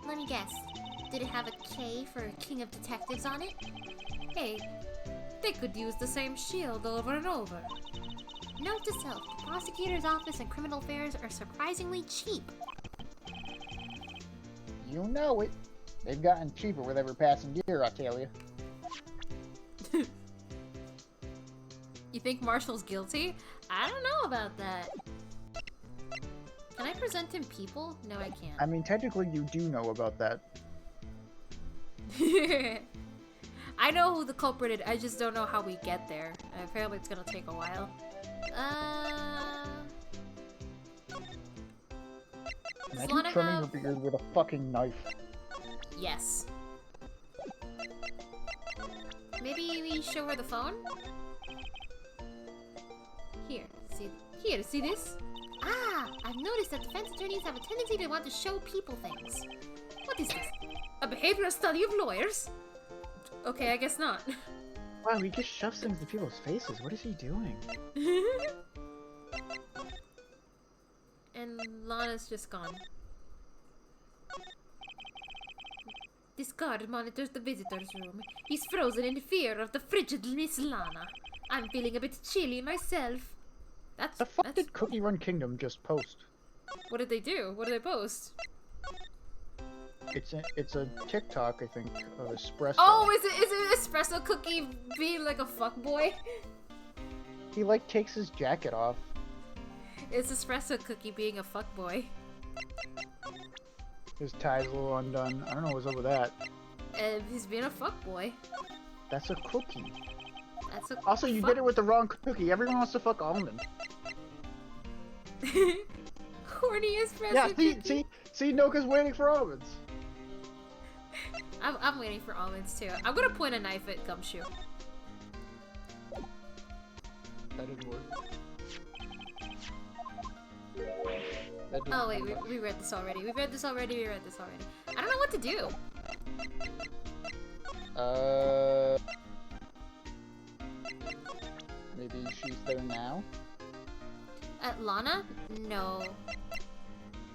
Let me guess. Did it have a K for King of Detectives on it? Hey, they could use the same shield over and over. Note to self, the prosecutor's office and criminal affairs are surprisingly cheap. You know it. They've gotten cheaper with every passing year, I tell you. You think Marshall's guilty? I don't know about that. Can I present him people? No, I can't. I mean, technically you do know about that. I know who the culprit is, I just don't know how we get there. Apparently it's gonna take a while. Does Imagine Lana trimming have... your beard with a fucking knife. Yes. Maybe we show her the phone? Here, see this? Ah, I've noticed that defense attorneys have a tendency to want to show people things. What is this? A behavioral study of lawyers? Okay, I guess not. Wow, he just shoves things in people's faces. What is he doing? And Lana's just gone. This guard monitors the visitor's room. He's frozen in fear of the frigid Miss Lana. I'm feeling a bit chilly myself. The fuck did Cookie Run Kingdom just post? What did they do? What did they post? It's a TikTok, I think, of Espresso. Oh, is it Espresso Cookie being like a fuckboy? He like takes his jacket off. It's Espresso Cookie being a fuckboy. His tie's a little undone. I don't know what's up with that. He's being a fuckboy. That's a cookie. That's a Also, you did it with the wrong cookie. Everyone wants to fuck almond. Horny Espresso Yeah, Cookie. see, Noka's waiting for almonds. I'm waiting for almonds too. I'm gonna point a knife at Gumshoe. That didn't work. Oh wait, we read this already. We read this already. I don't know what to do. Maybe she's there now? At Lana? No.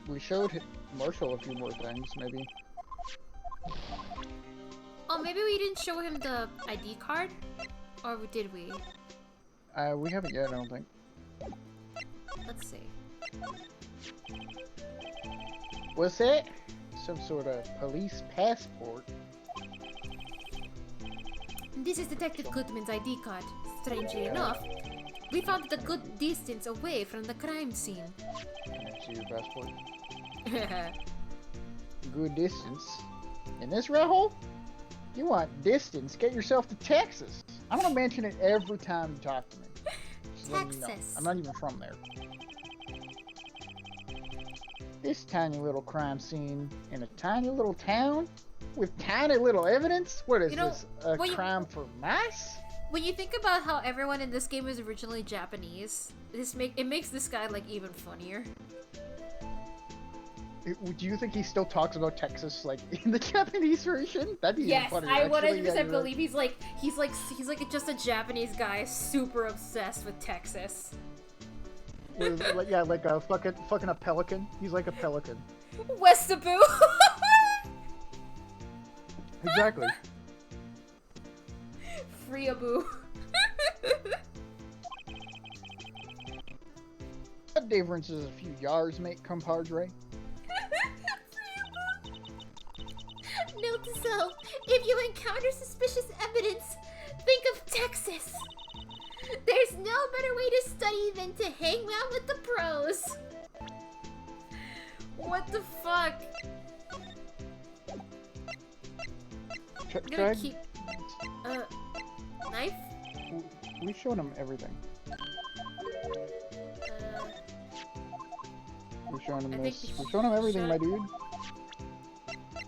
We showed Marshall a few more things, maybe. Oh, maybe we didn't show him the ID card? Or did we? We haven't yet, I don't think. Let's see. What's that? Some sort of police passport. This is Detective Goodman's ID card. Strangely enough, we found it a good distance away from the crime scene. Can I see your passport? Good distance. In this rat hole? You want distance? Get yourself to Texas. I'm gonna mention it every time you talk to me. Just letting you know. Texas. I'm not even from there. This tiny little crime scene in a tiny little town with tiny little evidence? What is this? A crime for mass? When you think about how everyone in this game is originally Japanese, it makes this guy like even funnier. Do you think he still talks about Texas like in the Japanese version? That'd be yes, funny. I actually. 100% believe he's like just a Japanese guy super obsessed with Texas. Yeah, like a fucking a pelican. He's like a pelican. Westaboo. Exactly. Freeaboo. What difference is a few yards make, compadre? Note to self, if you encounter suspicious evidence, think of Texas. There's no better way to study than to hang out with the pros. What the fuck? I'm gonna Tried? keep... Knife? We showed him everything. We're showing him I this. think We're showing him everything, should- my dude.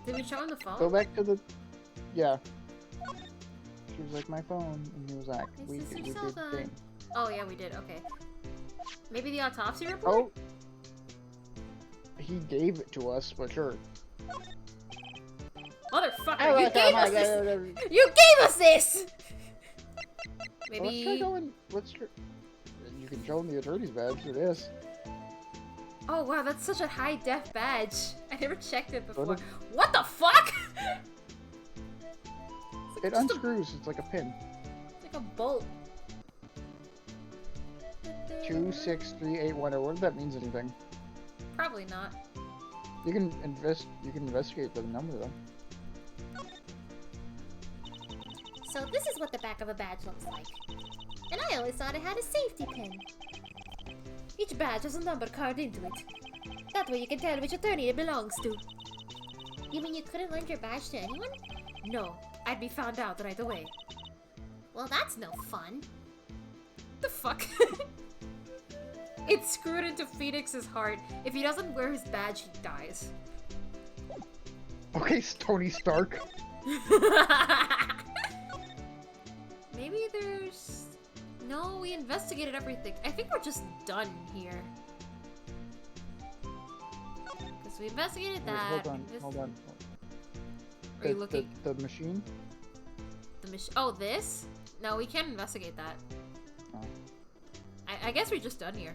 Did we show him the phone? Go back to the... Yeah. She was like, my phone. And he was like, Is we this did your cell phone? thing. Oh yeah, we did, okay. Maybe the autopsy report? Oh! He gave it to us, but sure. Motherfucker, you gave us this! You gave us this! Let's try Maybe... going... Let's try... You can show him the attorney's badge for this. Oh wow, that's such a high def badge. I never checked it before. What What the fuck? It unscrews. It's like a pin. It's like a bolt. 26381. What if that means anything? Probably not. You can investigate the number though. So this is what the back of a badge looks like. And I always thought it had a safety pin. Each badge has a number carved into it. That way you can tell which attorney it belongs to. You mean you couldn't lend your badge to anyone? No, I'd be found out right away. Well, that's no fun. The fuck? It's screwed into Phoenix's heart. If he doesn't wear his badge, he dies. Okay, Tony Stark. Maybe there's... No, we investigated everything. I think we're just done here. Because we investigated that. Hold on. Are you looking? The machine? The machine? Oh, this? No, we can't investigate that. Oh. I guess we're just done here.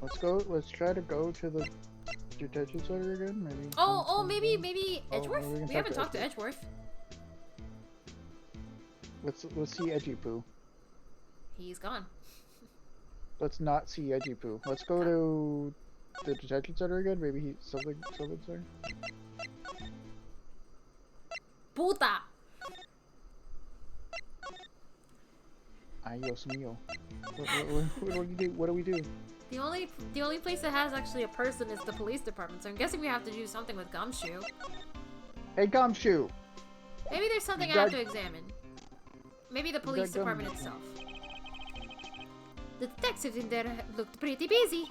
Let's try to go to the detention center again, maybe. Maybe Edgeworth? maybe we can We haven't talk talked to Edgeworth. Let's see Edgy Poo. He's gone. Let's not see Edgy Poo. Let's go to the detention center again. Maybe something's there. Puta! Ay, Dios mío. What do we do? The only place that has actually a person is the police department, so I'm guessing we have to do something with Gumshoe. Hey, Gumshoe! Maybe there's something I have to examine. Maybe the police department itself. The detectives in there looked pretty busy.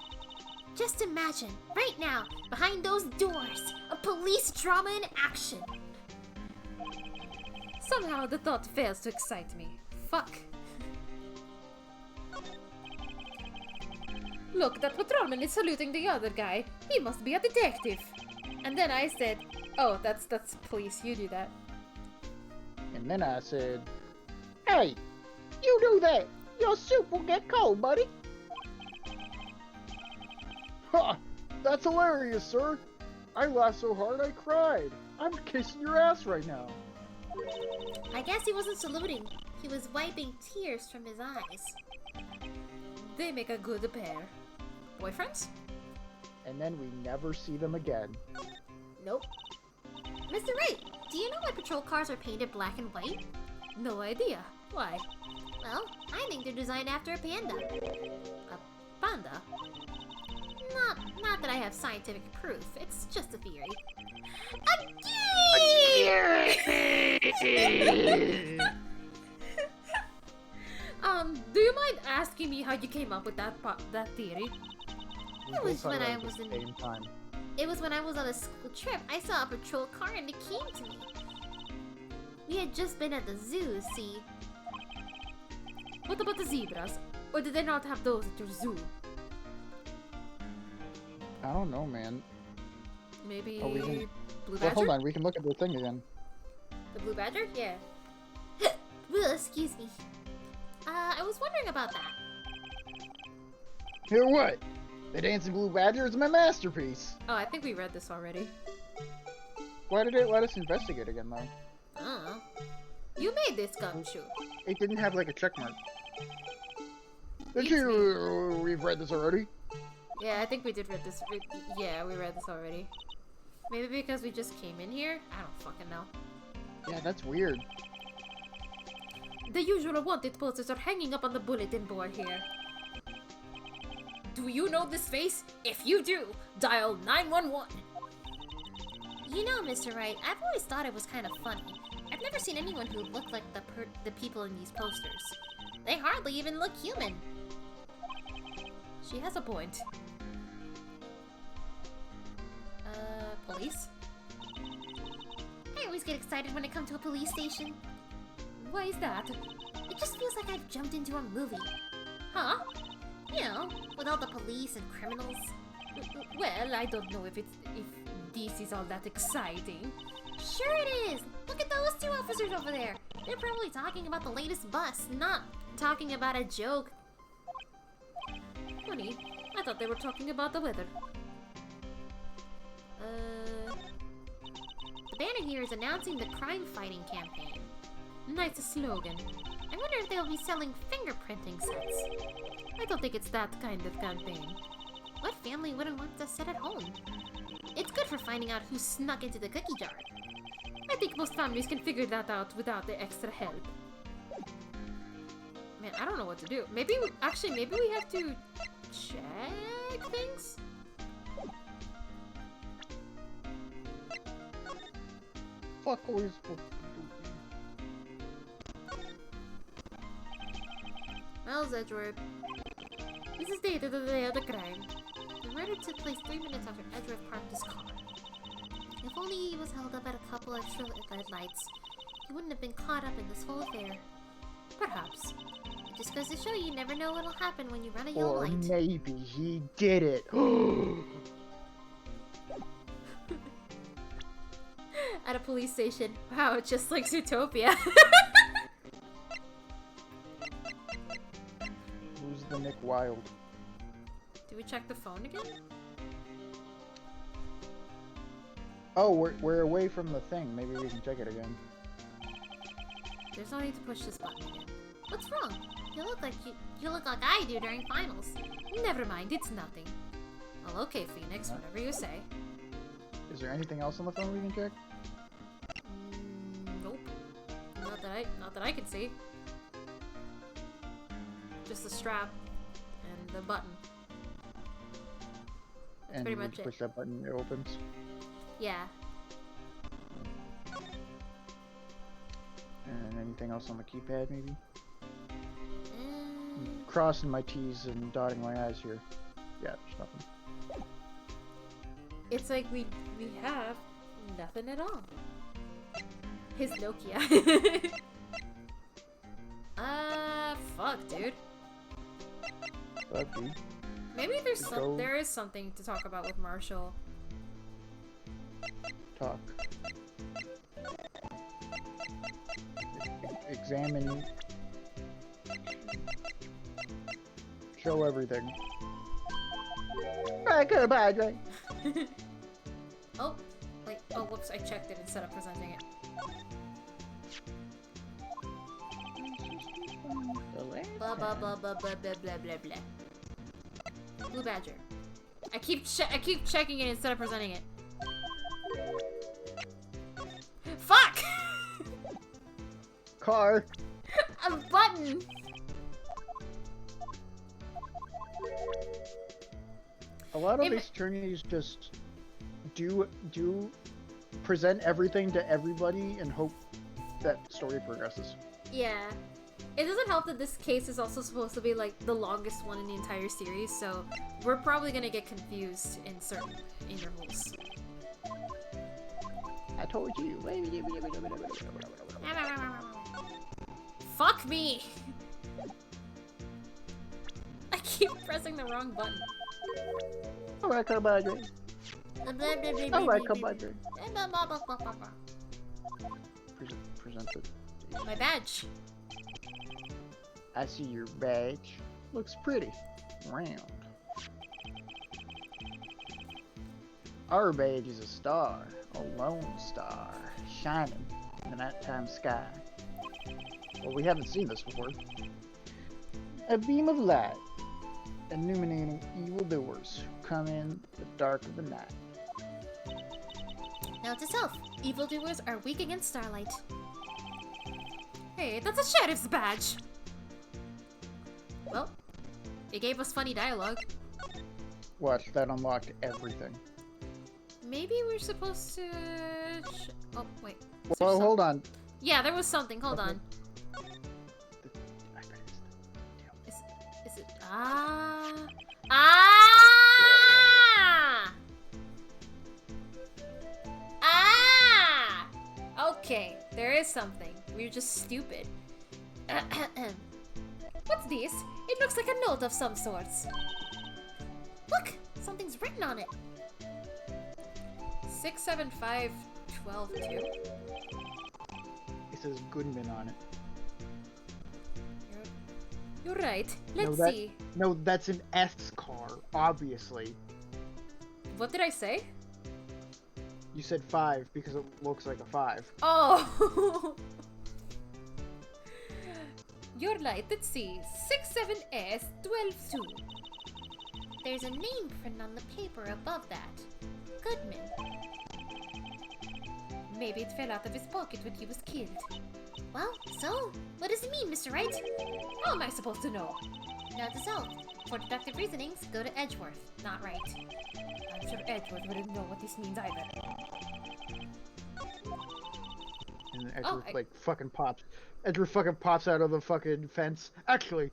Just imagine, right now, behind those doors, a police drama in action. Somehow the thought fails to excite me. Fuck. Look, that patrolman is saluting the other guy. He must be a detective. And then I said, oh, that's police, you do that. And then I said, hey, you do that! Your soup will get cold, buddy! Ha! That's hilarious, sir! I laughed so hard I cried! I'm kissing your ass right now! I guess he wasn't saluting. He was wiping tears from his eyes. They make a good pair. Boyfriends? And then we never see them again. Nope. Mr. Wright, do you know why patrol cars are painted black and white? No idea. Why? Well, I think they're designed after a panda. A panda? Not that I have scientific proof. It's just a theory. Do you mind asking me how you came up with that theory? It was when I was in. Same time. It was when I was on a school trip. I saw a patrol car and it came to me. We had just been at the zoo, see? What about the zebras? Or did they not have those at your zoo? I don't know, man. Maybe Oh, we can- blue Well, badger? hold on, we can look at the thing again. The blue badger? Yeah. Well, excuse me. I was wondering about that. Hear what? The Dancing Blue Badger is my masterpiece! Oh, I think we read this already. Why did it let us investigate again, though? I don't know. You made this Gumshoe. It didn't have, like, a check mark. Beats We've read this already? Yeah, I think we did read this. Yeah, we read this already. Maybe because we just came in here? I don't fucking know. Yeah, that's weird. The usual wanted posters are hanging up on the bulletin board here. Do you know this face? If you do, dial 911. You know, Mr. Wright, I've always thought it was kind of funny. I've never seen anyone who looked like the people in these posters. They hardly even look human. She has a point. Police? I always get excited when I come to a police station. Why is that? It just feels like I've jumped into a movie. Huh? You know, with all the police and criminals. Well, I don't know if this is all that exciting. Sure it is! Look at those two officers over there! They're probably talking about the latest bus, not talking about a joke. Funny, I thought they were talking about the weather. The banner here is announcing the crime-fighting campaign. Nice slogan. I wonder if they'll be selling fingerprinting sets. I don't think it's that kind of campaign. What family wouldn't want to sit at home? It's good for finding out who snuck into the cookie jar. I think most families can figure that out without the extra help. Man, I don't know what to do. Maybe we have to check things? Fuck, what are we supposed to do? Miles Edgeworth. This is dated the day of the crime. The murder took place 3 minutes after Edgeworth parked his car. If only he was held up at a couple extra red lights, he wouldn't have been caught up in this whole affair. Perhaps. It just goes to show you never know what'll happen when you run a yellow Or light. maybe he did it. At a police station. Wow, just like Zootopia. Nick Wilde. Do we check the phone again? Oh, we're away from the thing. Maybe we can check it again. There's no need to push this button again. What's wrong? You look like I do during finals. Never mind, it's nothing. Well, okay, Phoenix, whatever you say. Is there anything else on the phone we can check? Nope. Not that I can see. Just the strap and the button. And pretty you much just it. push that button, it opens. Yeah. And anything else on the keypad, maybe? Crossing my T's and dotting my I's here. Yeah, there's nothing. It's like we have nothing at all. His Nokia. Fuck, dude. Okay. Maybe there is something to talk about with Marshall. Talk. Examine. Show everything. Alright, goodbye, Dre. Oh, wait. Oh, whoops. I checked it instead of presenting it. Blah blah blah blah blah blah blah blah blah. Blue Badger. I keep checking it instead of presenting it. Fuck! Car. A button. A lot of these attorneys just do present everything to everybody and hope that story progresses. Yeah. It doesn't help that this case is also supposed to be like the longest one in the entire series, so we're probably gonna get confused in certain intervals. I told you. Fuck me! I keep pressing the wrong button. Alright, goodbye, Dre. Alright, goodbye, Dre. Present it. My badge. I see your badge. Looks pretty. Round. Our badge is a star. A lone star. Shining in the nighttime sky. Well, we haven't seen this before. A beam of light. Illuminating evildoers who come in the dark of the night. Note to self: evildoers are weak against starlight. Hey, that's a sheriff's badge! Well, it gave us funny dialogue. Watch, that unlocked everything. Maybe we're supposed to... Oh, wait. Well, hold on. Yeah, there was something. Hold on. I bet it's Is it... Ah! Okay, there is something. We're just stupid. What's this? It looks like a note of some sorts. Look! Something's written on it. 675 12 2. It says Goodman on it. You're right. Let's No, see. No, that's an S car, obviously. What did I say? You said 5 because it looks like a 5. Oh! You're right. Let's see. 67S 122. There's a name printed on the paper above that. Goodman. Maybe it fell out of his pocket when he was killed. Well, so? What does it mean, Mr. Wright? How am I supposed to know? Note to self: for deductive reasonings, go to Edgeworth, not Wright. I'm sure Edward wouldn't know what this means either. And Edward like fucking pops. Edward fucking pops out of the fucking fence. Actually,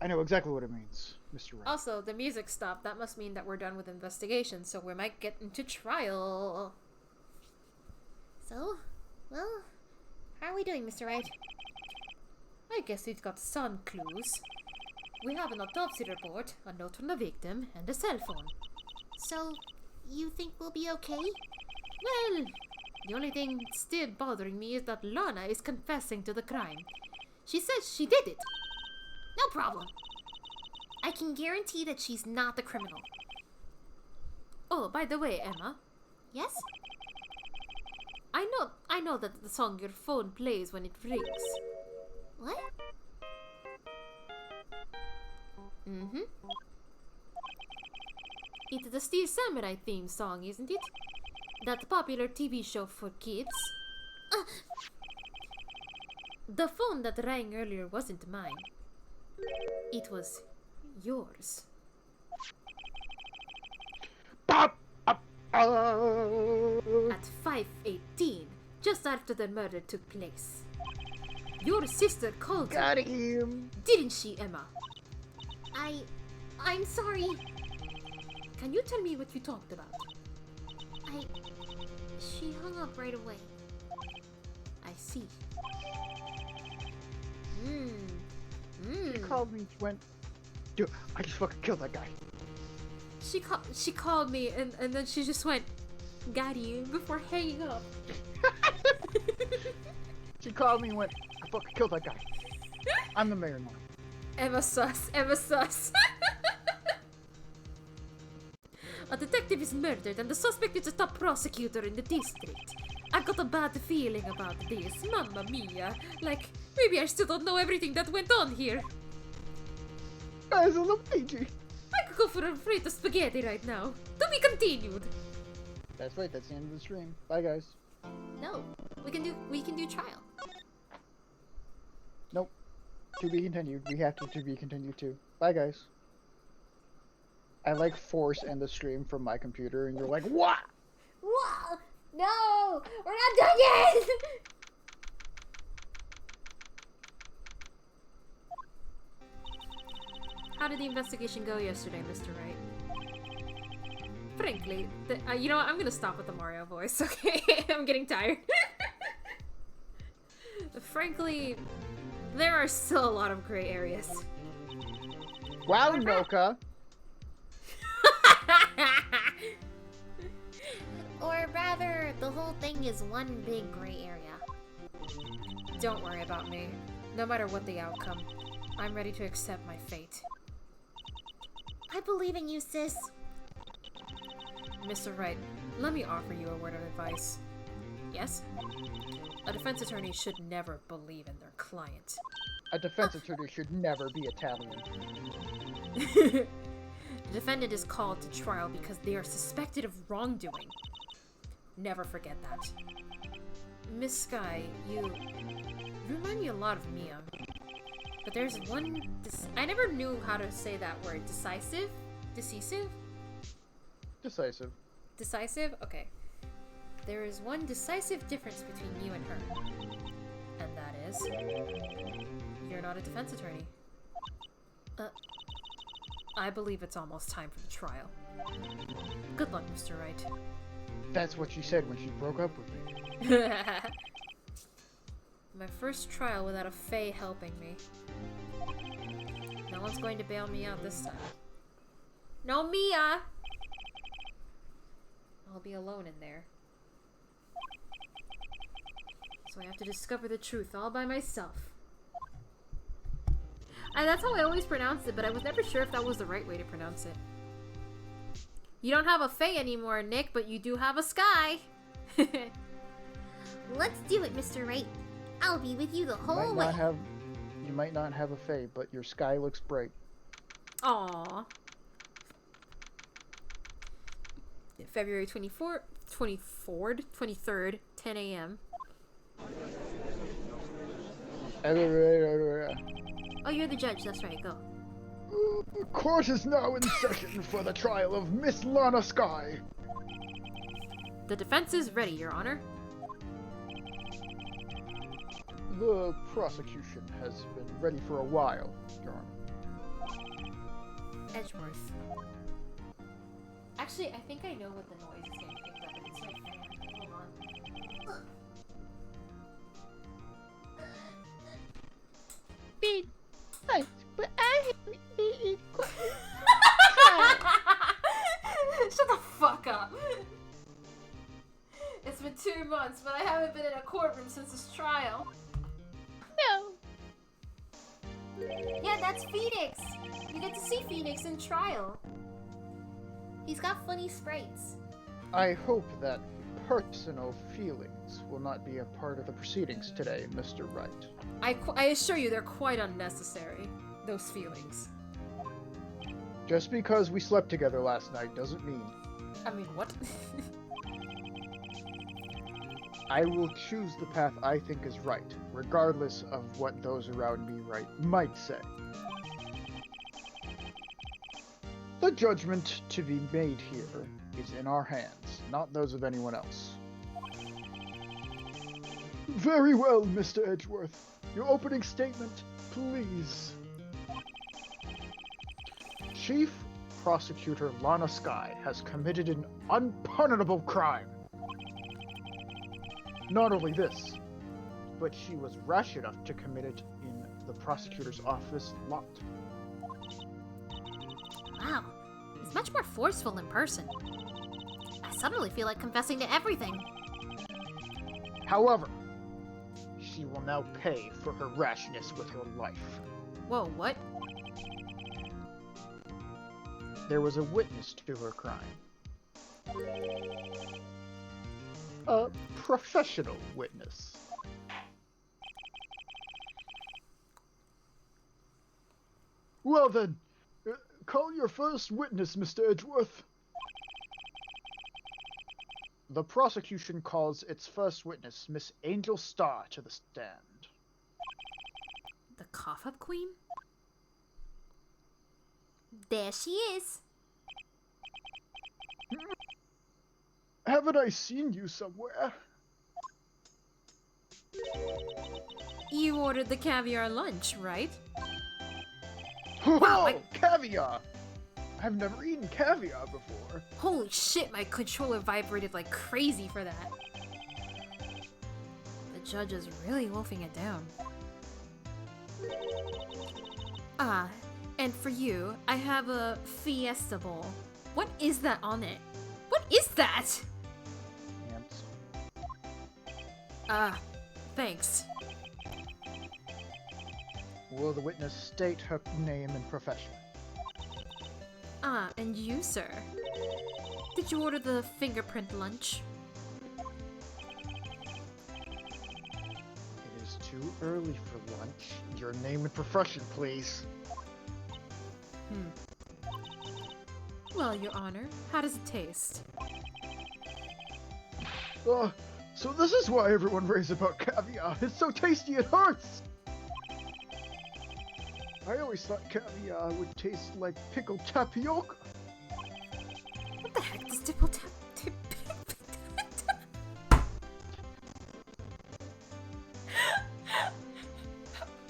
I know exactly what it means, Mr. Wright. Also, the music stopped. That must mean that we're done with investigation, so we might get into trial. So, well, how are we doing, Mr. Wright? I guess we've got some clues. We have an autopsy report, a note from the victim, and a cell phone. So, you think we'll be okay? Well, the only thing still bothering me is that Lana is confessing to the crime. She says she did it. No problem. I can guarantee that she's not the criminal. Oh, by the way, Emma, Yes? I know that the song your phone plays when it rings. What? Mm-hmm. It's the Steel Samurai theme song, isn't it? That popular TV show for kids. The phone that rang earlier wasn't mine. It was yours. Pop! At 5:18, just after the murder took place. Your sister called you, Got him! didn't she, Emma? I'm sorry. Can you tell me what you talked about? She hung up right away. I see. She called me, went, dude, I just fucking killed that guy. She called me and then she just went, got you, before hanging up. She called me and went, I fucking killed that guy. I'm the mayor now. Emma sus. A detective is murdered and the suspect is the top prosecutor in the district. I got a bad feeling about this, mamma mia. Like, maybe I still don't know everything that went on here. Guys, I love PG. I could go for a frito spaghetti right now. To be continued. That's right, that's the end of the stream. Bye, guys. No, we can do trial. Nope. To be continued. We have to be continued too. Bye, guys. I like force end the stream from my computer, and you're like, what? Whoa! No! We're not done yet! How did the investigation go yesterday, Mr. Wright? Frankly, you know what? I'm gonna stop with the Mario voice, okay? I'm getting tired. Frankly, there are still a lot of gray areas. Wow, Noka. Or rather, the whole thing is one big gray area. Don't worry about me. No matter what the outcome, I'm ready to accept my fate. I believe in you, sis. Mr. Wright, let me offer you a word of advice. Yes? A defense attorney should never believe in their client. A defense attorney should never be Italian. The defendant is called to trial because they are suspected of wrongdoing. Never forget that. Miss Sky, you remind me a lot of Mia. But there's one... I never knew how to say that word. Decisive? Decisive? Decisive. Decisive? Okay. There is one decisive difference between you and her. And that is... you're not a defense attorney. I believe it's almost time for the trial. Good luck, Mr. Wright. That's what she said when she broke up with me. My first trial without a Fae helping me. No one's going to bail me out this time. No, Mia! I'll be alone in there. So I have to discover the truth all by myself. And that's how I always pronounced it, but I was never sure if that was the right way to pronounce it. You don't have a Fae anymore, Nick, but you do have a Sky! Let's do it, Mr. Wright. I'll be with you the whole way. You might not have a Fae, but your sky looks bright. Aww. February 23rd, 10 a.m. Oh, you're the judge, that's right, go. The court is now in session for the trial of Miss Lana Sky. The defense is ready, Your Honor. The prosecution has been ready for a while, Your Honor. Edgeworth. Actually, I think I know what the noise is getting picked up, and it's my fan. Hold on. Beat. Thanks, but I haven't eaten. Shut the fuck up. It's been 2 months, but I haven't been in a courtroom since this trial. No. Yeah, that's Phoenix! You get to see Phoenix in trial. He's got funny sprites. I hope that personal feelings will not be a part of the proceedings today, Mr. Wright. I assure you they're quite unnecessary, those feelings. Just because we slept together last night doesn't mean... I mean, what? I will choose the path I think is right, regardless of what those around me might say. The judgment to be made here is in our hands, not those of anyone else. Very well, Mr. Edgeworth. Your opening statement, please. Chief Prosecutor Lana Skye has committed an unpardonable crime. Not only this, but she was rash enough to commit it in the prosecutor's office lot. Wow, he's much more forceful in person. I suddenly feel like confessing to everything. However, she will now pay for her rashness with her life. Whoa, what? There was a witness to her crime. A professional witness. Well then, call your first witness, Mr. Edgeworth. The prosecution calls its first witness, Miss Angel Starr, to the stand. The cough-up queen? There she is. Haven't I seen you somewhere? You ordered the caviar lunch, right? Wow, I- caviar! I've never eaten caviar before. Holy shit, my controller vibrated like crazy for that. The judge is really wolfing it down. Ah, and for you, I have a Fiesta Bowl. What is that on it? What is that? Ants. Ah, thanks. Will the witness state her name and profession? Ah, and you, sir? Did you order the fingerprint lunch? It is too early for lunch. Your name and profession, please. Well, Your Honor, how does it taste? So this is why everyone raves about caviar. It's so tasty it hurts! I always thought caviar would taste like pickled tapioca. What the heck does dipple tap...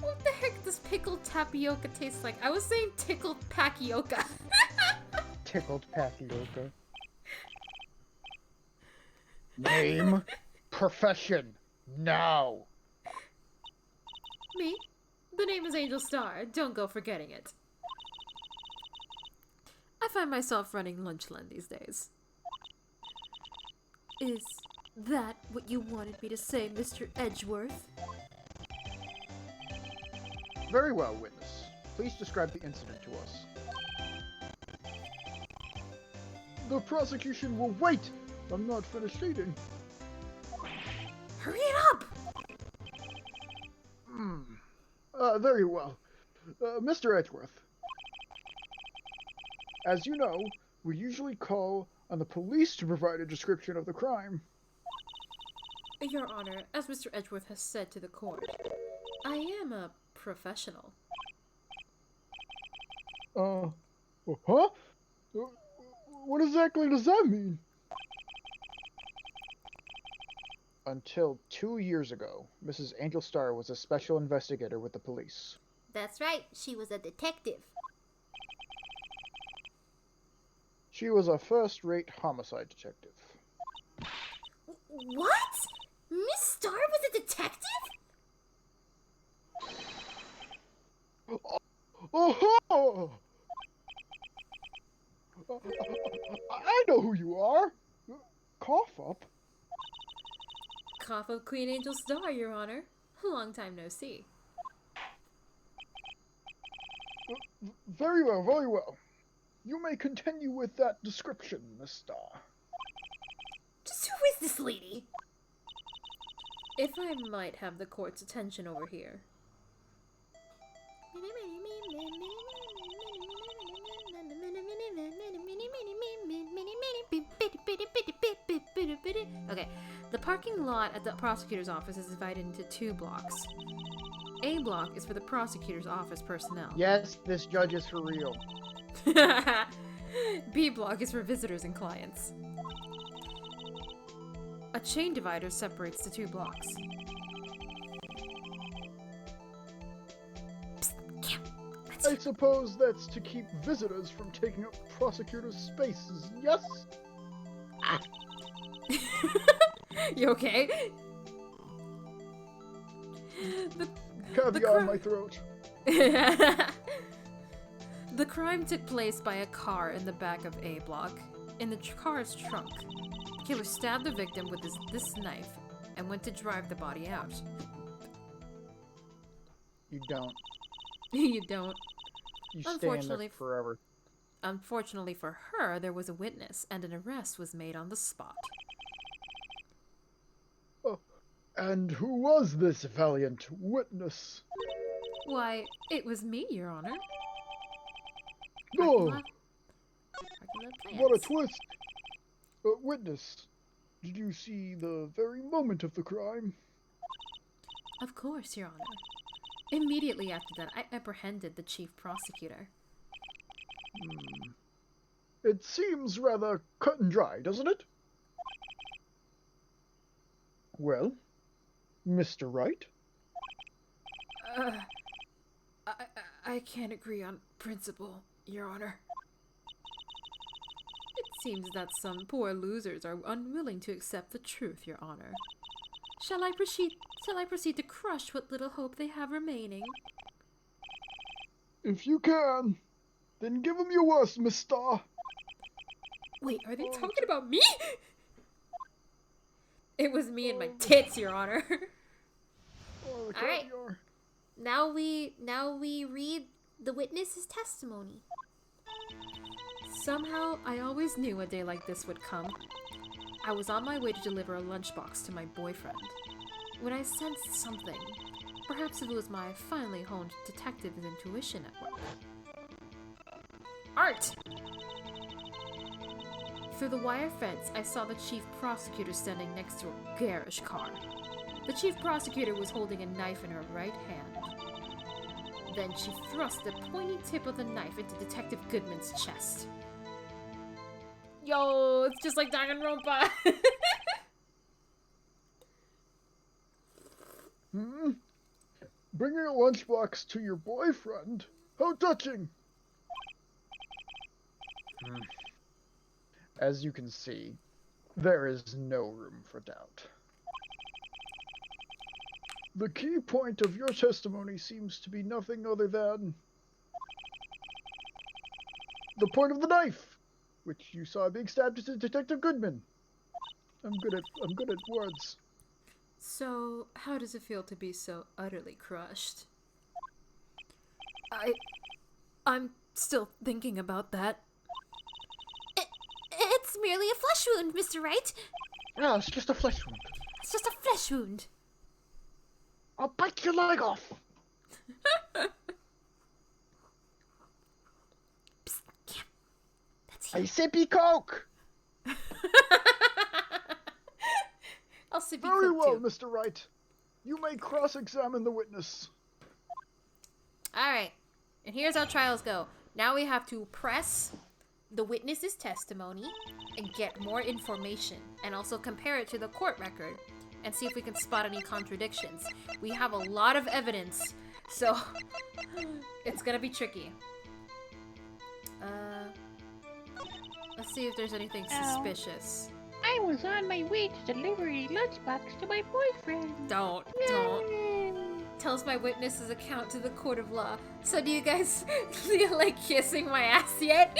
What the heck does pickled tapioca taste like? I was saying tickled pacioca. Tickled tapioca. Name, profession, now. Me? The name is Angel Star. Don't go forgetting it. I find myself running Lunchland these days. Is that what you wanted me to say, Mr. Edgeworth? Very well, witness. Please describe the incident to us. The prosecution will wait! I'm not finished eating. Hurry it up! Very well. Mr. Edgeworth. As you know, we usually call on the police to provide a description of the crime. Your Honor, as Mr. Edgeworth has said to the court, I am a professional. Huh? What exactly does that mean? Until 2 years ago, Mrs. Angel Starr was a special investigator with the police. That's right, she was a detective. She was a first-rate homicide detective. What? Miss Starr was a detective? Oh! I know who you are! Cough up. Cough of Queen Angel Star, Your Honor. Long time no see. Very well, very well. You may continue with that description, Miss Star. Just who is this lady? If I might have the court's attention over here. Okay, the parking lot at the prosecutor's office is divided into 2 blocks. A block is for the prosecutor's office personnel. Yes, this judge is for real. B block is for visitors and clients. A chain divider separates the 2 blocks. I suppose that's to keep visitors from taking up prosecutors' spaces, yes? You okay? Caviar in my throat. The crime took place by a car in the back of A block. In the car's trunk, the killer stabbed the victim with this knife and went to drive the body out. You don't. You don't. You stay in Unfortunately, there forever. Unfortunately for her, there was a witness, and an arrest was made on the spot. Oh, and who was this valiant witness? Why, it was me, Your Honor. Oh, Parking lot what a plans. twist! Witness, did you see the very moment of the crime? Of course, Your Honor. Immediately after that, I apprehended the chief prosecutor. It seems rather cut and dry, doesn't it? Well, Mr. Wright? I can't agree on principle, Your Honor. It seems that some poor losers are unwilling to accept the truth, Your Honor. Shall I proceed to crush what little hope they have remaining? If you can, then give him your worst, Miss Star. Wait, are they talking about me? It was me and my tits, Your Honor. Oh, the All right. caviar. Now we read the witness's testimony. Somehow, I always knew a day like this would come. I was on my way to deliver a lunchbox to my boyfriend, when I sensed something. Perhaps it was my finely honed detective's intuition at work. Art! Through the wire fence, I saw the chief prosecutor standing next to a garish car. The chief prosecutor was holding a knife in her right hand. Then she thrust the pointy tip of the knife into Detective Goodman's chest. Yo, it's just like Danganronpa. Bringing a lunchbox to your boyfriend? How touching! As you can see, there is no room for doubt. The key point of your testimony seems to be nothing other than the point of the knife, which you saw being stabbed to Detective Goodman. I'm good at words. So, how does it feel to be so utterly crushed? I'm still thinking about that. It's merely a flesh wound, Mr. Wright. Ah, it's just a flesh wound. It's just a flesh wound. I'll bite your leg off. Psst, Cam. That's I him. sippy coke. I'll sip you Very coke well, too. Mr. Wright. You may cross-examine the witness. Alright, and here's how trials go. Now we have to press the witness's testimony and get more information, and also compare it to the court record and see if we can spot any contradictions. We have a lot of evidence, so it's gonna be tricky. Let's see if there's anything suspicious. I was on my way to deliver a lunchbox to my boyfriend. Don't. Tells my witness's account to the court of law. So do you guys feel like kissing my ass yet?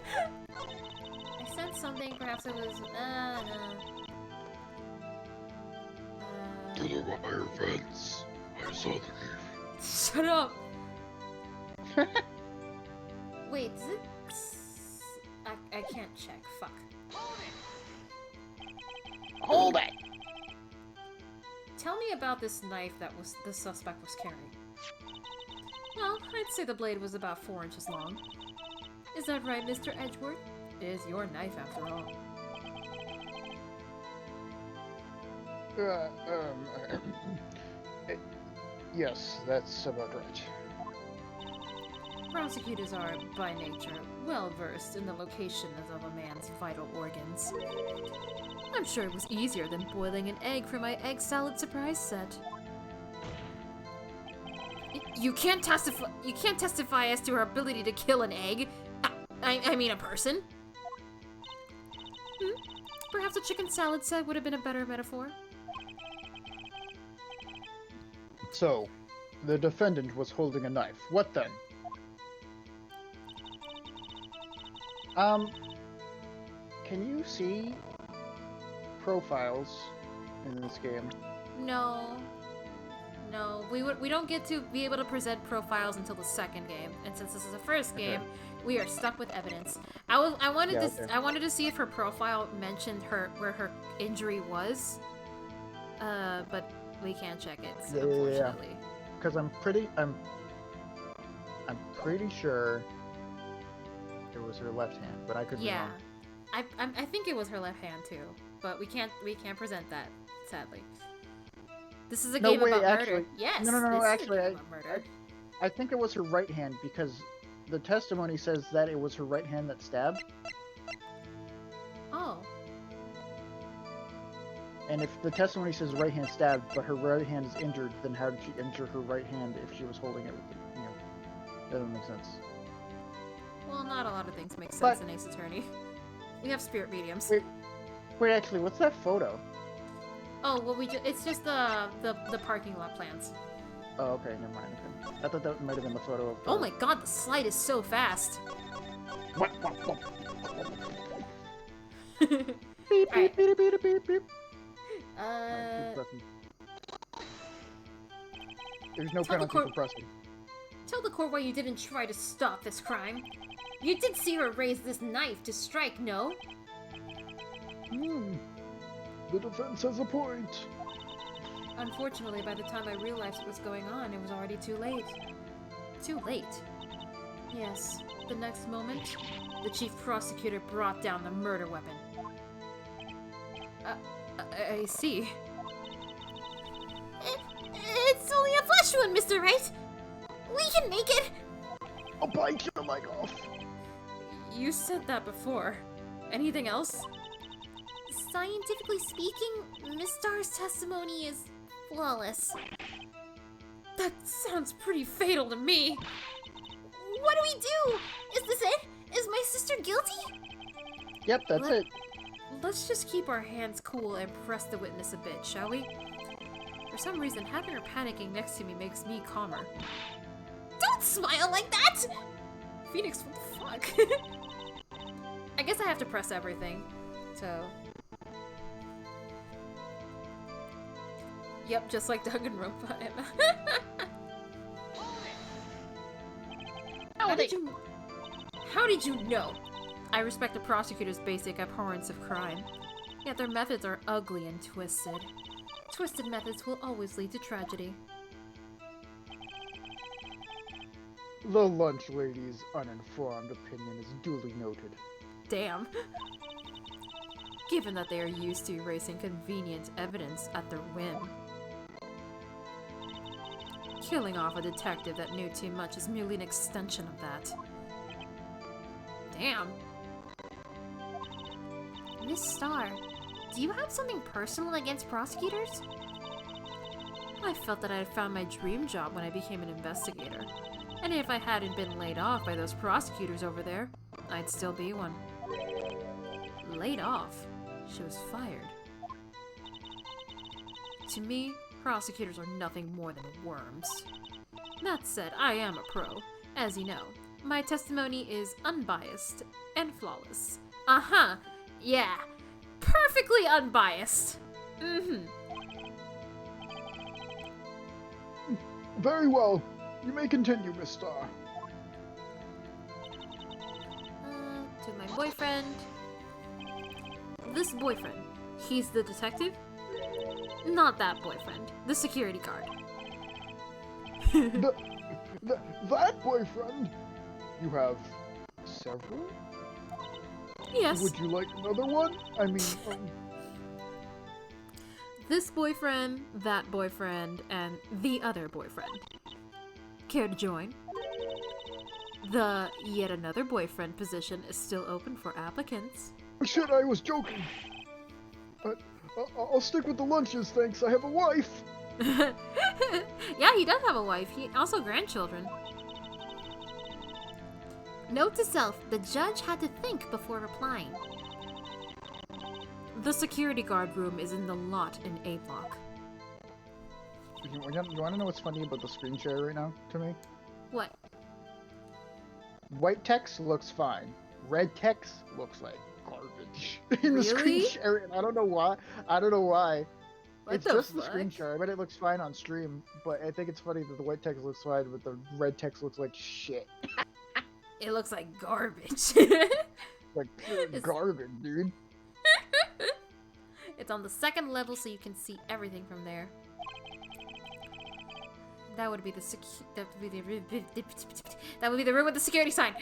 I sensed something, perhaps it was, no. To the wire fence. I saw the thief. Shut up! Wait, is it... I can't check. Fuck. Hold it! Tell me about this knife that the suspect was carrying. Well, I'd say the blade was about 4 inches long. Is that right, Mr. Edgeworth? It is your knife, after all. Yes, that's about right. Prosecutors are, by nature, well-versed in the location of a man's vital organs. I'm sure it was easier than boiling an egg for my egg salad surprise set. You can't testify as to her ability to kill an egg. I mean a person. Perhaps a chicken salad set would have been a better metaphor. So, the defendant was holding a knife. What then? Can you see profiles in this game? No. No, we don't get to be able to present profiles until the second game, and since this is the first game, we are stuck with evidence. I wanted to see if her profile mentioned where her injury was, but we can't check it, so unfortunately. Because I'm pretty sure it was her left hand, but I could be wrong. I think it was her left hand too, but we can't present that, sadly. This is a game about murder. Yes. No. Actually, I think it was her right hand because the testimony says that it was her right hand that stabbed. Oh. And if the testimony says right hand stabbed, but her right hand is injured, then how did she injure her right hand if she was holding it with the, that doesn't make sense. Well, not a lot of things make sense in Ace Attorney. We have spirit mediums. Wait, actually, what's that photo? Oh, well, it's just the parking lot plans. Oh, okay, never mind. Okay. I thought that might have been the photo of Oh my god, the slide is so fast. Beep, beep, beep, beep, beep, beep, beep. There's no penalty for pressing. Tell the court why you didn't try to stop this crime. You did see her raise this knife to strike, no? The defense has a point. Unfortunately, by the time I realized what was going on, it was already too late. Too late? Yes. The next moment, the chief prosecutor brought down the murder weapon. I see. It's only a flesh wound, Mr. Wright. We can make it. I'll bite your leg off. You said that before. Anything else? Scientifically speaking, Miss Starr's testimony is flawless. That sounds pretty fatal to me. What do we do? Is this it? Is my sister guilty? Yep, that's it. Let's just keep our hands cool and press the witness a bit, shall we? For some reason, having her panicking next to me makes me calmer. Don't smile like that! Phoenix, what the fuck? I guess I have to press everything, so... Yep, just like Danganronpa. How did you know? I respect the prosecutor's basic abhorrence of crime. Yet their methods are ugly and twisted. Twisted methods will always lead to tragedy. The lunch lady's uninformed opinion is duly noted. Damn. Given that they are used to erasing convenient evidence at their whim. Killing off a detective that knew too much is merely an extension of that. Damn. Miss Starr, do you have something personal against prosecutors? I felt that I had found my dream job when I became an investigator. And if I hadn't been laid off by those prosecutors over there, I'd still be one. Laid off? She was fired. To me, prosecutors are nothing more than worms. That said, I am a pro. As you know, my testimony is unbiased and flawless. Uh-huh. Yeah. Perfectly unbiased. Mm-hmm. Very well. You may continue, Miss Star. To my boyfriend. This boyfriend. He's the detective? Not that boyfriend. The security guard. That boyfriend? You have several? Yes. Would you like another one? I mean, This boyfriend, that boyfriend, and the other boyfriend. Care to join? The yet another boyfriend position is still open for applicants. shit, I was joking. I'll stick with the lunches, thanks. I have a wife. Yeah, he does have a wife. He also grandchildren. Note to self, the judge had to think before replying. The security guard room is in the lot in A block. You want to know what's funny about the screen share right now, to me? What? White text looks fine. Red text looks like garbage in the screen Really? share. And I don't know why. What It's the just the fuck? screen share. I bet it looks fine on stream, but I think it's funny that the white text looks fine, but the red text looks like shit. It looks like garbage. Like garbage, dude. It's on the second level, so you can see everything from there. That would be the that would be the room with the security sign.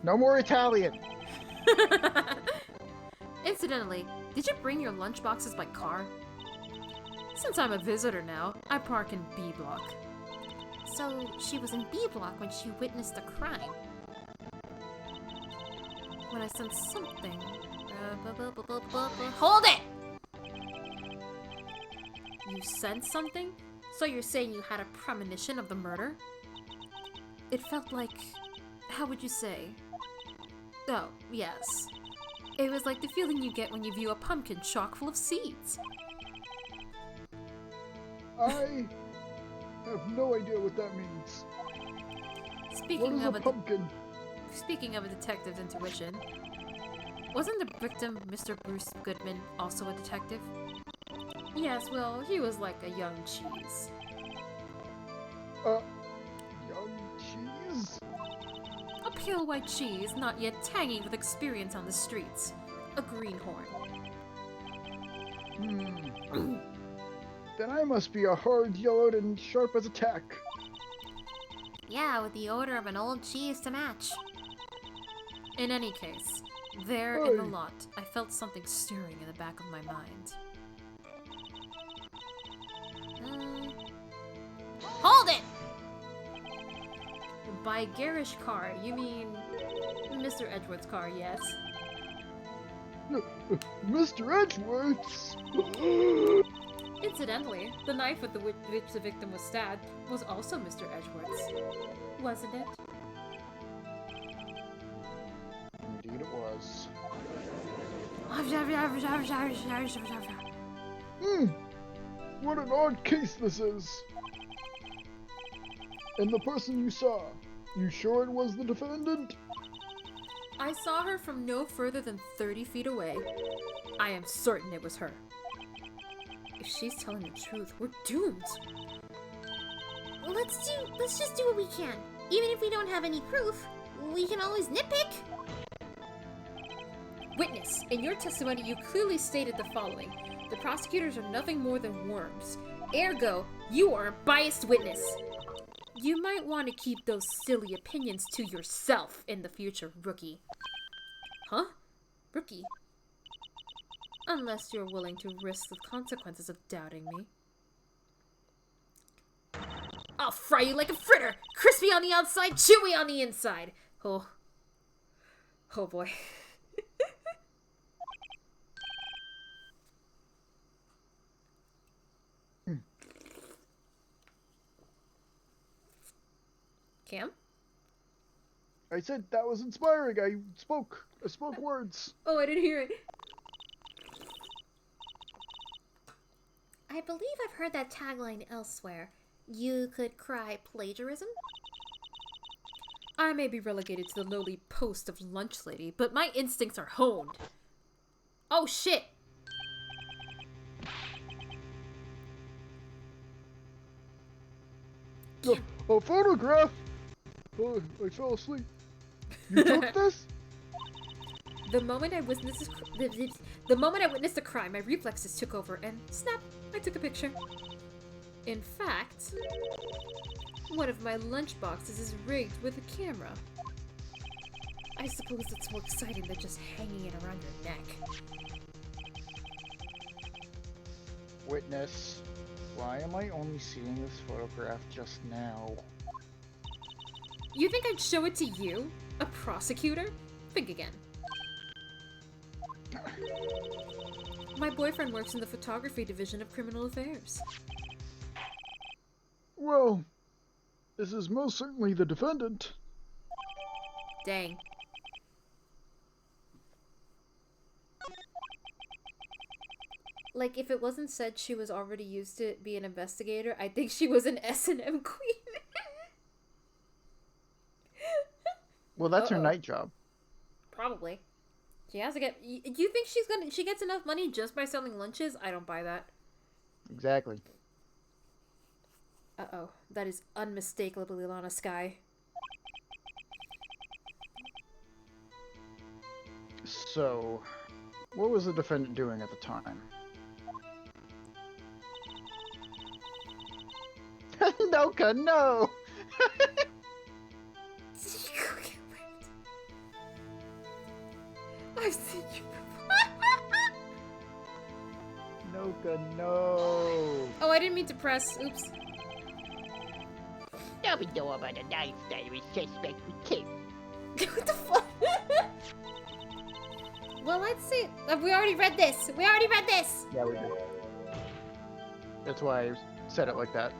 No more Italian. Incidentally, did you bring your lunch boxes by car? Since I'm a visitor now, I park in B block. So she was in B block when she witnessed the crime. When I sense something. Hold it! You sense something? So you're saying you had a premonition of the murder? It felt like... How would you say? Oh, yes. It was like the feeling you get when you view a pumpkin chock full of seeds. I have no idea what that means. What Speaking is of a a pumpkin? Speaking of a detective's intuition, wasn't the victim, Mr. Bruce Goodman, also a detective? Yes, well, he was like a young cheese. Young cheese? A pale white cheese, not yet tangy with experience on the streets. A greenhorn. Then I must be a hard yellowed and sharp as a tack. Yeah, with the odor of an old cheese to match. In any case, there in the Hey. lot, I felt something stirring in the back of my mind. Hold it! By garish car, you mean Mr. Edgeworth's car, yes? Mr. Edgeworth's? Incidentally, the knife with which the victim was stabbed was also Mr. Edgeworth's. Wasn't it? Indeed it was. What an odd case this is. And the person you saw, you sure it was the defendant? I saw her from no further than 30 feet away. I am certain it was her. If she's telling the truth, we're doomed. Let's just do what we can. Even if we don't have any proof, we can always nitpick. Witness, in your testimony you clearly stated the following. The prosecutors are nothing more than worms. Ergo, you are a biased witness. You might want to keep those silly opinions to yourself in the future, rookie. Huh? Rookie? Unless you're willing to risk the consequences of doubting me. I'll fry you like a fritter! Crispy on the outside, chewy on the inside! Oh. Oh boy. Cam? I said that was inspiring. I spoke words. Oh, I didn't hear it. I believe I've heard that tagline elsewhere. You could cry plagiarism? I may be relegated to the lowly post of lunch lady, but my instincts are honed. Oh shit! A photograph? Oh, I fell asleep. You took this? The moment I witnessed the crime, my reflexes took over, and snap! I took a picture. In fact, one of my lunch boxes is rigged with a camera. I suppose it's more exciting than just hanging it around your neck. Witness. Why am I only seeing this photograph just now? You think I'd show it to you? A prosecutor? Think again. My boyfriend works in the photography division of criminal affairs. Well, this is most certainly the defendant. Dang. Like, if it wasn't said she was already used to be an investigator, I think she was an S&M queen. Well, that's her night job. Probably. She has to get... Do you think she gets enough money just by selling lunches? I don't buy that. Exactly. Uh-oh. That is unmistakably Lana Sky. So, what was the defendant doing at the time? Noka, no! I've seen you Noka, no! Oh, I didn't mean to press. Oops. Nobody know about the knife that was suspect we killed. What the fuck? Well, let's see. We already read this. We already read this. Yeah, we did. That's why I said it like that.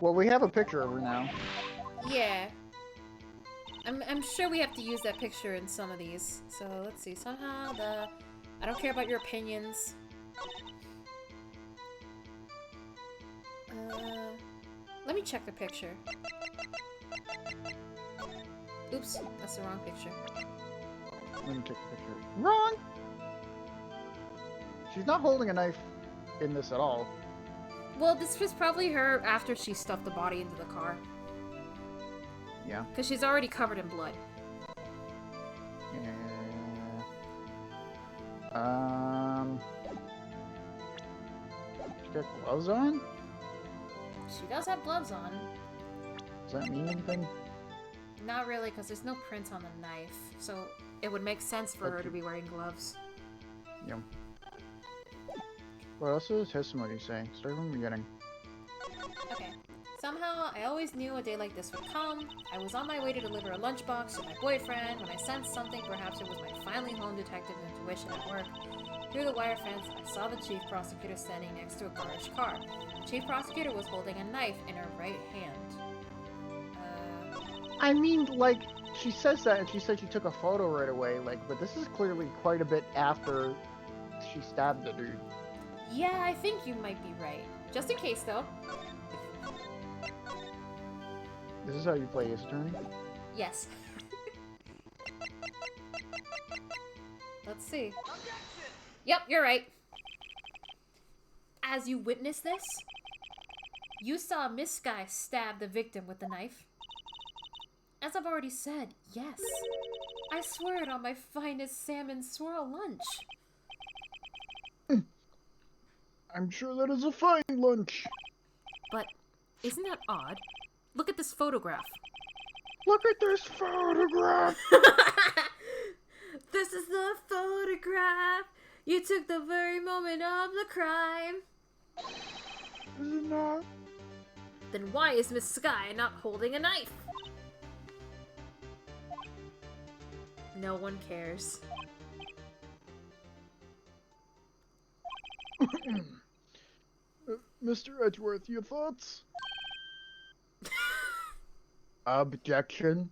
Well, we have a picture of her now. Yeah. I'm sure we have to use that picture in some of these. So let's see. Somehow I don't care about your opinions. Let me check the picture. Oops, that's the wrong picture. Let me take the picture. Wrong! She's not holding a knife in this at all. Well, this was probably her after she stuffed the body into the car. Yeah. Because she's already covered in blood. She got gloves on? She does have gloves on. Does that mean anything? Not really, because there's no print on the knife. So it would make sense for her to be wearing gloves. Yeah. What else does the testimony say? Start from the beginning. Okay. Somehow, I always knew a day like this would come. I was on my way to deliver a lunchbox to my boyfriend when I sensed something. Perhaps it was my finally home detective intuition at work. Through the wire fence, I saw the chief prosecutor standing next to a garage car. The chief prosecutor was holding a knife in her right hand. I mean, like, she says that and she said she took a photo right away, like, but this is clearly quite a bit after she stabbed the dude. Yeah, I think you might be right. Just in case, though. This is how you play Ace Attorney? Yes. Let's see. Yep, you're right. As you witnessed this, you saw Miss Sky stab the victim with the knife. As I've already said, yes. I swear it on my finest salmon swirl lunch. I'm sure that is a fine lunch. But isn't that odd? Look at this photograph. Look at this photograph! This is the photograph. You took the very moment of the crime. Is it not? Then why is Miss Sky not holding a knife? No one cares. Mr. Edgeworth, your thoughts? Objection.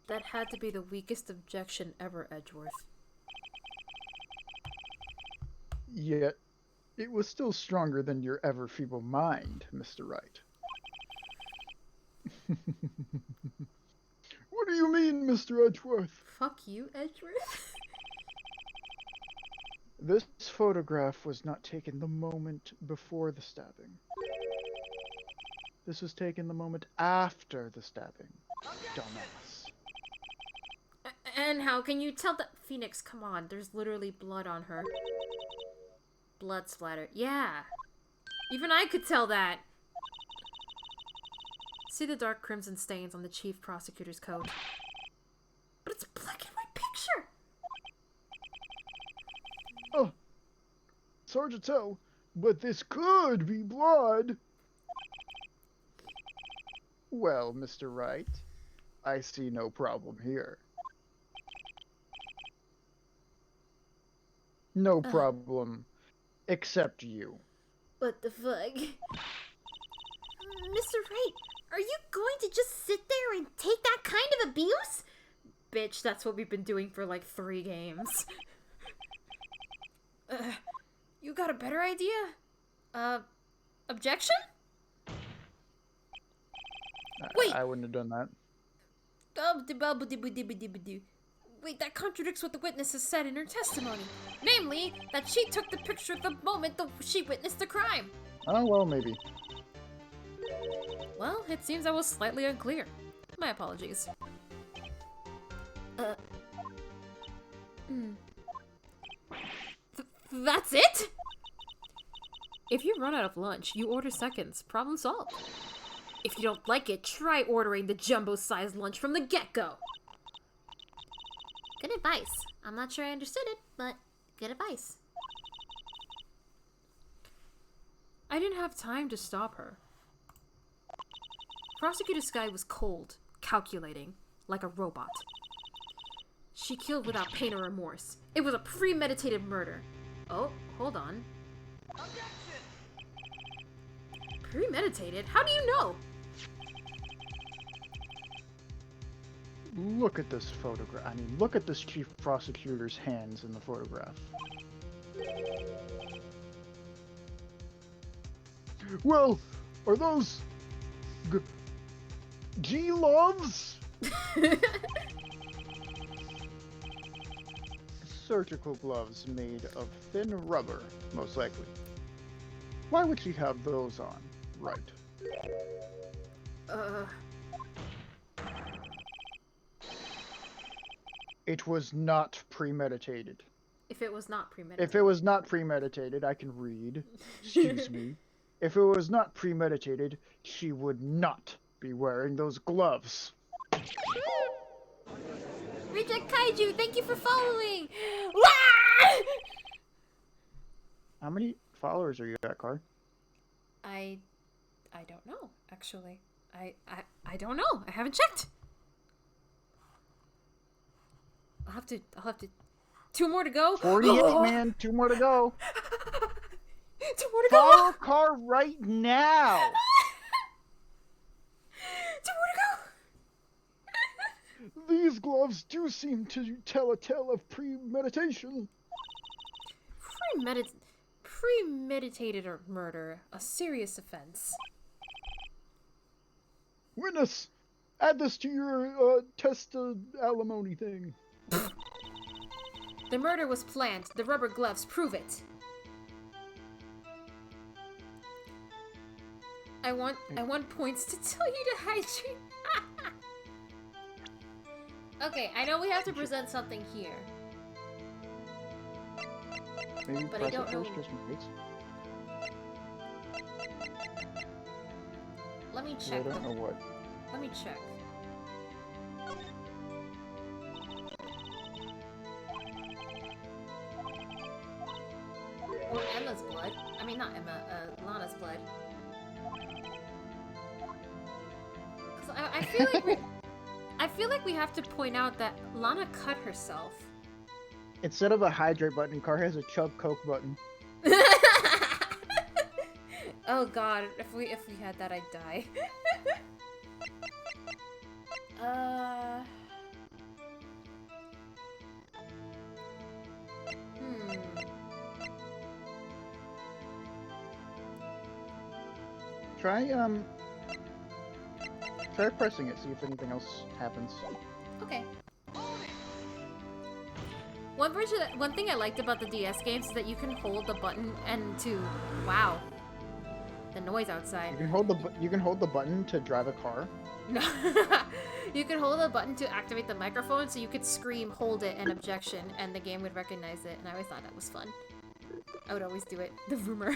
That had to be the weakest objection ever, Edgeworth. Yet, it was still stronger than your ever feeble mind, Mr. Wright. What do you mean, Mr. Edgeworth? Fuck you, Edgeworth. This photograph was not taken the moment before the stabbing. This was taken the moment after the stabbing. Dumbass. And how can you tell that? Phoenix, come on. There's literally blood on her. Blood splatter. Yeah. Even I could tell that. See the dark crimson stains on the chief prosecutor's coat. But it's a black and white picture! Oh, it's hard to tell, but this could be blood. Well, Mr. Wright, I see no problem here. No problem, except you. What the fuck? Mr. Wright, are you going to just sit there and take that kind of abuse? Bitch, that's what we've been doing for like 3 games. You got a better idea? Objection? Wait! I wouldn't have done that. Wait, that contradicts what the witness has said in her testimony. Namely, that she took the picture the moment she witnessed the crime. Oh, well, maybe. Well, it seems I was slightly unclear. My apologies. That's it? If you run out of lunch, you order seconds. Problem solved. If you don't like it, try ordering the jumbo-sized lunch from the get-go. Good advice. I'm not sure I understood it, but good advice. I didn't have time to stop her. Prosecutor Sky was cold, calculating, like a robot. She killed without pain or remorse. It was a premeditated murder. Oh, hold on. Premeditated? How do you know? Look at this photograph. I mean, look at this chief prosecutor's hands in the photograph. Well, are those G-loves? Surgical gloves made of thin rubber, most likely. Why would she have those on? Right. It was not premeditated. If it was not premeditated. If it was not premeditated, I can read. Excuse me. If it was not premeditated, she would not be wearing those gloves. Reject Kaiju, thank you for following! How many followers are you at, Car? I don't know, actually. I don't know. I haven't checked. I'll have to 2 more to go. 48, man. 2 more to go. 2 more to go. Follow Car right now. 2 more to go. These gloves do seem to tell a tale of premeditation. Premeditated or murder, a serious offense. Witness, add this to your test alimony thing. The murder was planned. The rubber gloves prove it. I want points to tell you to hydrate. Okay, I know we have to present something here. Maybe but I don't know. Just in case. Let me check. I don't know what. Let me check. Or Emma's blood. I mean, not Emma, Lana's blood. Because I feel like we have to point out that Lana cut herself. Instead of a hydrate button, Car has a chug Coke button. Oh god, if we had that, I'd die. Try pressing it, see if anything else happens. Okay. One thing I liked about the DS games is that you can hold the button and to, wow, the noise outside. You can hold the button to drive a car. No, you can hold the button to activate the microphone, so you could scream, hold it, and objection, and the game would recognize it. And I always thought that was fun. I would always do it. The rumor.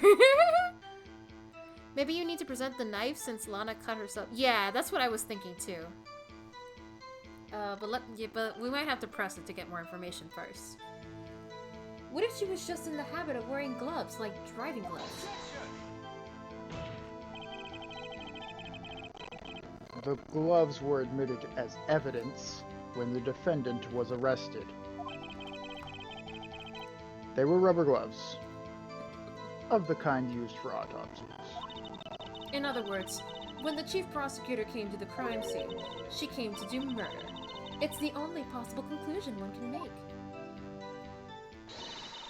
Maybe you need to present the knife since Lana cut herself. Yeah, that's what I was thinking too. But we might have to press it to get more information first. What if she was just in the habit of wearing gloves, like driving gloves? The gloves were admitted as evidence when the defendant was arrested. They were rubber gloves, of the kind used for autopsies. In other words, when the chief prosecutor came to the crime scene, she came to do murder. It's the only possible conclusion one can make.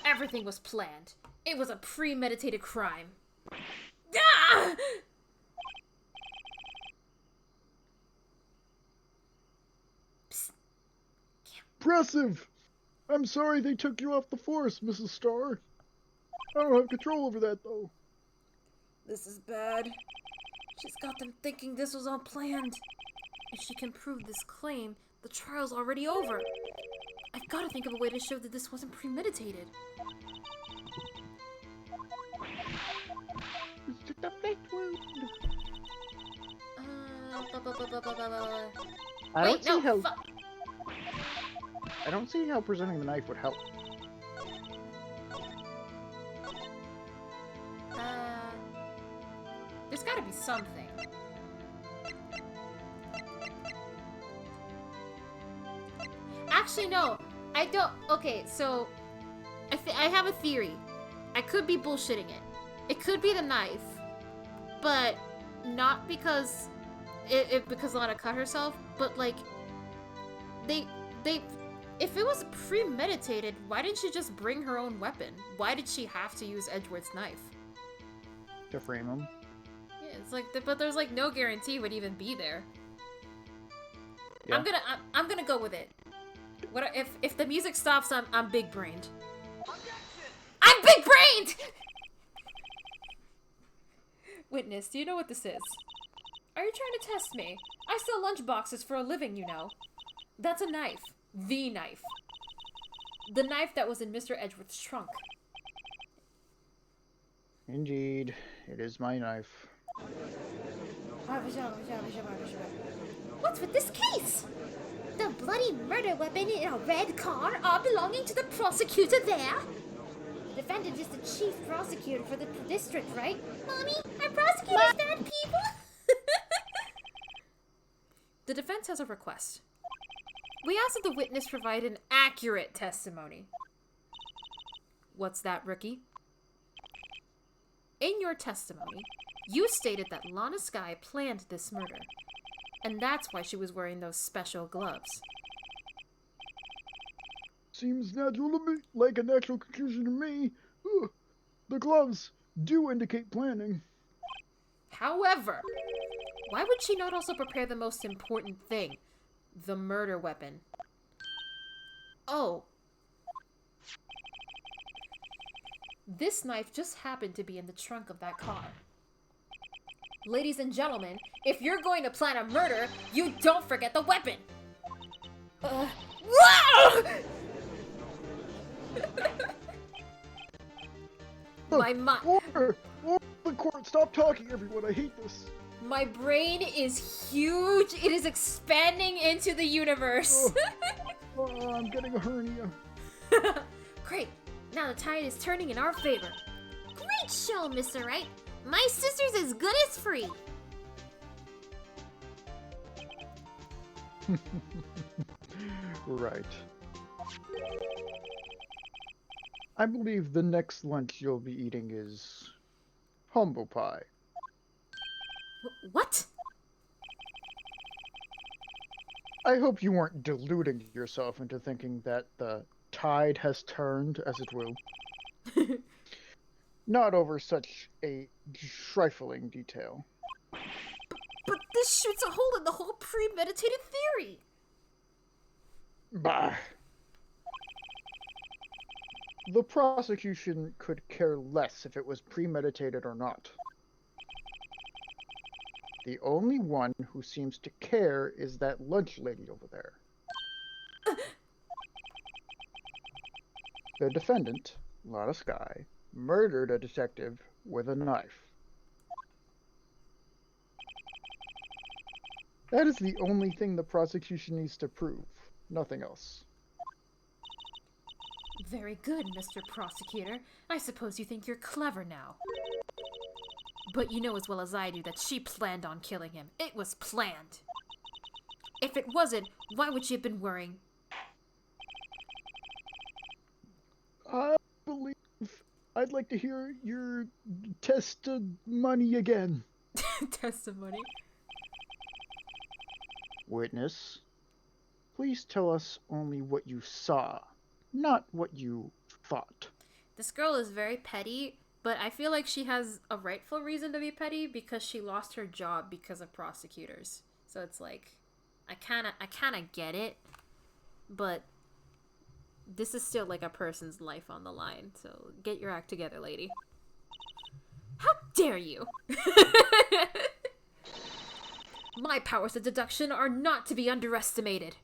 Everything was planned. It was a premeditated crime. Ah! Impressive! I'm sorry they took you off the force, Mrs. Starr. I don't have control over that, though. This is bad. She's got them thinking this was all planned. If she can prove this claim, the trial's already over. I've got to think of a way to show that this wasn't premeditated. It's just a flesh wound. I don't see how presenting the knife would help. There's gotta be something. Actually, no. I don't. Okay, so I have a theory. I could be bullshitting it. It could be the knife, but not because because Lana cut herself, but like they if it was premeditated, why didn't she just bring her own weapon? Why did she have to use Edgeworth's knife? To frame him. Yeah, it's like, but there's like no guarantee it would even be there. Yeah. I'm gonna go with it. What if the music stops? I'm big brained. I'm big brained. Witness, do you know what this is? Are you trying to test me? I sell lunchboxes for a living, you know. That's a knife. The knife. The knife that was in Mr. Edgeworth's trunk. Indeed, it is my knife. What's with this case? The bloody murder weapon in a red car all belonging to the prosecutor there? The defendant is the chief prosecutor for the district, right? Mommy, are prosecutors bad people? The defense has a request. We ask that the witness provide an accurate testimony. What's that, rookie? In your testimony, you stated that Lana Skye planned this murder, and that's why she was wearing those special gloves. Seems natural to me, like a natural conclusion to me. Ugh. The gloves do indicate planning. However, why would she not also prepare the most important thing? The murder weapon. Oh. This knife just happened to be in the trunk of that car. Ladies and gentlemen, if you're going to plan a murder, you don't forget the weapon! Whoa! Order! The court, stop talking, everyone. I hate this. My brain is huge. It is expanding into the universe. I'm getting a hernia. Great. Now the tide is turning in our favor. Great show, Mr. Wright. My sister's as good as free. Right. I believe the next lunch you'll be eating is humble pie. What? I hope you weren't deluding yourself into thinking that the tide has turned, as it will. Not over such a trifling detail. But this shoots a hole in the whole premeditated theory. Bah. The prosecution could care less if it was premeditated or not. The only one who seems to care is that lunch lady over there. The defendant, Lotta Sky, murdered a detective with a knife. That is the only thing the prosecution needs to prove. Nothing else. Very good, Mr. Prosecutor. I suppose you think you're clever now. But you know as well as I do that she planned on killing him. It was planned. If it wasn't, why would she have been worrying? I believe I'd like to hear your testimony again. Testimony. Witness, please tell us only what you saw, not what you thought. This girl is very petty, but I feel like she has a rightful reason to be petty because she lost her job because of prosecutors. So it's like, I kinda get it, but this is still like a person's life on the line. So get your act together, lady. How dare you! My powers of deduction are not to be underestimated.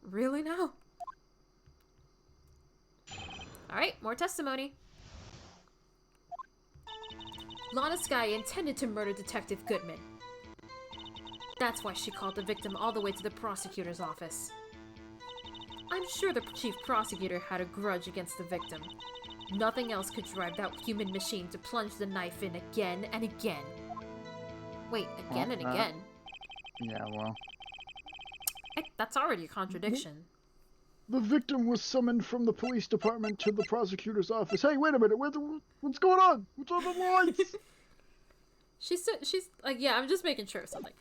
Really now? Alright, more testimony. Lana Sky intended to murder Detective Goodman. That's why she called the victim all the way to the prosecutor's office. I'm sure the chief prosecutor had a grudge against the victim. Nothing else could drive that human machine to plunge the knife in again and again. Wait, again and again? Yeah, well. That's already a contradiction. The victim was summoned from the police department to the prosecutor's office. Hey, wait a minute. What's going on? What's on the lights? She's like, yeah, I'm just making sure of something.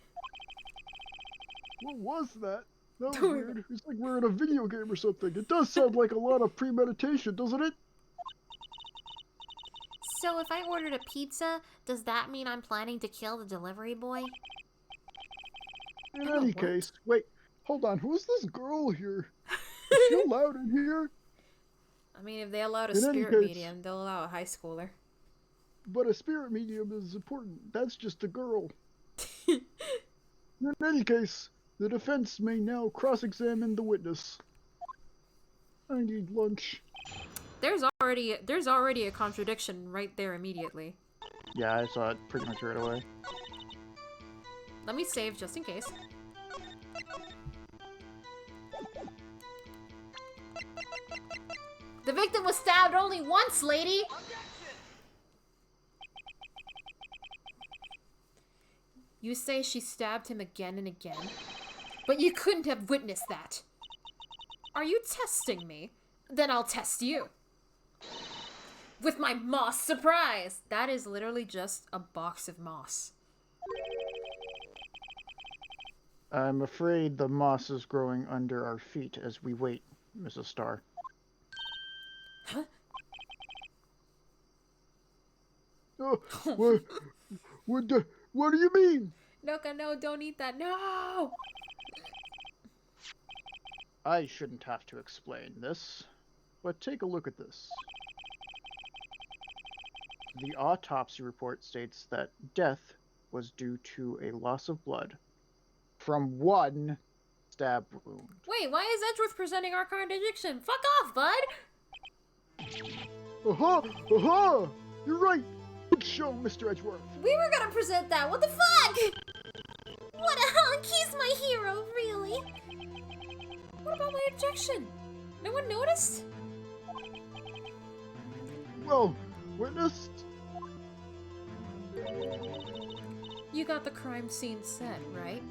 What was that? That was weird. It's like we're in a video game or something. It does sound like a lot of premeditation, doesn't it? So if I ordered a pizza, does that mean I'm planning to kill the delivery boy? In any case, wait, hold on. Who's this girl here? Is she allowed in here? I mean, if they allowed a In any spirit case- medium, they'll allow a high schooler. But a spirit medium is important. That's just a girl. In any case, the defense may now cross-examine the witness. I need lunch. There's already a contradiction right there immediately. Yeah, I saw it pretty much right away. Let me save just in case. The victim was stabbed only once, lady! You say she stabbed him again and again, but you couldn't have witnessed that. Are you testing me? Then I'll test you. With my moss surprise! That is literally just a box of moss. I'm afraid the moss is growing under our feet as we wait, Mrs. Starr. Huh? Oh, what do you mean? Noka, no, don't eat that. No! I shouldn't have to explain this, but take a look at this. The autopsy report states that death was due to a loss of blood from one stab wound. Wait, why is Edgeworth presenting our contradiction? Fuck off, bud! Aha! Aha! You're right! Good show, Mr. Edgeworth. We were gonna present that, what the fuck? What a hunk! He's my hero, really. What about my objection? No one noticed? Well, witness? You got the crime scene set, right?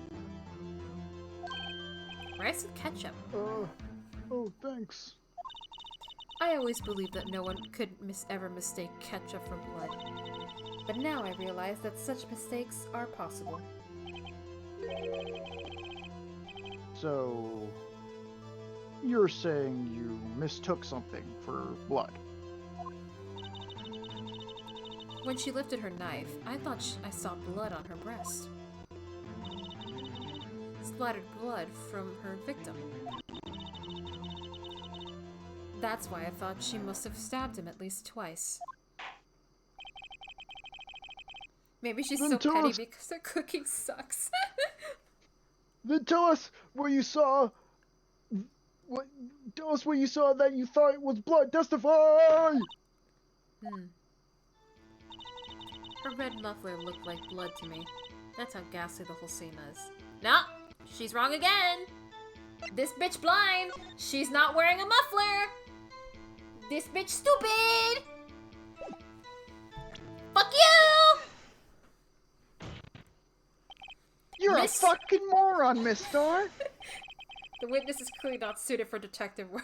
Rice with ketchup. Oh, thanks. I always believed that no one could ever mistake ketchup for blood. But now I realize that such mistakes are possible. So, you're saying you mistook something for blood? When she lifted her knife, I thought I saw blood on her breast. Splattered blood from her victim. That's why I thought she must have stabbed him at least twice. Maybe she's Then so tell petty us- because her cooking sucks. Then tell us where you saw. What? Tell us where you saw that you thought it was blood. Testify! Her red muffler looked like blood to me. That's how ghastly the whole scene is. No! She's wrong again! This bitch blind! She's not wearing a muffler! This bitch stupid! Fuck you! You're Miss- a fucking moron, Miss Star! The witness is clearly not suited for detective work.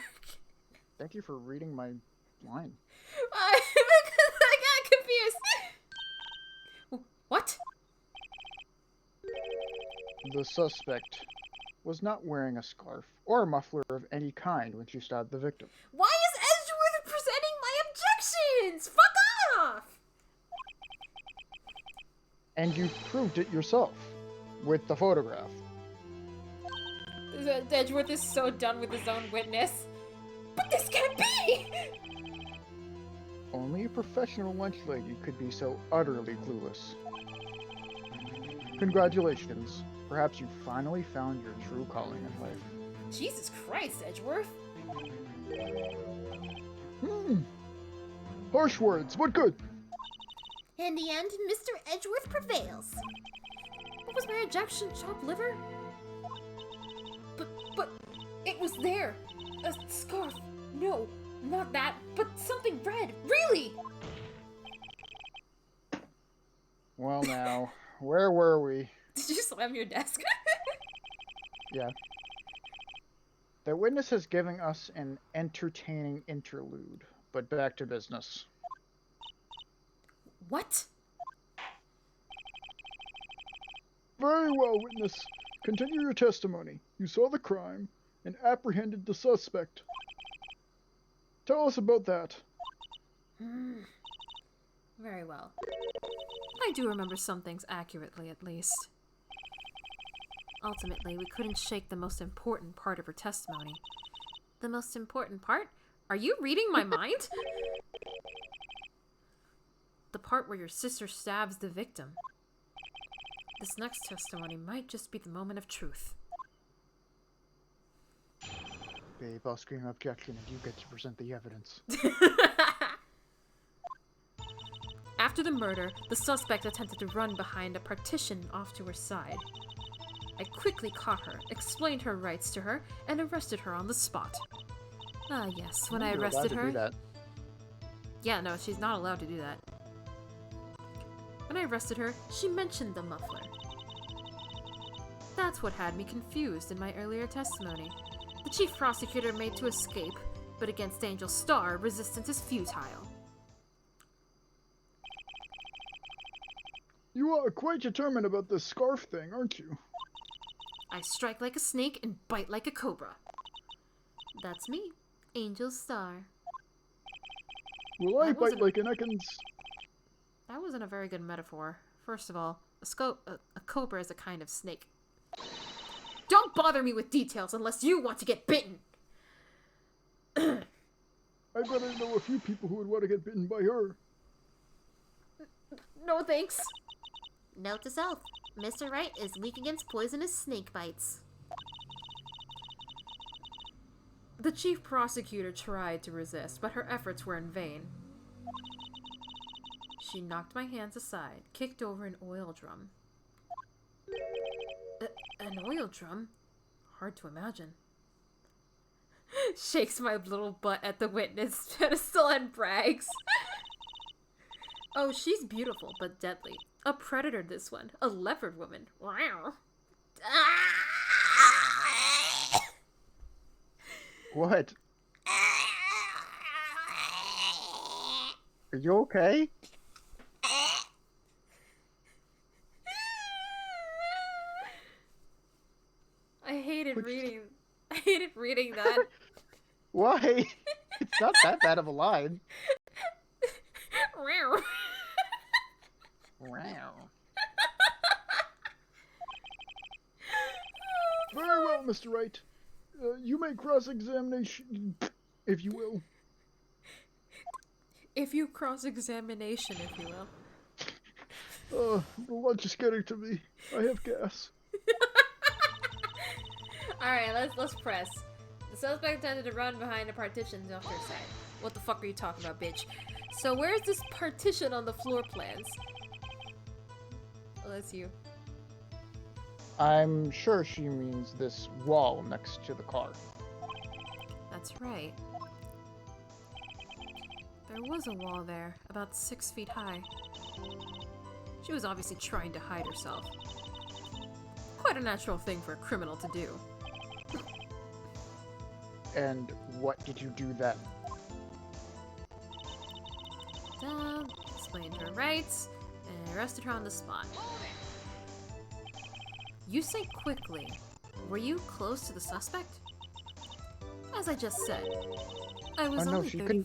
Thank you for reading my line. I got confused. What? The suspect was not wearing a scarf or a muffler of any kind when she stabbed the victim. Why is Edgeworth presenting my objections? Fuck off! And you proved it yourself with the photograph. Edgeworth is so done with his own witness. But this can't be! Only a professional lunch lady could be so utterly clueless. Congratulations. Perhaps you finally found your true calling in life. Jesus Christ, Edgeworth. Harsh words, what good? In the end, Mr. Edgeworth prevails. What was my objection? Chopped liver? But it was there. A scarf. No, not that, but something red. Really? Well now, where were we? Did you slam your desk? Yeah. The witness has given us an entertaining interlude, but back to business. What? Very well, witness. Continue your testimony. You saw the crime and apprehended the suspect. Tell us about that. Very well. I do remember some things accurately, at least. Ultimately, we couldn't shake the most important part of her testimony. The most important part? Are you reading my mind? The part where your sister stabs the victim. This next testimony might just be the moment of truth. Babe, I'll scream objection and you get to present the evidence. After the murder, the suspect attempted to run behind a partition off to her side. I quickly caught her, explained her rights to her, and arrested her on the spot. Ah, yes, when I You're allowed arrested to her... do that. Yeah, no, she's not allowed to do that. When I arrested her, she mentioned the muffler. That's what had me confused in my earlier testimony. The chief prosecutor made to escape, but against Angel Star, resistance is futile. You are quite determined about this scarf thing, aren't you? I strike like a snake and bite like a cobra. That's me, Angel Star. Well, I That bite wasn't- like an Ekans. That wasn't a very good metaphor. First of all, a cobra is a kind of snake. Don't bother me with details unless you want to get bitten! I bet I know a few people who would want to get bitten by her. No thanks. Note to self, Mr. Wright is weak against poisonous snake bites. The chief prosecutor tried to resist, but her efforts were in vain. She knocked my hands aside, kicked over an oil drum. An oil drum? Hard to imagine. Shakes my little butt at the witness pedestal and brags. Oh, she's beautiful, but deadly. A predator, this one. A leopard woman. Wow. What? Are you okay? I hated Which- reading that. Why? It's not that bad of a line. Wow. Wow. Very well, Mr. Wright. You may cross-examination, if you will. If you cross-examination, if you will. The lunch is getting to me. I have gas. Alright, let's press. The suspect tended to run behind the partitions off their side. What the fuck are you talking about, bitch? So where's this partition on the floor plans? Well, that's you. I'm sure she means this wall next to the car. That's right. There was a wall there, about 6 feet high. She was obviously trying to hide herself. Quite a natural thing for a criminal to do. And what did you do then? Explained her rights, and arrested her on the spot. You say quickly. Were you close to the suspect? As I just said, I was Oh no, only she 30...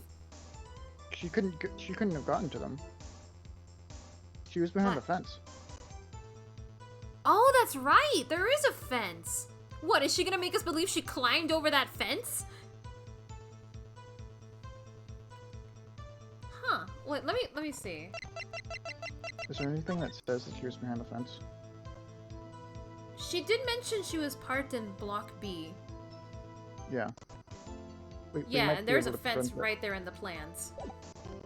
couldn't have gotten to them. She was behind What? the fence. Oh, that's right! There is a fence! What, is she gonna make us believe she climbed over that fence? Huh. Wait, let me see. Is there anything that says that she was behind the fence? She did mention she was parked in Block B. Yeah. We Yeah, might and be there's able a to fence present it. right there in the plans.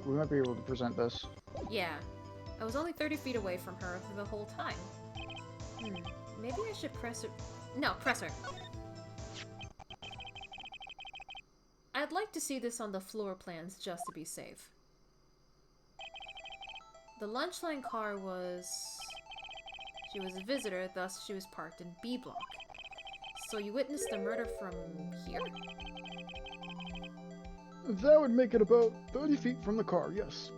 We might be able to present this. Yeah. I was only 30 feet away from her the whole time. Maybe I should press her. No, press her. I'd like to see this on the floor plans just to be safe. The lunch line car was... She was a visitor, thus she was parked in B block. So you witnessed the murder from here? That would make it about 30 feet from the car, yes.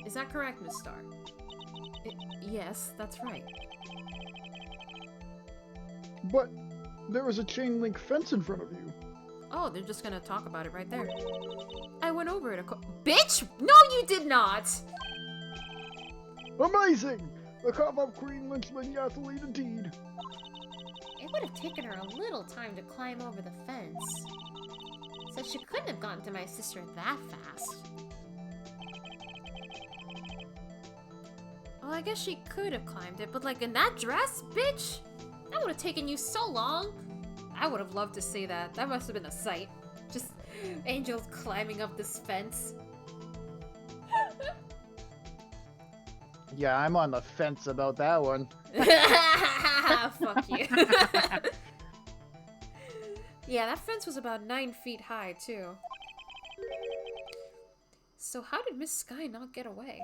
Is that correct, Miss Starr? Yes, that's right. But there was a chain link fence in front of you. Oh, they're just gonna talk about it right there. I went over it Bitch! No, you did not! Amazing! The cop-up queen Lynchman athlete indeed. It would have taken her a little time to climb over the fence. So she couldn't have gotten to my sister that fast. Well, I guess she could have climbed it, but like in that dress, bitch? That would have taken you so long. I would have loved to see that. That must have been a sight. Just angels climbing up this fence. Yeah, I'm on the fence about that one. Fuck you. Yeah, that fence was about 9 feet high, too. So how did Miss Sky not get away?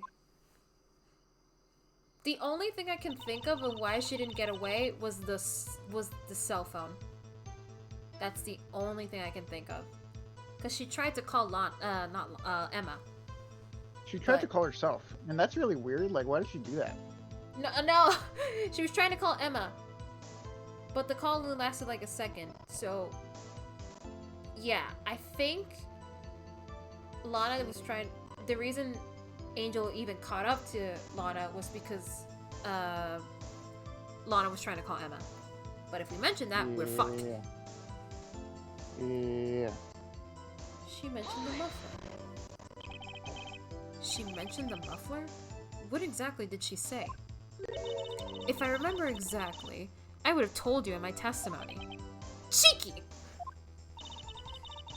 The only thing I can think of why she didn't get away was the cell phone. That's the only thing I can think of. Because she tried to call Emma. She tried to call herself, and that's really weird. Like, why did she do that? No, she was trying to call Emma. But the call only lasted like a second, so... Yeah, I think Lana was trying... The reason Angel even caught up to Lana was because Lana was trying to call Emma. But if we mention that, we're fucked. Yeah. She mentioned the muffler. She mentioned the muffler? What exactly did she say? If I remember exactly, I would have told you in my testimony. Cheeky!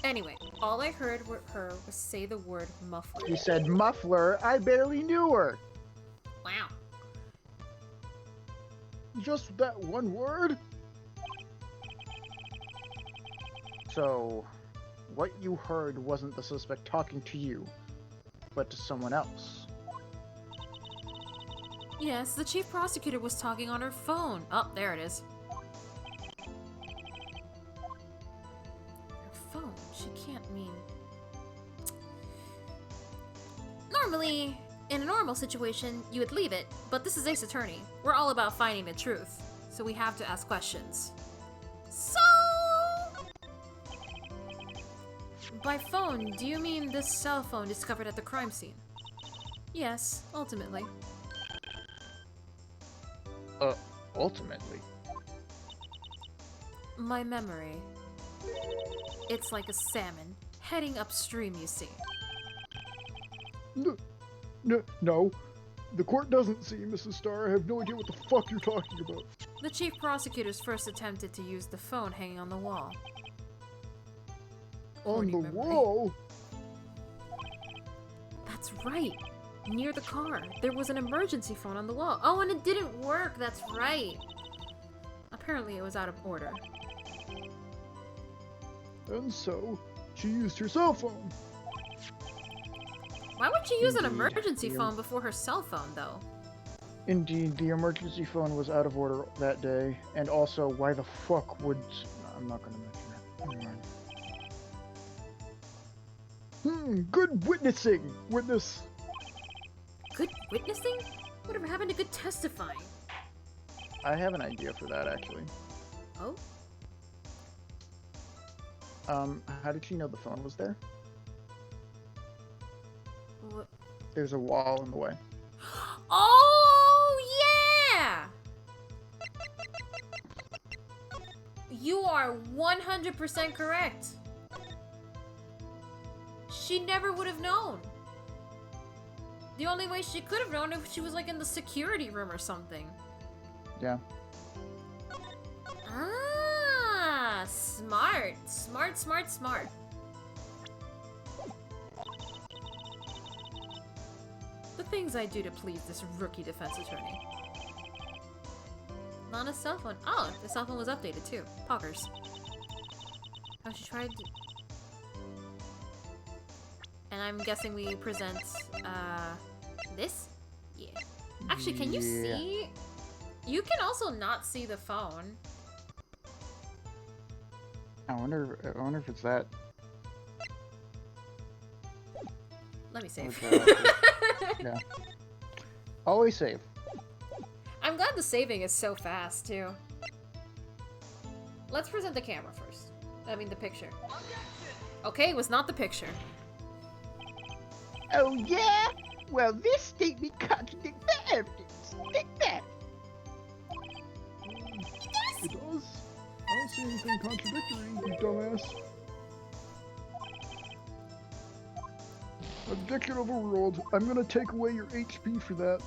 Anyway, all I heard her was say the word muffler. She said muffler. I barely knew her. Wow. Just that one word? So, what you heard wasn't the suspect talking to you, but to someone else. Yes, the chief prosecutor was talking on her phone. Oh, there it is. Her phone? She can't mean... Normally, in a normal situation, you would leave it, but this is Ace Attorney. We're all about finding the truth, so we have to ask questions. So... By phone, do you mean this cell phone discovered at the crime scene? Yes, ultimately. Ultimately. My memory. It's like a salmon, heading upstream, you see. No. The court doesn't see, Mrs. Starr. I have no idea what the fuck you're talking about. The chief prosecutors first attempted to use the phone hanging on the wall. On the Recording memory. wall? That's right. Near the car. There was an emergency phone on the wall. Oh, and it didn't work. That's right. Apparently it was out of order. And so, she used her cell phone. Why would she use an Indeed. emergency Yeah. phone before her cell phone, though? Indeed, the emergency phone was out of order that day. And also, why the fuck would... I'm not gonna mention that. Never mind. Good witnessing, witness. Good witnessing? Whatever happened to good testifying? I have an idea for that, actually. Oh? How did she know the phone was there? What? There's a wall in the way. Oh, yeah! You are 100% correct. She never would have known. The only way she could have known if she was like in the security room or something. Yeah. Ah, smart. Smart, smart, smart. The things I do to please this rookie defense attorney. Lana's cell phone. Oh, the cell phone was updated too. Poggers. Oh, she tried to... And I'm guessing we present, this? Yeah. Actually, can you Yeah. see? You can also not see the phone. I wonder if it's that. Let me save. Yeah. Always save. I'm glad the saving is so fast, too. Let's present the camera first. I mean, the picture. Okay, it was not the picture. Oh yeah? Well, this statement contradicts the evidence. Take that. It does. I don't see anything contradictory, you dumbass. Objection overruled. I'm gonna take away your HP for that.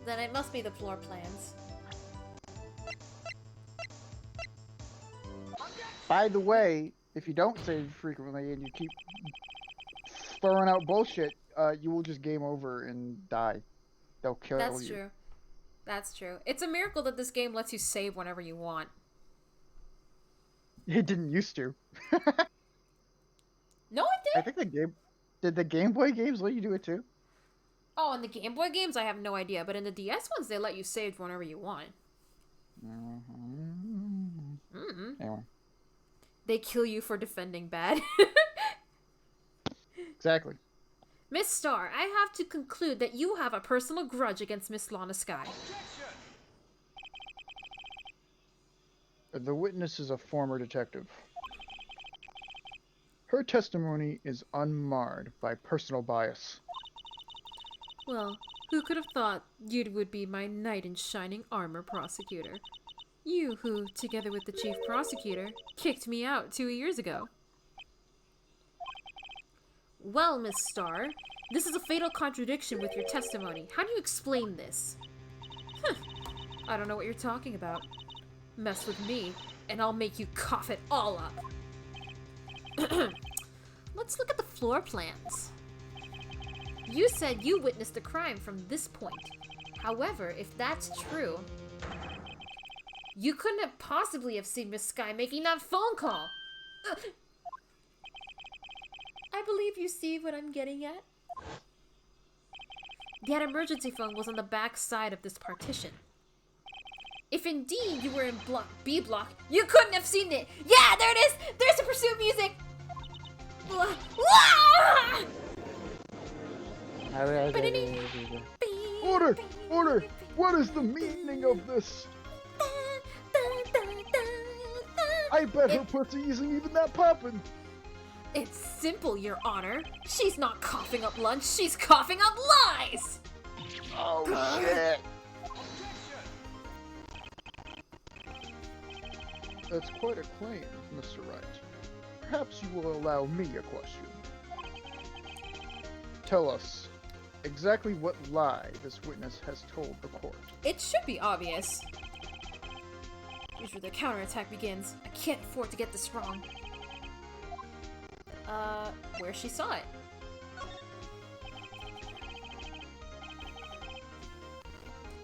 Then it must be the floor plans. By the way, if you don't save frequently and you keep throwing out bullshit, you will just game over and die. They'll kill you. That's true. That's true. It's a miracle that this game lets you save whenever you want. It didn't used to. No, it I did. think the game... Did the Game Boy games let you do it too? Oh, in the Game Boy games, I have no idea. But in the DS ones, they let you save whenever you want. Anyway. They kill you for defending bad. Exactly. Miss Starr, I have to conclude that you have a personal grudge against Miss Lana Sky. The witness is a former detective. Her testimony is unmarred by personal bias. Well, who could have thought you would be my knight in shining armor prosecutor? You who, together with the chief prosecutor, kicked me out 2 years ago. Well, Miss Starr, this is a fatal contradiction with your testimony. How do you explain this? I don't know what you're talking about. Mess with me, and I'll make you cough it all up. Let's look at the floor plans. You said you witnessed the crime from this point. However, if that's true, you couldn't have possibly have seen Miss Sky making that phone call. I believe you see what I'm getting at. That emergency phone was on the back side of this partition. If indeed you were in block B block, you couldn't have seen it. Yeah, there it is. There's the pursuit music. Order! Order! What is the meaning of this? I bet her pussy isn't even that poppin'. It's simple, Your Honor. She's not coughing up lunch, she's coughing up lies! Oh shit! That's quite a claim, Mr. Wright. Perhaps you will allow me a question. Tell us exactly what lie this witness has told the court. It should be obvious. Here's where the counterattack begins. I can't afford to get this wrong. Where she saw it.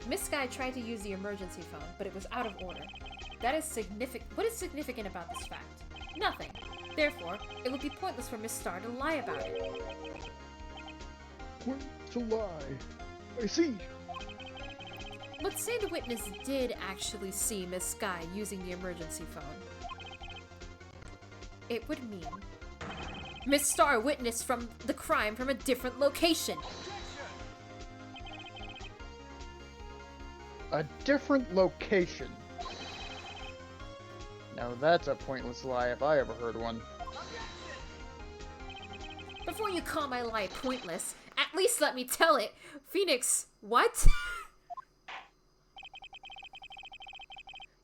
Miss Sky tried to use the emergency phone, but it was out of order. That is significant. What is significant about this fact? Nothing. Therefore, it would be pointless for Miss Star to lie about it. What to lie? I see. Let's say the witness did actually see Miss Sky using the emergency phone. It would mean Miss Star witnessed from the crime from a different location. A different location. Now that's a pointless lie if I ever heard one. Before you call my lie pointless, at least let me tell it. Phoenix, what?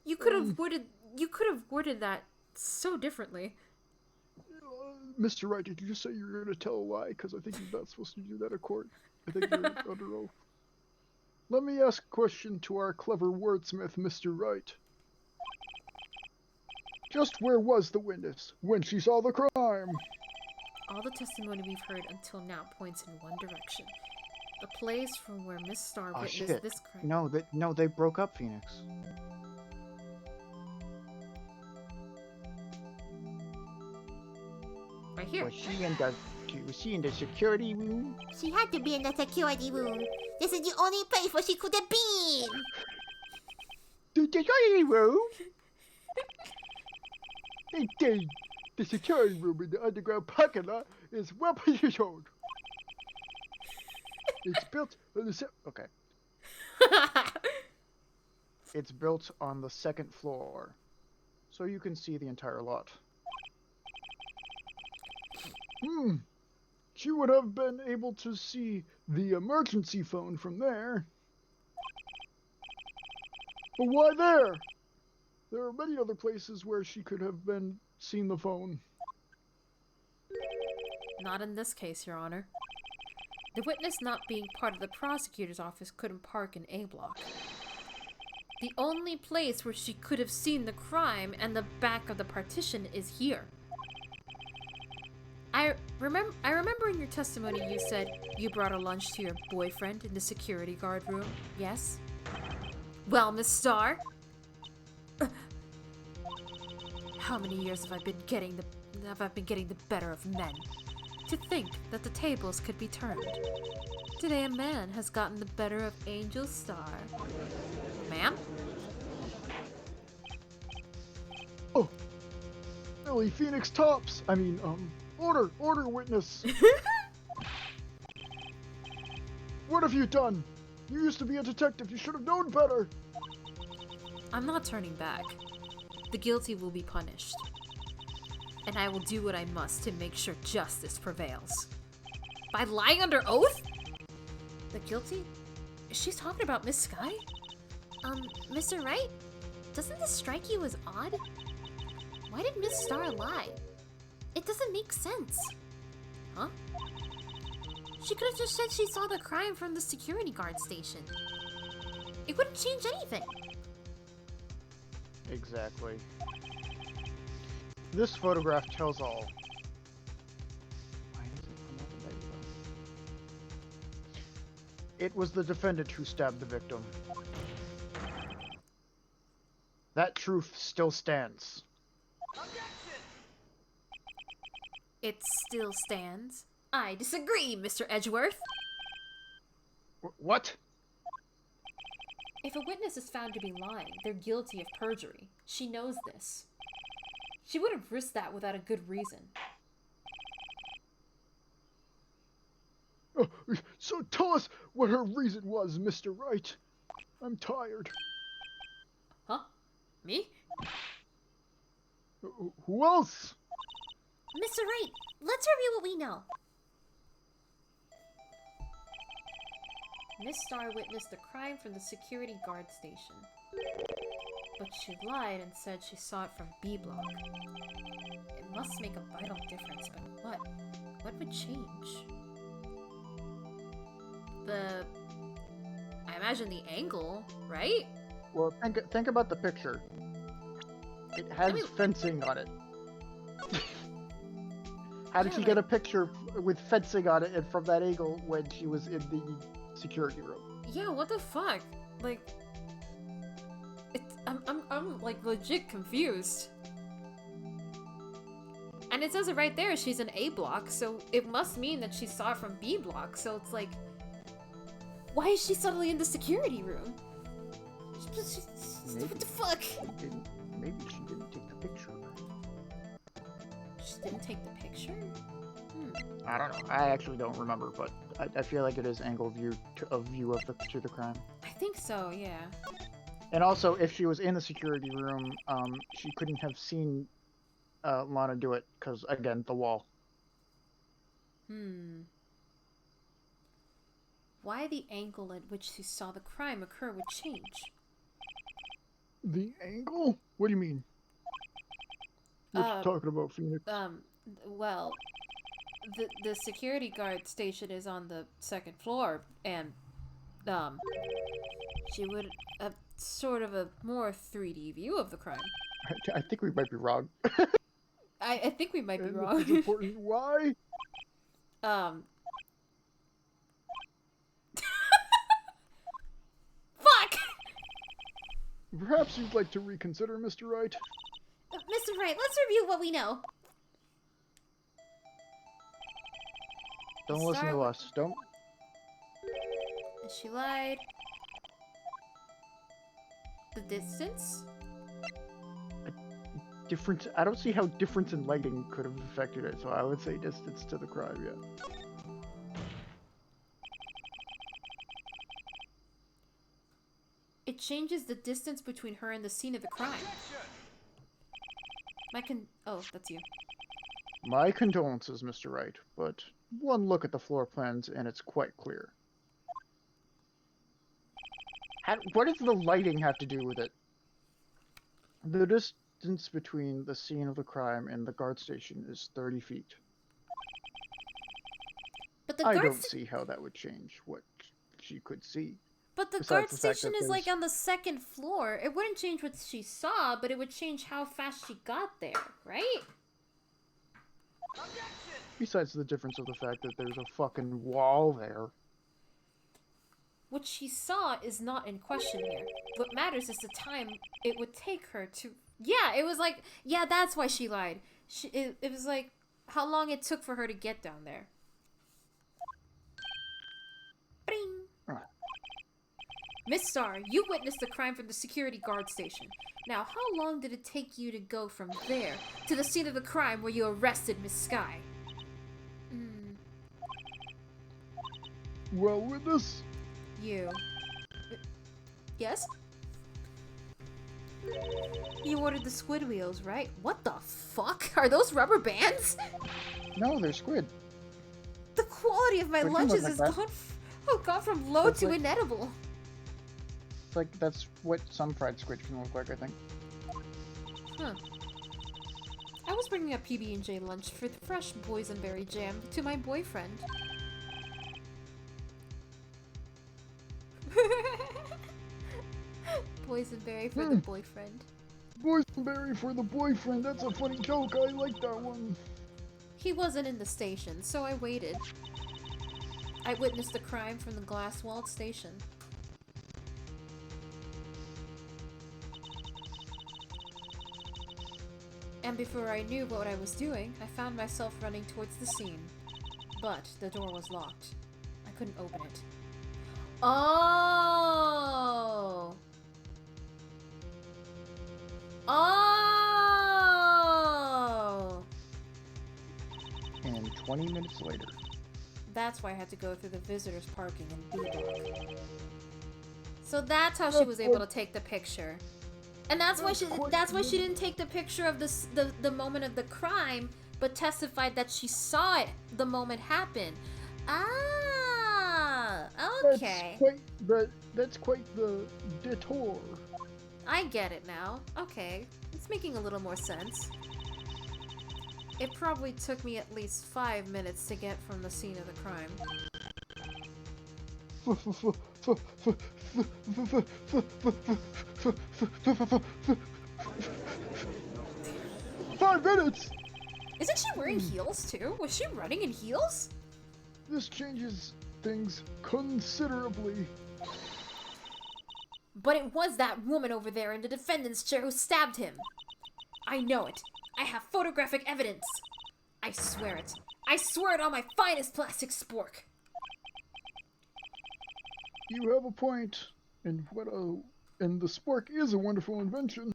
You could have worded that so differently. Mr. Wright, did you just say you were going to tell a lie? Because I think you're not supposed to do that at court. I think you're under oath. Let me ask a question to our clever wordsmith, Mr. Wright. Just where was the witness when she saw the crime? All the testimony we've heard until now points in one direction. The place from where Miss Star witnessed this crime. No, they broke up, Phoenix. Right here. Was she in the security room? She had to be in the security room. This is the only place where she could have been. The security room? The security room in the underground parking lot is well positioned. It's built on the okay. It's built on the second floor, so you can see the entire lot. She would have been able to see the emergency phone from there. But why there? There are many other places where she could have seen the phone. Not in this case, Your Honor. The witness not being part of the prosecutor's office couldn't park in A block. The only place where she could have seen the crime and the back of the partition is here. I remember in your testimony you said you brought a lunch to your boyfriend in the security guard room, yes? Well, Miss Star, how many years have I been getting the better of men? To think that the tables could be turned. Today a man has gotten the better of Angel Star. Ma'am? Oh, Billy Phoenix tops. Order, witness. What have you done? You used to be a detective. You should have known better. I'm not turning back. The guilty will be punished. And I will do what I must to make sure justice prevails. By lying under oath? The guilty? She's talking about Miss Sky? Mr. Wright? Doesn't this strike you as odd? Why did Miss Star lie? It doesn't make sense. Huh? She could have just said she saw the crime from the security guard station. It wouldn't change anything. Exactly. This photograph tells all. Why does it come up? There you go. It was the defendant who stabbed the victim. That truth still stands. It still stands. I disagree, Mr. Edgeworth. What? If a witness is found to be lying, they're guilty of perjury. She knows this. She would have risked that without a good reason. So tell us what her reason was, Mr. Wright. I'm tired. Huh? Me? Who else? Mr. Wright, let's review what we know. Miss Star witnessed the crime from the security guard station. But she lied and said she saw it from B block. It must make a vital difference, but what? What would change? I imagine the angle, right? Well, think about the picture. It has mean- fencing on it. How did Yeah, she get a picture with fencing on it and from that angle when she was in the security room? Yeah, what the fuck? Like, I'm like legit confused. And it says it right there, she's in A block, so it must mean that she saw it from B block, so it's like, why is she suddenly in the security room? What the fuck? Maybe she didn't take the picture. She didn't take the picture? I don't know. I actually don't remember, but I feel like it is angle view of the crime. I think so, yeah. And also, if she was in the security room, she couldn't have seen Lana do it because, again, the wall. Why the angle at which she saw the crime occur would change? The angle? What do you mean? What you talking about, Phoenix? Well, the security guard station is on the second floor, and, she would have sort of a more 3D view of the crime. I think we might be wrong. I think we might be And this wrong. is important. Why? Fuck! Perhaps you'd like to reconsider, Mr. Wright? Mr. Wright, let's review what we know. Don't listen to us. Don't. She lied. The distance? Difference. I don't see how difference in lighting could have affected it, so I would say distance to the crime. Yeah. It changes the distance between her and the scene of the crime. Oh, that's you. My condolences, Mr. Wright, but one look at the floor plans and it's quite clear. What does the lighting have to do with it? The distance between the scene of the crime and the guard station is 30 feet. But the I guard don't see how that would change what she could see. But the Besides guard the fact station that is like there's- on the second floor. It wouldn't change what she saw, but it would change how fast she got there, right? Besides the difference of the fact that there's a fucking wall there. What she saw is not in question here. What matters is the time it would take her to... Yeah, it was like... Yeah, that's why she lied. It was like how long it took for her to get down there. Bing! Miss Starr, you witnessed the crime from the security guard station. Now, how long did it take you to go from there to the scene of the crime where you arrested Miss Sky? Well, witness? You. Yes? You ordered the squid wheels, right? What the fuck? Are those rubber bands? No, they're squid. The quality of my They come lunches with has like gone from low That's to like- inedible. It's like that's what some fried squid can look like, I think. Huh. I was bringing a PB&J lunch for the fresh boysenberry jam to my boyfriend. Boysenberry for the boyfriend. Boysenberry for the boyfriend. That's a funny joke. I like that one. He wasn't in the station, so I waited. I witnessed the crime from the glass-walled station. And before I knew what I was doing, I found myself running towards the scene. But the door was locked. I couldn't open it. Oh! Oh! And 20 minutes later. That's why I had to go through the visitors parking in B block. So that's how she was able to take the picture. And that's why she didn't take the picture of the moment of the crime, but testified that she saw it the moment happened. Ah, okay. That's quite the detour. I get it now. Okay, it's making a little more sense. It probably took me at least 5 minutes to get from the scene of the crime. Five minutes! Isn't she wearing heels too? Was she running in heels? This changes things considerably. But it was that woman over there in the defendant's chair who stabbed him. I know it. I have photographic evidence. I swear it. I swear it on my finest plastic spork. You have a point, and and the spork is a wonderful invention.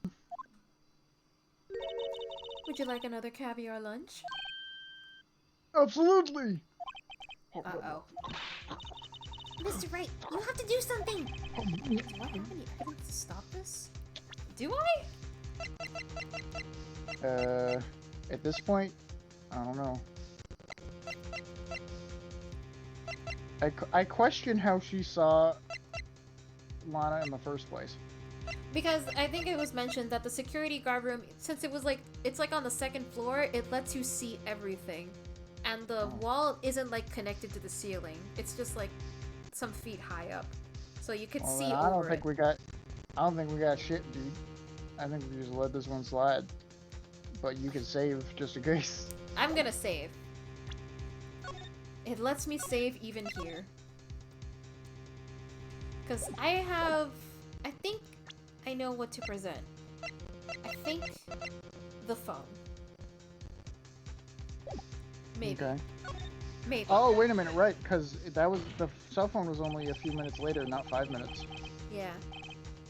Would you like another caviar lunch? Absolutely. Uh-oh. Mr. Wright, you have to do something. Do I have any evidence to stop this? Do I? At this point, I don't know. I question how she saw Lana in the first place. Because I think it was mentioned that the security guard room, since it was like, it's like on the second floor, it lets you see everything. And the wall isn't like connected to the ceiling. It's just like some feet high up. So you could see over I don't think we got shit, dude. I think we just let this one slide. But you can save just in case. I'm gonna save. It lets me save even here. Because I think I know what to present. I think the phone. Maybe. Okay. Maybe. Oh, wait a minute, right? Because the cell phone was only a few minutes later, not 5 minutes. Yeah.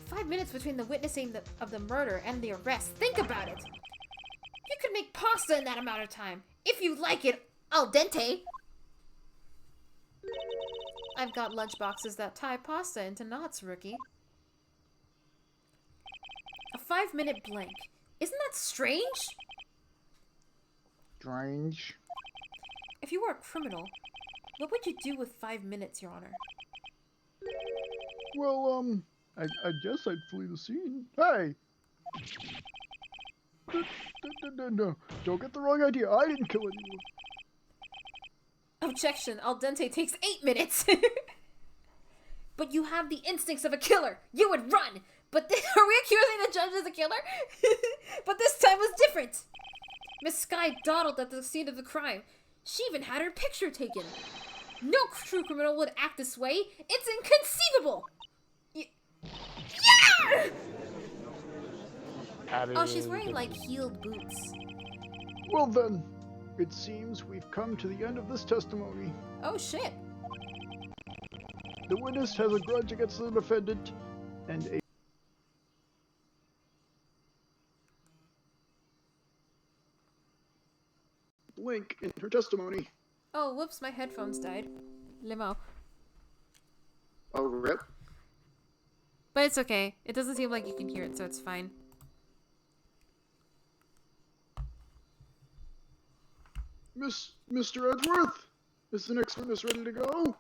5 minutes between the witnessing of the murder and the arrest. Think about it. You could make pasta in that amount of time. If you like it al dente. I've got lunch boxes that tie pasta into knots, rookie. A 5-minute blank. Isn't that strange? Strange. If you were a criminal, what would you do with 5 minutes, Your Honor? Well, I guess I'd flee the scene. Hey! No, don't get the wrong idea. I didn't kill anyone. Objection. Al dente takes 8 minutes. But you have the instincts of a killer. You would run. But are we accusing the judge as a killer? But this time was different. Miss Skye dawdled at the scene of the crime. She even had her picture taken. No true criminal would act this way. It's inconceivable. Yeah! Oh, she's wearing like heeled boots. Well then, it seems we've come to the end of this testimony. Oh shit. The witness has a grudge against the defendant, and a link in her testimony. Oh, whoops, my headphones died. Limo. Oh, rip. But it's okay. It doesn't seem like you can hear it, so it's fine. Mr. Edgeworth, is the next witness ready to go?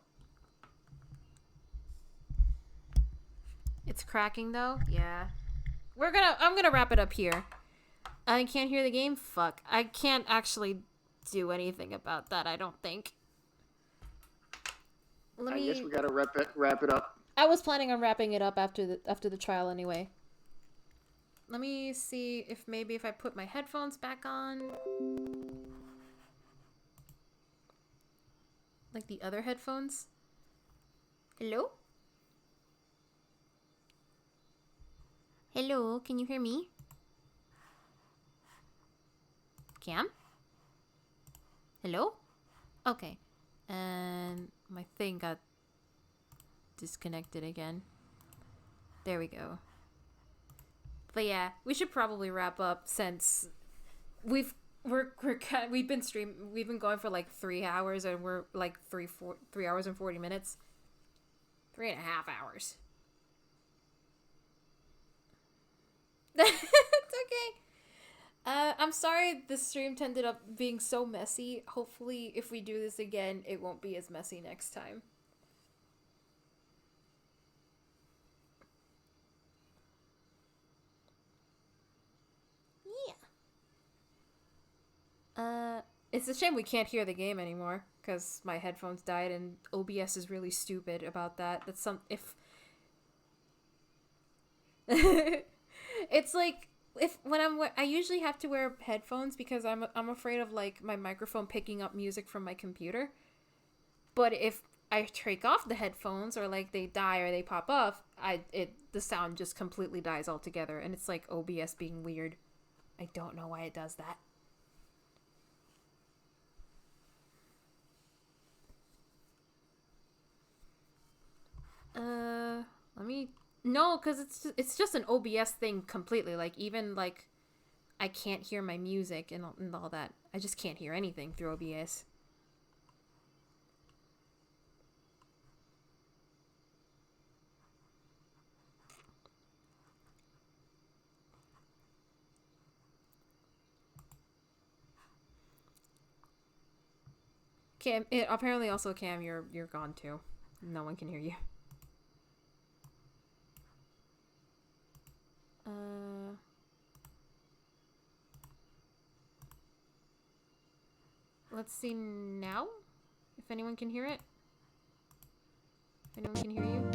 It's cracking though? Yeah. I'm gonna wrap it up here. I can't hear the game? Fuck. I can't actually do anything about that, I don't think. I guess we gotta wrap it up. I was planning on wrapping it up after the trial anyway. Let me see if maybe if I put my headphones back on. Like the other headphones. Hello? Hello, can you hear me? Cam? Hello? Okay. And my thing got disconnected again. There we go. But yeah, we should probably wrap up since we've been going for like 3 hours and we're like 3 hours and 40 minutes. 3.5 hours. It's okay. I'm sorry this stream ended up being so messy. Hopefully if we do this again, it won't be as messy next time. Yeah. It's a shame we can't hear the game anymore. because my headphones died, and OBS is really stupid about that. That's if it's like when I usually have to wear headphones because I'm afraid of like my microphone picking up music from my computer. But if I take off the headphones or like they die or they pop off, the sound just completely dies altogether, and it's like OBS being weird. I don't know why it does that. No, because it's just an OBS thing completely. Like, even, like, I can't hear my music and all that. I just can't hear anything through OBS. Cam, apparently also, Cam, you're gone too. No one can hear you. Let's see now if anyone can hear it. If anyone can hear you.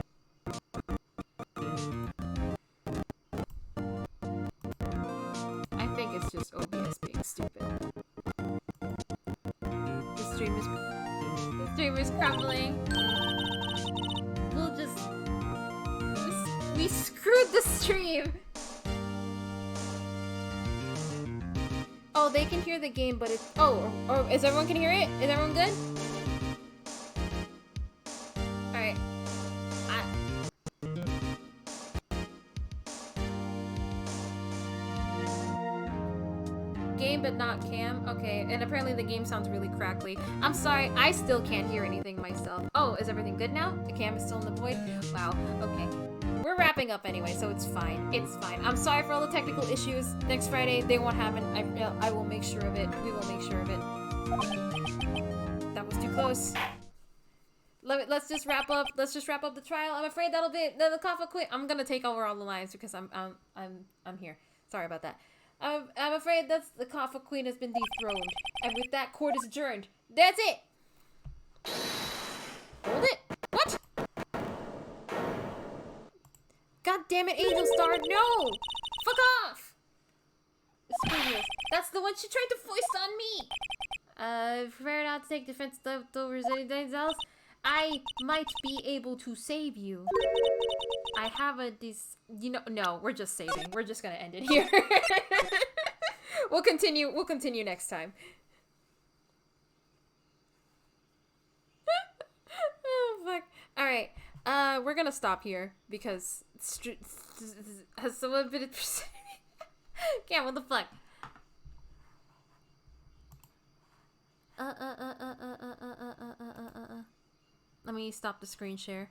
I think it's just OBS being stupid. The stream is crumbling. We'll we screwed the stream. Oh, they can hear the game, but it's... Oh, is everyone can hear it? Is everyone good? Alright. Game, but not Cam? Okay, and apparently the game sounds really crackly. I'm sorry, I still can't hear anything myself. Oh, is everything good now? The Cam is still in the void? Wow, okay. We're wrapping up anyway, so it's fine. It's fine. I'm sorry for all the technical issues. Next Friday, they won't happen. I will make sure of it. We will make sure of it. That was too close. Let's just wrap up. Let's just wrap up the trial. I'm afraid that'll be the Kaffa quit. I'm gonna take over all the lines because I'm here. Sorry about that. I'm afraid that's the Kaffa Queen has been dethroned, and with that, court is adjourned. That's it. Hold it. What? God damn it, Angel Star, no! Fuck off! Screw. That's the one she tried to foist on me! Prefer not to take defense over anything else. I might be able to save you. I have no, we're just saving. We're just gonna end it here. We'll continue next time. Oh, fuck. Alright. We're gonna stop here because has someone been Cam, what the fuck? Let me stop the screen share.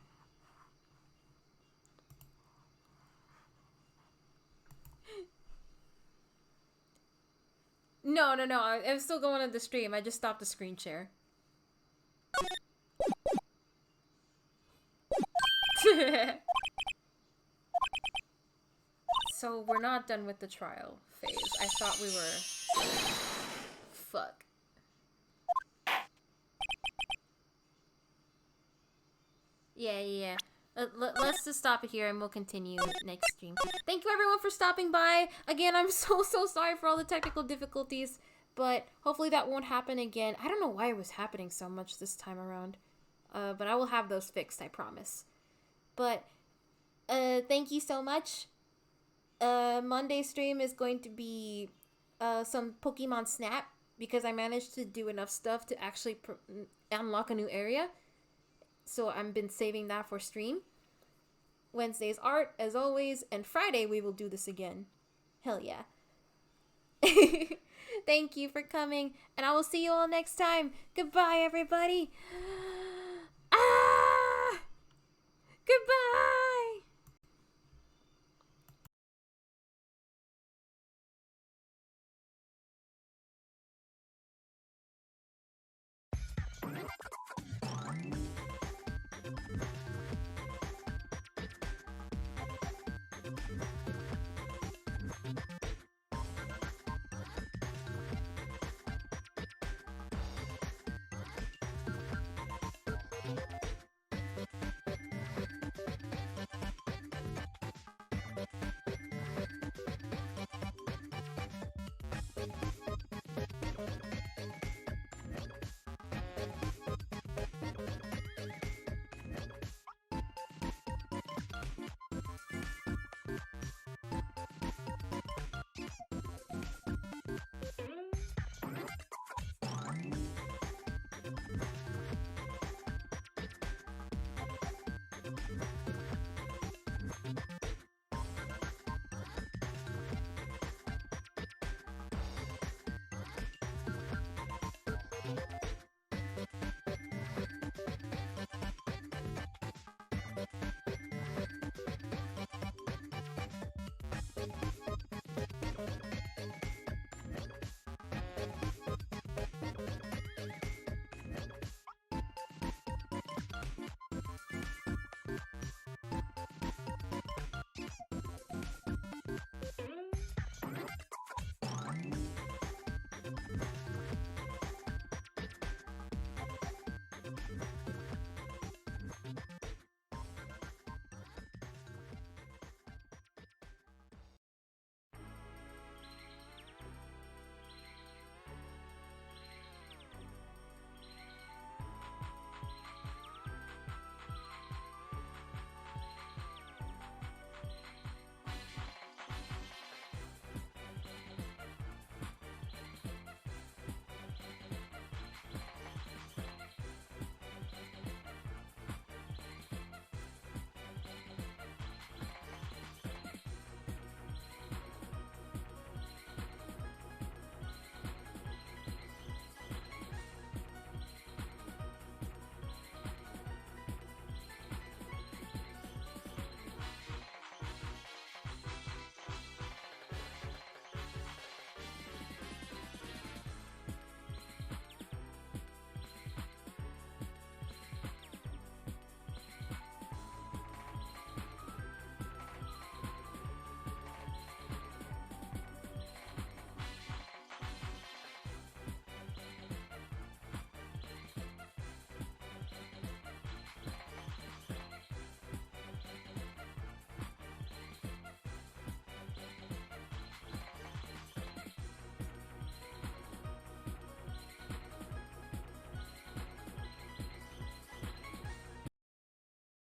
No, I'm still going on the stream. I just stopped the screen share. So we're not done with the trial phase. I thought we were. Fuck. Yeah. Let's just stop it here and we'll continue next stream. Thank you everyone for stopping by. Again, I'm so sorry for all the technical difficulties, but hopefully that won't happen again. I don't know why it was happening so much this time around. But I will have those fixed, I promise. But thank you so much. Monday stream is going to be some Pokemon Snap because I managed to do enough stuff to actually unlock a new area. So I've been saving that for stream. Wednesday's art, as always, and Friday we will do this again. Hell yeah. Thank you for coming, and I will see you all next time. Goodbye, everybody.